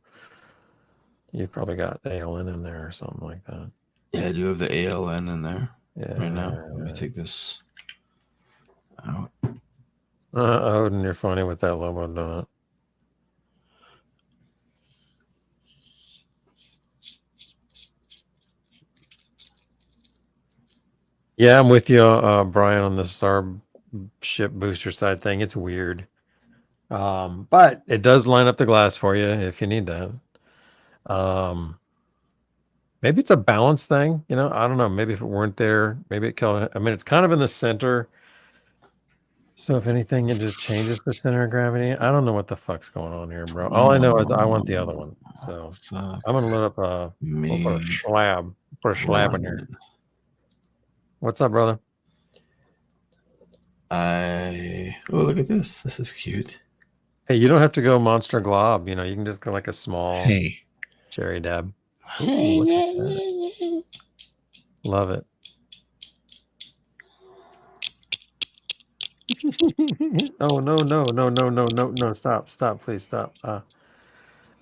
[SPEAKER 6] you probably got ALN in there or something like that.
[SPEAKER 7] Yeah, I do have the ALN in there right now. Let me take this out.
[SPEAKER 6] Odin, you're funny with that logo, don't it? Yeah, I'm with you, Brian, on the Starship booster side thing. It's weird. But it does line up the glass for you if you need that. Maybe it's a balance thing, I don't know. Maybe if it weren't there, maybe it killed it. I mean, it's kind of in the center. So if anything, it just changes the center of gravity. I don't know what the fuck's going on here, bro. All I know is I want the other one. So I'm gonna load up we'll put a slab. Put a slab in here. What's up, brother?
[SPEAKER 7] Oh, look at this. This is cute.
[SPEAKER 6] Hey, you don't have to go monster glob. You can just go like a small cherry dab. Ooh, love it. Oh no! Stop! Please stop.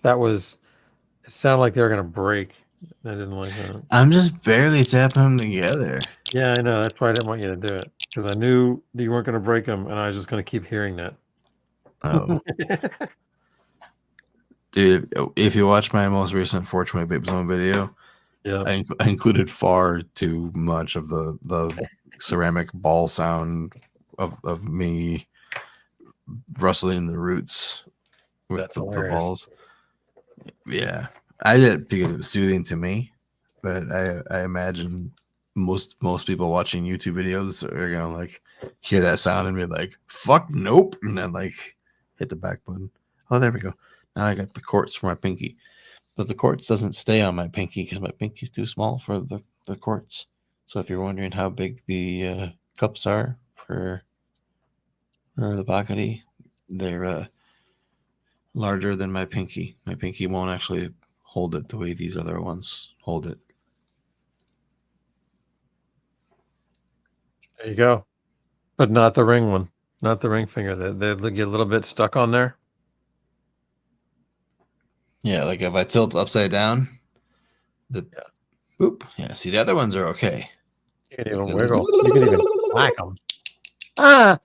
[SPEAKER 6] It sounded like they were gonna break. I didn't like that.
[SPEAKER 7] I'm just barely tapping them together.
[SPEAKER 6] Yeah, I know. That's why I didn't want you to do it, because I knew that you weren't gonna break them, and I was just gonna keep hearing that.
[SPEAKER 7] Oh. Dude, if you watch my most recent 420 Vape Zone video, I included far too much of the ceramic ball sound of me rustling the roots with the balls. Yeah, I did it because it was soothing to me, but I imagine most people watching YouTube videos are gonna like hear that sound and be like, "Fuck, nope," and then like hit the back button. Oh, there we go. Now I got the quartz for my pinky, but the quartz doesn't stay on my pinky because my pinky's too small for the quartz. So if you're wondering how big the cups are for the Pockety, they're larger than my pinky. My pinky won't actually hold it the way these other ones hold it.
[SPEAKER 6] There you go. But not the ring one. Not the ring finger. They get a little bit stuck on there.
[SPEAKER 7] Yeah, like if I tilt upside down, the Oop. Yeah. See, the other ones are okay.
[SPEAKER 6] You can even wiggle. You can even whack them. Ah.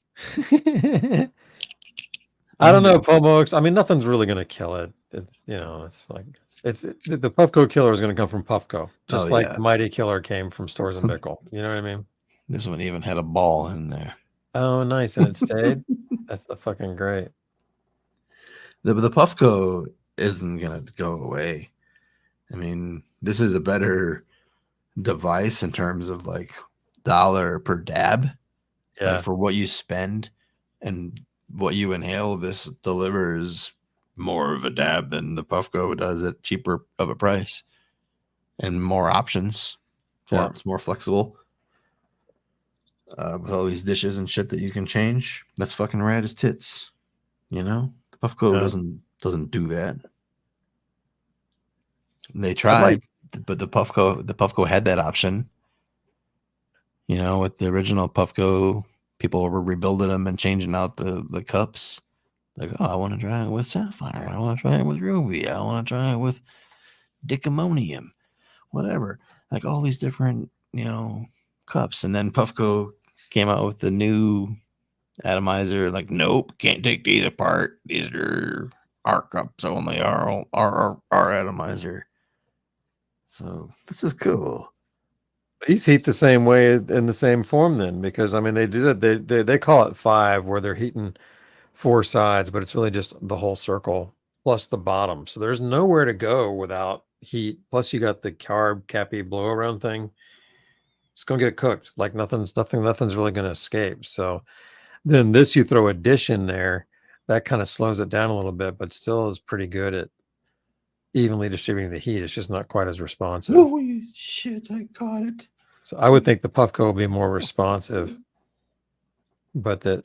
[SPEAKER 6] I don't know, Pomokes. I mean, nothing's really gonna kill it. You know, it's like the Puffco killer is gonna come from Puffco, just like the Mighty Killer came from Stores and Bickle. You know what I mean?
[SPEAKER 7] This one even had a ball in there.
[SPEAKER 6] Oh, nice, and it stayed. That's the fucking great.
[SPEAKER 7] The Puffco isn't gonna go away. I mean, this is a better device in terms of like dollar per dab.
[SPEAKER 6] Yeah.
[SPEAKER 7] Like for what you spend and what you inhale, this delivers more of a dab than the Puffco does at cheaper of a price and more options.
[SPEAKER 6] Yeah.
[SPEAKER 7] It's more flexible. With all these dishes and shit that you can change, that's fucking rad as tits. You know, the Puffco doesn't do that. They tried, but the Puffco had that option. You know, with the original Puffco, people were rebuilding them and changing out the cups. Like, oh, I want to try it with sapphire. I want to try it with ruby. I want to try it with dicammonium, whatever. Like all these different, you know, cups. And then Puffco came out with the new atomizer. Like, nope, can't take these apart. These are our cups only. Our atomizer. So this is cool.
[SPEAKER 6] These heat the same way in the same form then, because I mean they did it. They call it 5, where they're heating 4 sides, but it's really just the whole circle plus the bottom. So there's nowhere to go without heat. Plus you got the carb cappy blow around thing. It's gonna get cooked. Like nothing's really gonna escape. So then this, you throw a dish in there, that kind of slows it down a little bit, but still is pretty good at evenly distributing the heat. It's just not quite as responsive.
[SPEAKER 7] Oh shit! I caught it.
[SPEAKER 6] So I would think the Puffco will be more responsive, but that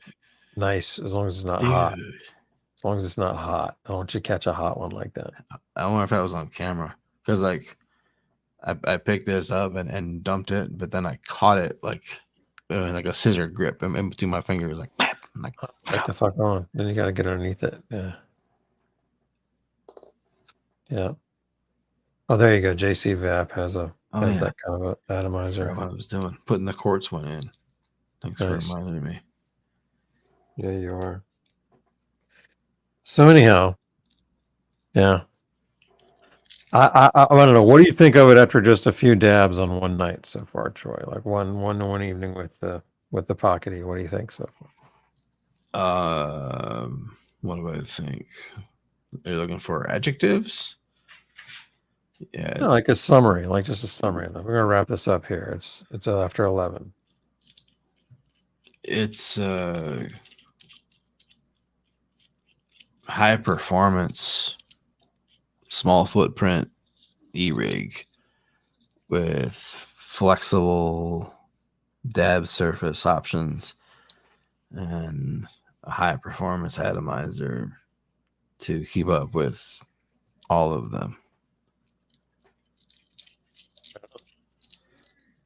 [SPEAKER 6] nice as long as it's not hot. As long as it's not hot. I don't want you to catch a hot one like that.
[SPEAKER 7] I wonder if that was on camera, because like I picked this up and dumped it, but then I caught it like a scissor grip in between my fingers, like bam. I'm like,
[SPEAKER 6] take the fuck on. Then you got to get underneath it. Yeah. Yeah. Oh, there you go. JCVAP has that kind of a atomizer.
[SPEAKER 7] What I was doing, putting the quartz one in. Thanks for reminding me.
[SPEAKER 6] Yeah, you are. So anyhow, yeah. I want to know, what do you think of it after just a few dabs on one night so far, Troy? Like one evening with the Pockety. What do you think so
[SPEAKER 7] far? What do I think? Are you looking for adjectives? Yeah,
[SPEAKER 6] no, like a summary, like just a summary. We're gonna wrap this up here. It's after 11.
[SPEAKER 7] It's high performance, small footprint e-rig with flexible dab surface options and a high performance atomizer to keep up with all of them.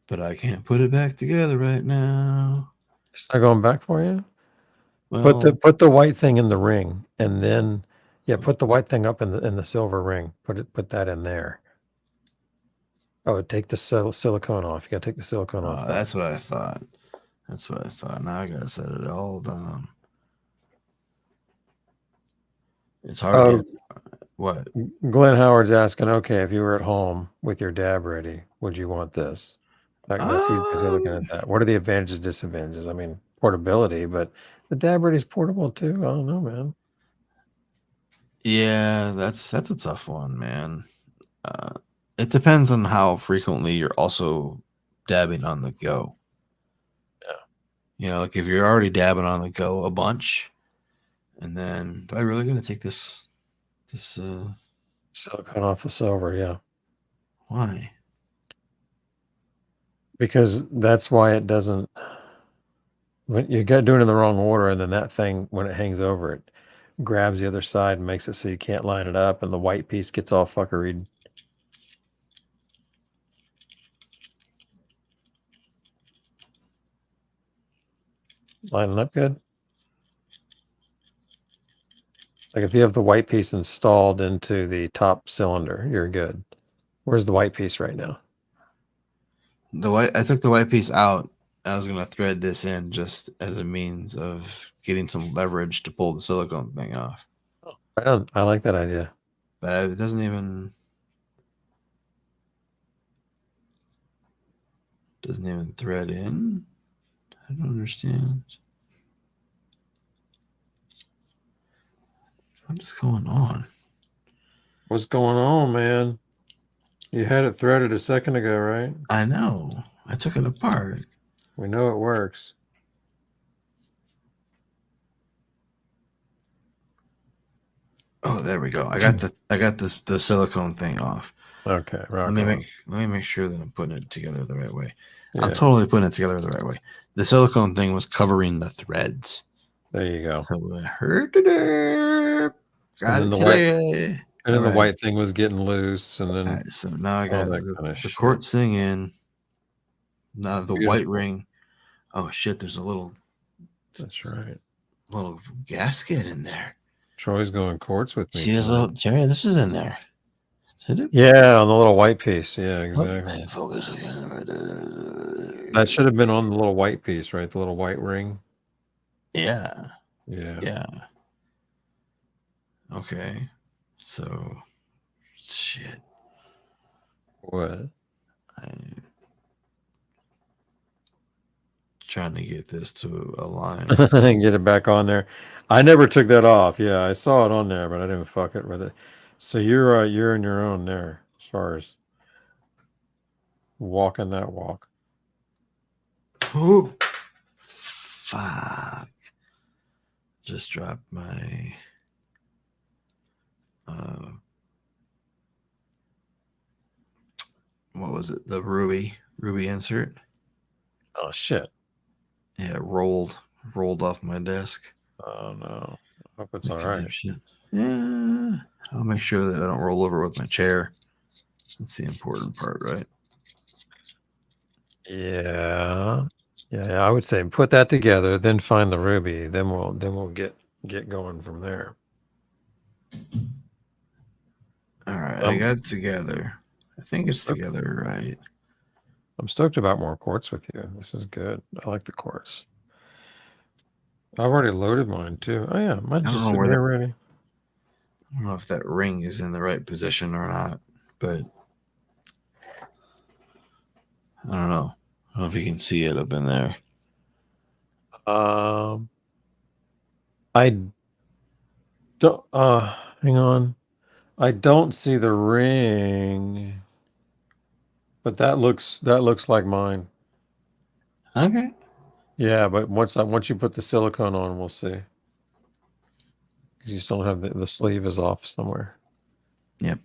[SPEAKER 7] But I can't put it back together right now.
[SPEAKER 6] It's not going back for you?
[SPEAKER 7] Well,
[SPEAKER 6] put the white thing in the ring, and then put the white thing up in the silver ring. Put that in there. Oh, take the silicone off. You gotta take the silicone off.
[SPEAKER 7] That's what I thought. Now I gotta set it all down. It's hard. What?
[SPEAKER 6] Glenn Howard's asking, okay, if you were at home with your dab ready, would you want this? That's easy looking at that. What are the advantages, disadvantages? I mean, portability, but the dab ready's portable too. I don't know, man.
[SPEAKER 7] Yeah, that's a tough one, man. It depends on how frequently you're also dabbing on the go.
[SPEAKER 6] Yeah.
[SPEAKER 7] You know, like if you're already dabbing on the go a bunch, and then do I really gonna take this
[SPEAKER 6] silicone off the silver? Yeah.
[SPEAKER 7] Why?
[SPEAKER 6] Because that's why it doesn't. When you got doing it in the wrong order, and then that thing, when it hangs over it, grabs the other side and makes it so you can't line it up, and the white piece gets all fuckeried. Lining up good. Like if you have the white piece installed into the top cylinder, you're good. Where's the white piece right now?
[SPEAKER 7] I took the white piece out. I was gonna thread this in just as a means of getting some leverage to pull the silicone thing off.
[SPEAKER 6] I like that idea.
[SPEAKER 7] But it doesn't even thread in. I don't understand. What is going on?
[SPEAKER 6] What's going on, man? You had it threaded a second ago, right?
[SPEAKER 7] I know. I took it apart.
[SPEAKER 6] We know it works.
[SPEAKER 7] Oh, there we go. I got the silicone thing off.
[SPEAKER 6] Okay, right.
[SPEAKER 7] Let me make sure that I'm putting it together the right way.
[SPEAKER 6] Yeah.
[SPEAKER 7] I'm totally putting it together the right way. The silicone thing was covering the threads.
[SPEAKER 6] There you go.
[SPEAKER 7] So I heard it. Got it today.
[SPEAKER 6] And then the white thing was getting loose, and then
[SPEAKER 7] so now I got the
[SPEAKER 6] shit.
[SPEAKER 7] quartz thing in. Now the
[SPEAKER 6] Beautiful.
[SPEAKER 7] white ring. Oh shit! There's a little.
[SPEAKER 6] That's right.
[SPEAKER 7] Little gasket in there.
[SPEAKER 6] Troy's going quartz with me.
[SPEAKER 7] See this little Jerry? This is in there.
[SPEAKER 6] Yeah, on the little white piece. Yeah, exactly.
[SPEAKER 7] Oh, focus again. Right there.
[SPEAKER 6] That should have been on the little white piece, right? The little white ring.
[SPEAKER 7] Yeah.
[SPEAKER 6] Yeah.
[SPEAKER 7] Yeah. Okay. So, shit.
[SPEAKER 6] What?
[SPEAKER 7] I'm trying to get this to align.
[SPEAKER 6] Get it back on there. I never took that off. Yeah, I saw it on there, but I didn't fuck it with it. So you're in your own there as far as walking that walk.
[SPEAKER 7] Oh, fuck! Just dropped my. What was it? The ruby insert.
[SPEAKER 6] Oh shit!
[SPEAKER 7] Yeah, rolled off my desk.
[SPEAKER 6] Oh no! I hope it's all right.
[SPEAKER 7] Yeah, I'll make sure that I don't roll over with my chair. That's the important part, right?
[SPEAKER 6] Yeah. I would say put that together, then find the ruby, then we'll get going from there.
[SPEAKER 7] All right, I got it together. I think it's together right.
[SPEAKER 6] I'm stoked about more quartz with you. This is good. I like the quartz. I've already loaded mine too. Oh yeah, mine's just sitting there ready.
[SPEAKER 7] I don't know if that ring is in the right position or not, but I don't know. I don't know if you can see it up in there.
[SPEAKER 6] I don't. Hang on. I don't see the ring, but that looks like mine.
[SPEAKER 7] Okay.
[SPEAKER 6] Yeah, but once you put the silicone on, we'll see. Because you still have the sleeve is off somewhere.
[SPEAKER 7] Yep.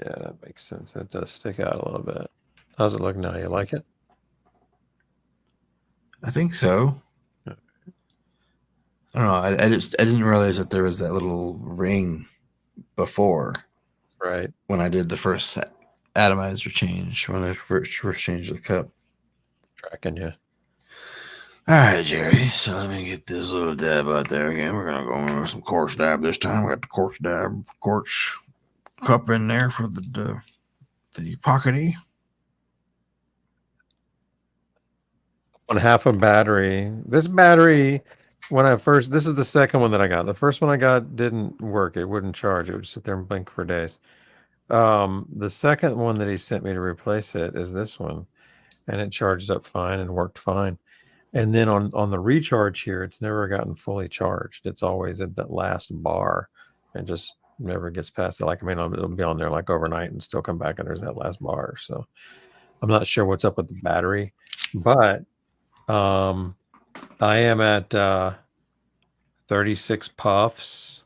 [SPEAKER 6] Yeah, that makes sense. That does stick out a little bit. How's it look now? You like it?
[SPEAKER 7] I think so. I don't know. I didn't realize that there was that little ring before.
[SPEAKER 6] Right.
[SPEAKER 7] When I did the first atomizer change, when I first changed the cup.
[SPEAKER 6] Tracking you.
[SPEAKER 7] All right, Jerry. So let me get this little dab out there again. We're gonna go with some quartz dab this time. We got the quartz cup in there for the Pockety.
[SPEAKER 6] On half a battery. This battery, this is the second one that I got. The first one I got didn't work. It wouldn't charge. It would sit there and blink for days. The second one that he sent me to replace it is this one, and it charged up fine and worked fine. And then on the recharge here, it's never gotten fully charged. It's always at that last bar and just never gets past it. Like, I mean, it'll be on there like overnight and still come back and there's that last bar. So I'm not sure what's up with the battery, but I am at 36 puffs,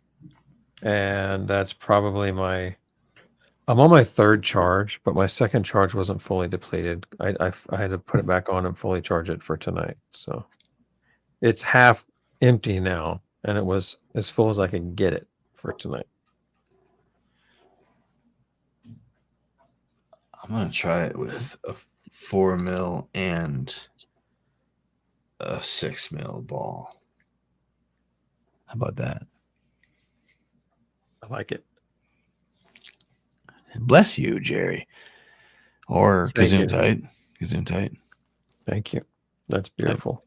[SPEAKER 6] and that's probably I'm on my third charge, but my second charge wasn't fully depleted. I had to put it back on and fully charge it for tonight. So it's half empty now, and it was as full as I could get it for tonight.
[SPEAKER 7] I'm going to try it with a 4 mil and a 6 mil ball. How about that?
[SPEAKER 6] I like it.
[SPEAKER 7] Bless you, Jerry. Or
[SPEAKER 6] Thank you.
[SPEAKER 7] Gesundheit. Gesundheit.
[SPEAKER 6] Thank you. That's beautiful.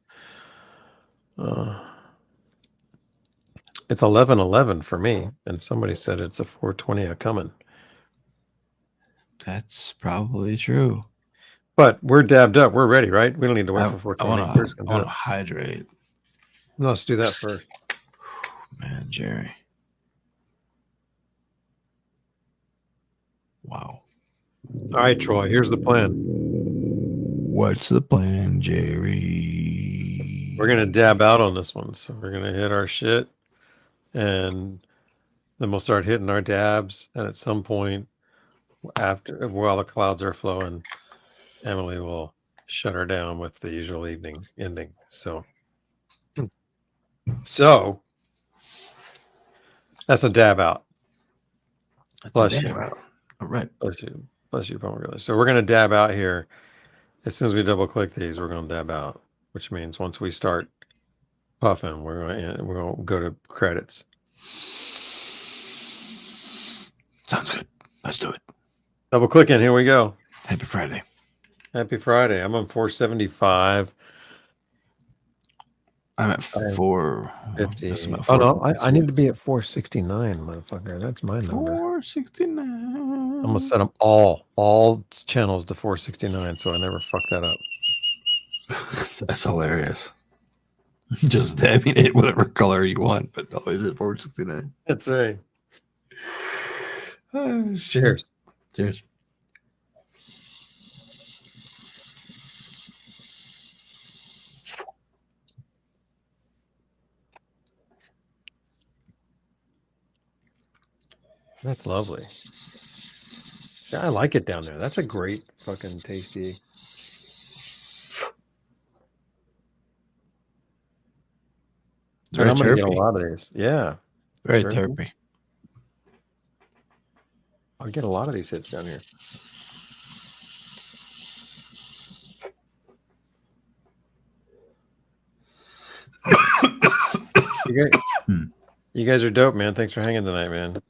[SPEAKER 6] It's 11:11 for me, and somebody said it's a 4:20 a coming.
[SPEAKER 7] That's probably true.
[SPEAKER 6] But we're dabbed up. We're ready, right? We don't need to wait for 4:20.
[SPEAKER 7] I want to hydrate.
[SPEAKER 6] Let's do that first.
[SPEAKER 7] Man, Jerry. Wow.
[SPEAKER 6] All right, Troy, here's the plan.
[SPEAKER 7] What's the plan, Jerry?
[SPEAKER 6] We're going to dab out on this one. So we're going to hit our shit, and then we'll start hitting our dabs. And at some point, while the clouds are flowing, Emily will shut her down with the usual evening ending. So that's a dab out. Bless you.
[SPEAKER 7] All right.
[SPEAKER 6] Bless you. Bless you, Pomegranate. So we're going to dab out here. As soon as we double click these, we're going to dab out, which means once we start puffing, we're going to go to credits.
[SPEAKER 7] Sounds good. Let's do it.
[SPEAKER 6] Double clicking. Here we go.
[SPEAKER 7] Happy Friday.
[SPEAKER 6] Happy Friday. I'm on 475.
[SPEAKER 7] I'm at 450.
[SPEAKER 6] Oh, no, I need to be at 469, motherfucker. That's my number.
[SPEAKER 7] 469.
[SPEAKER 6] I'm going to set them all channels to 469 so I never fuck that up.
[SPEAKER 7] That's hilarious. Just dabbing it whatever color you want, but always at 469.
[SPEAKER 6] That's right. Cheers.
[SPEAKER 7] Cheers.
[SPEAKER 6] That's lovely. Yeah, I like it down there. That's a great fucking tasty.
[SPEAKER 7] Very
[SPEAKER 6] I'm gonna get a
[SPEAKER 7] terpy.
[SPEAKER 6] lot of these. Yeah.
[SPEAKER 7] Very
[SPEAKER 6] Terpy.
[SPEAKER 7] terpy.
[SPEAKER 6] I'll get a lot of these hits down here. You guys are dope, man. Thanks for hanging tonight, man.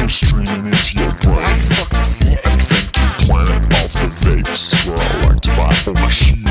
[SPEAKER 8] Streaming into your brain. And thank you, planet of the vapes, where I like to buy all my shit.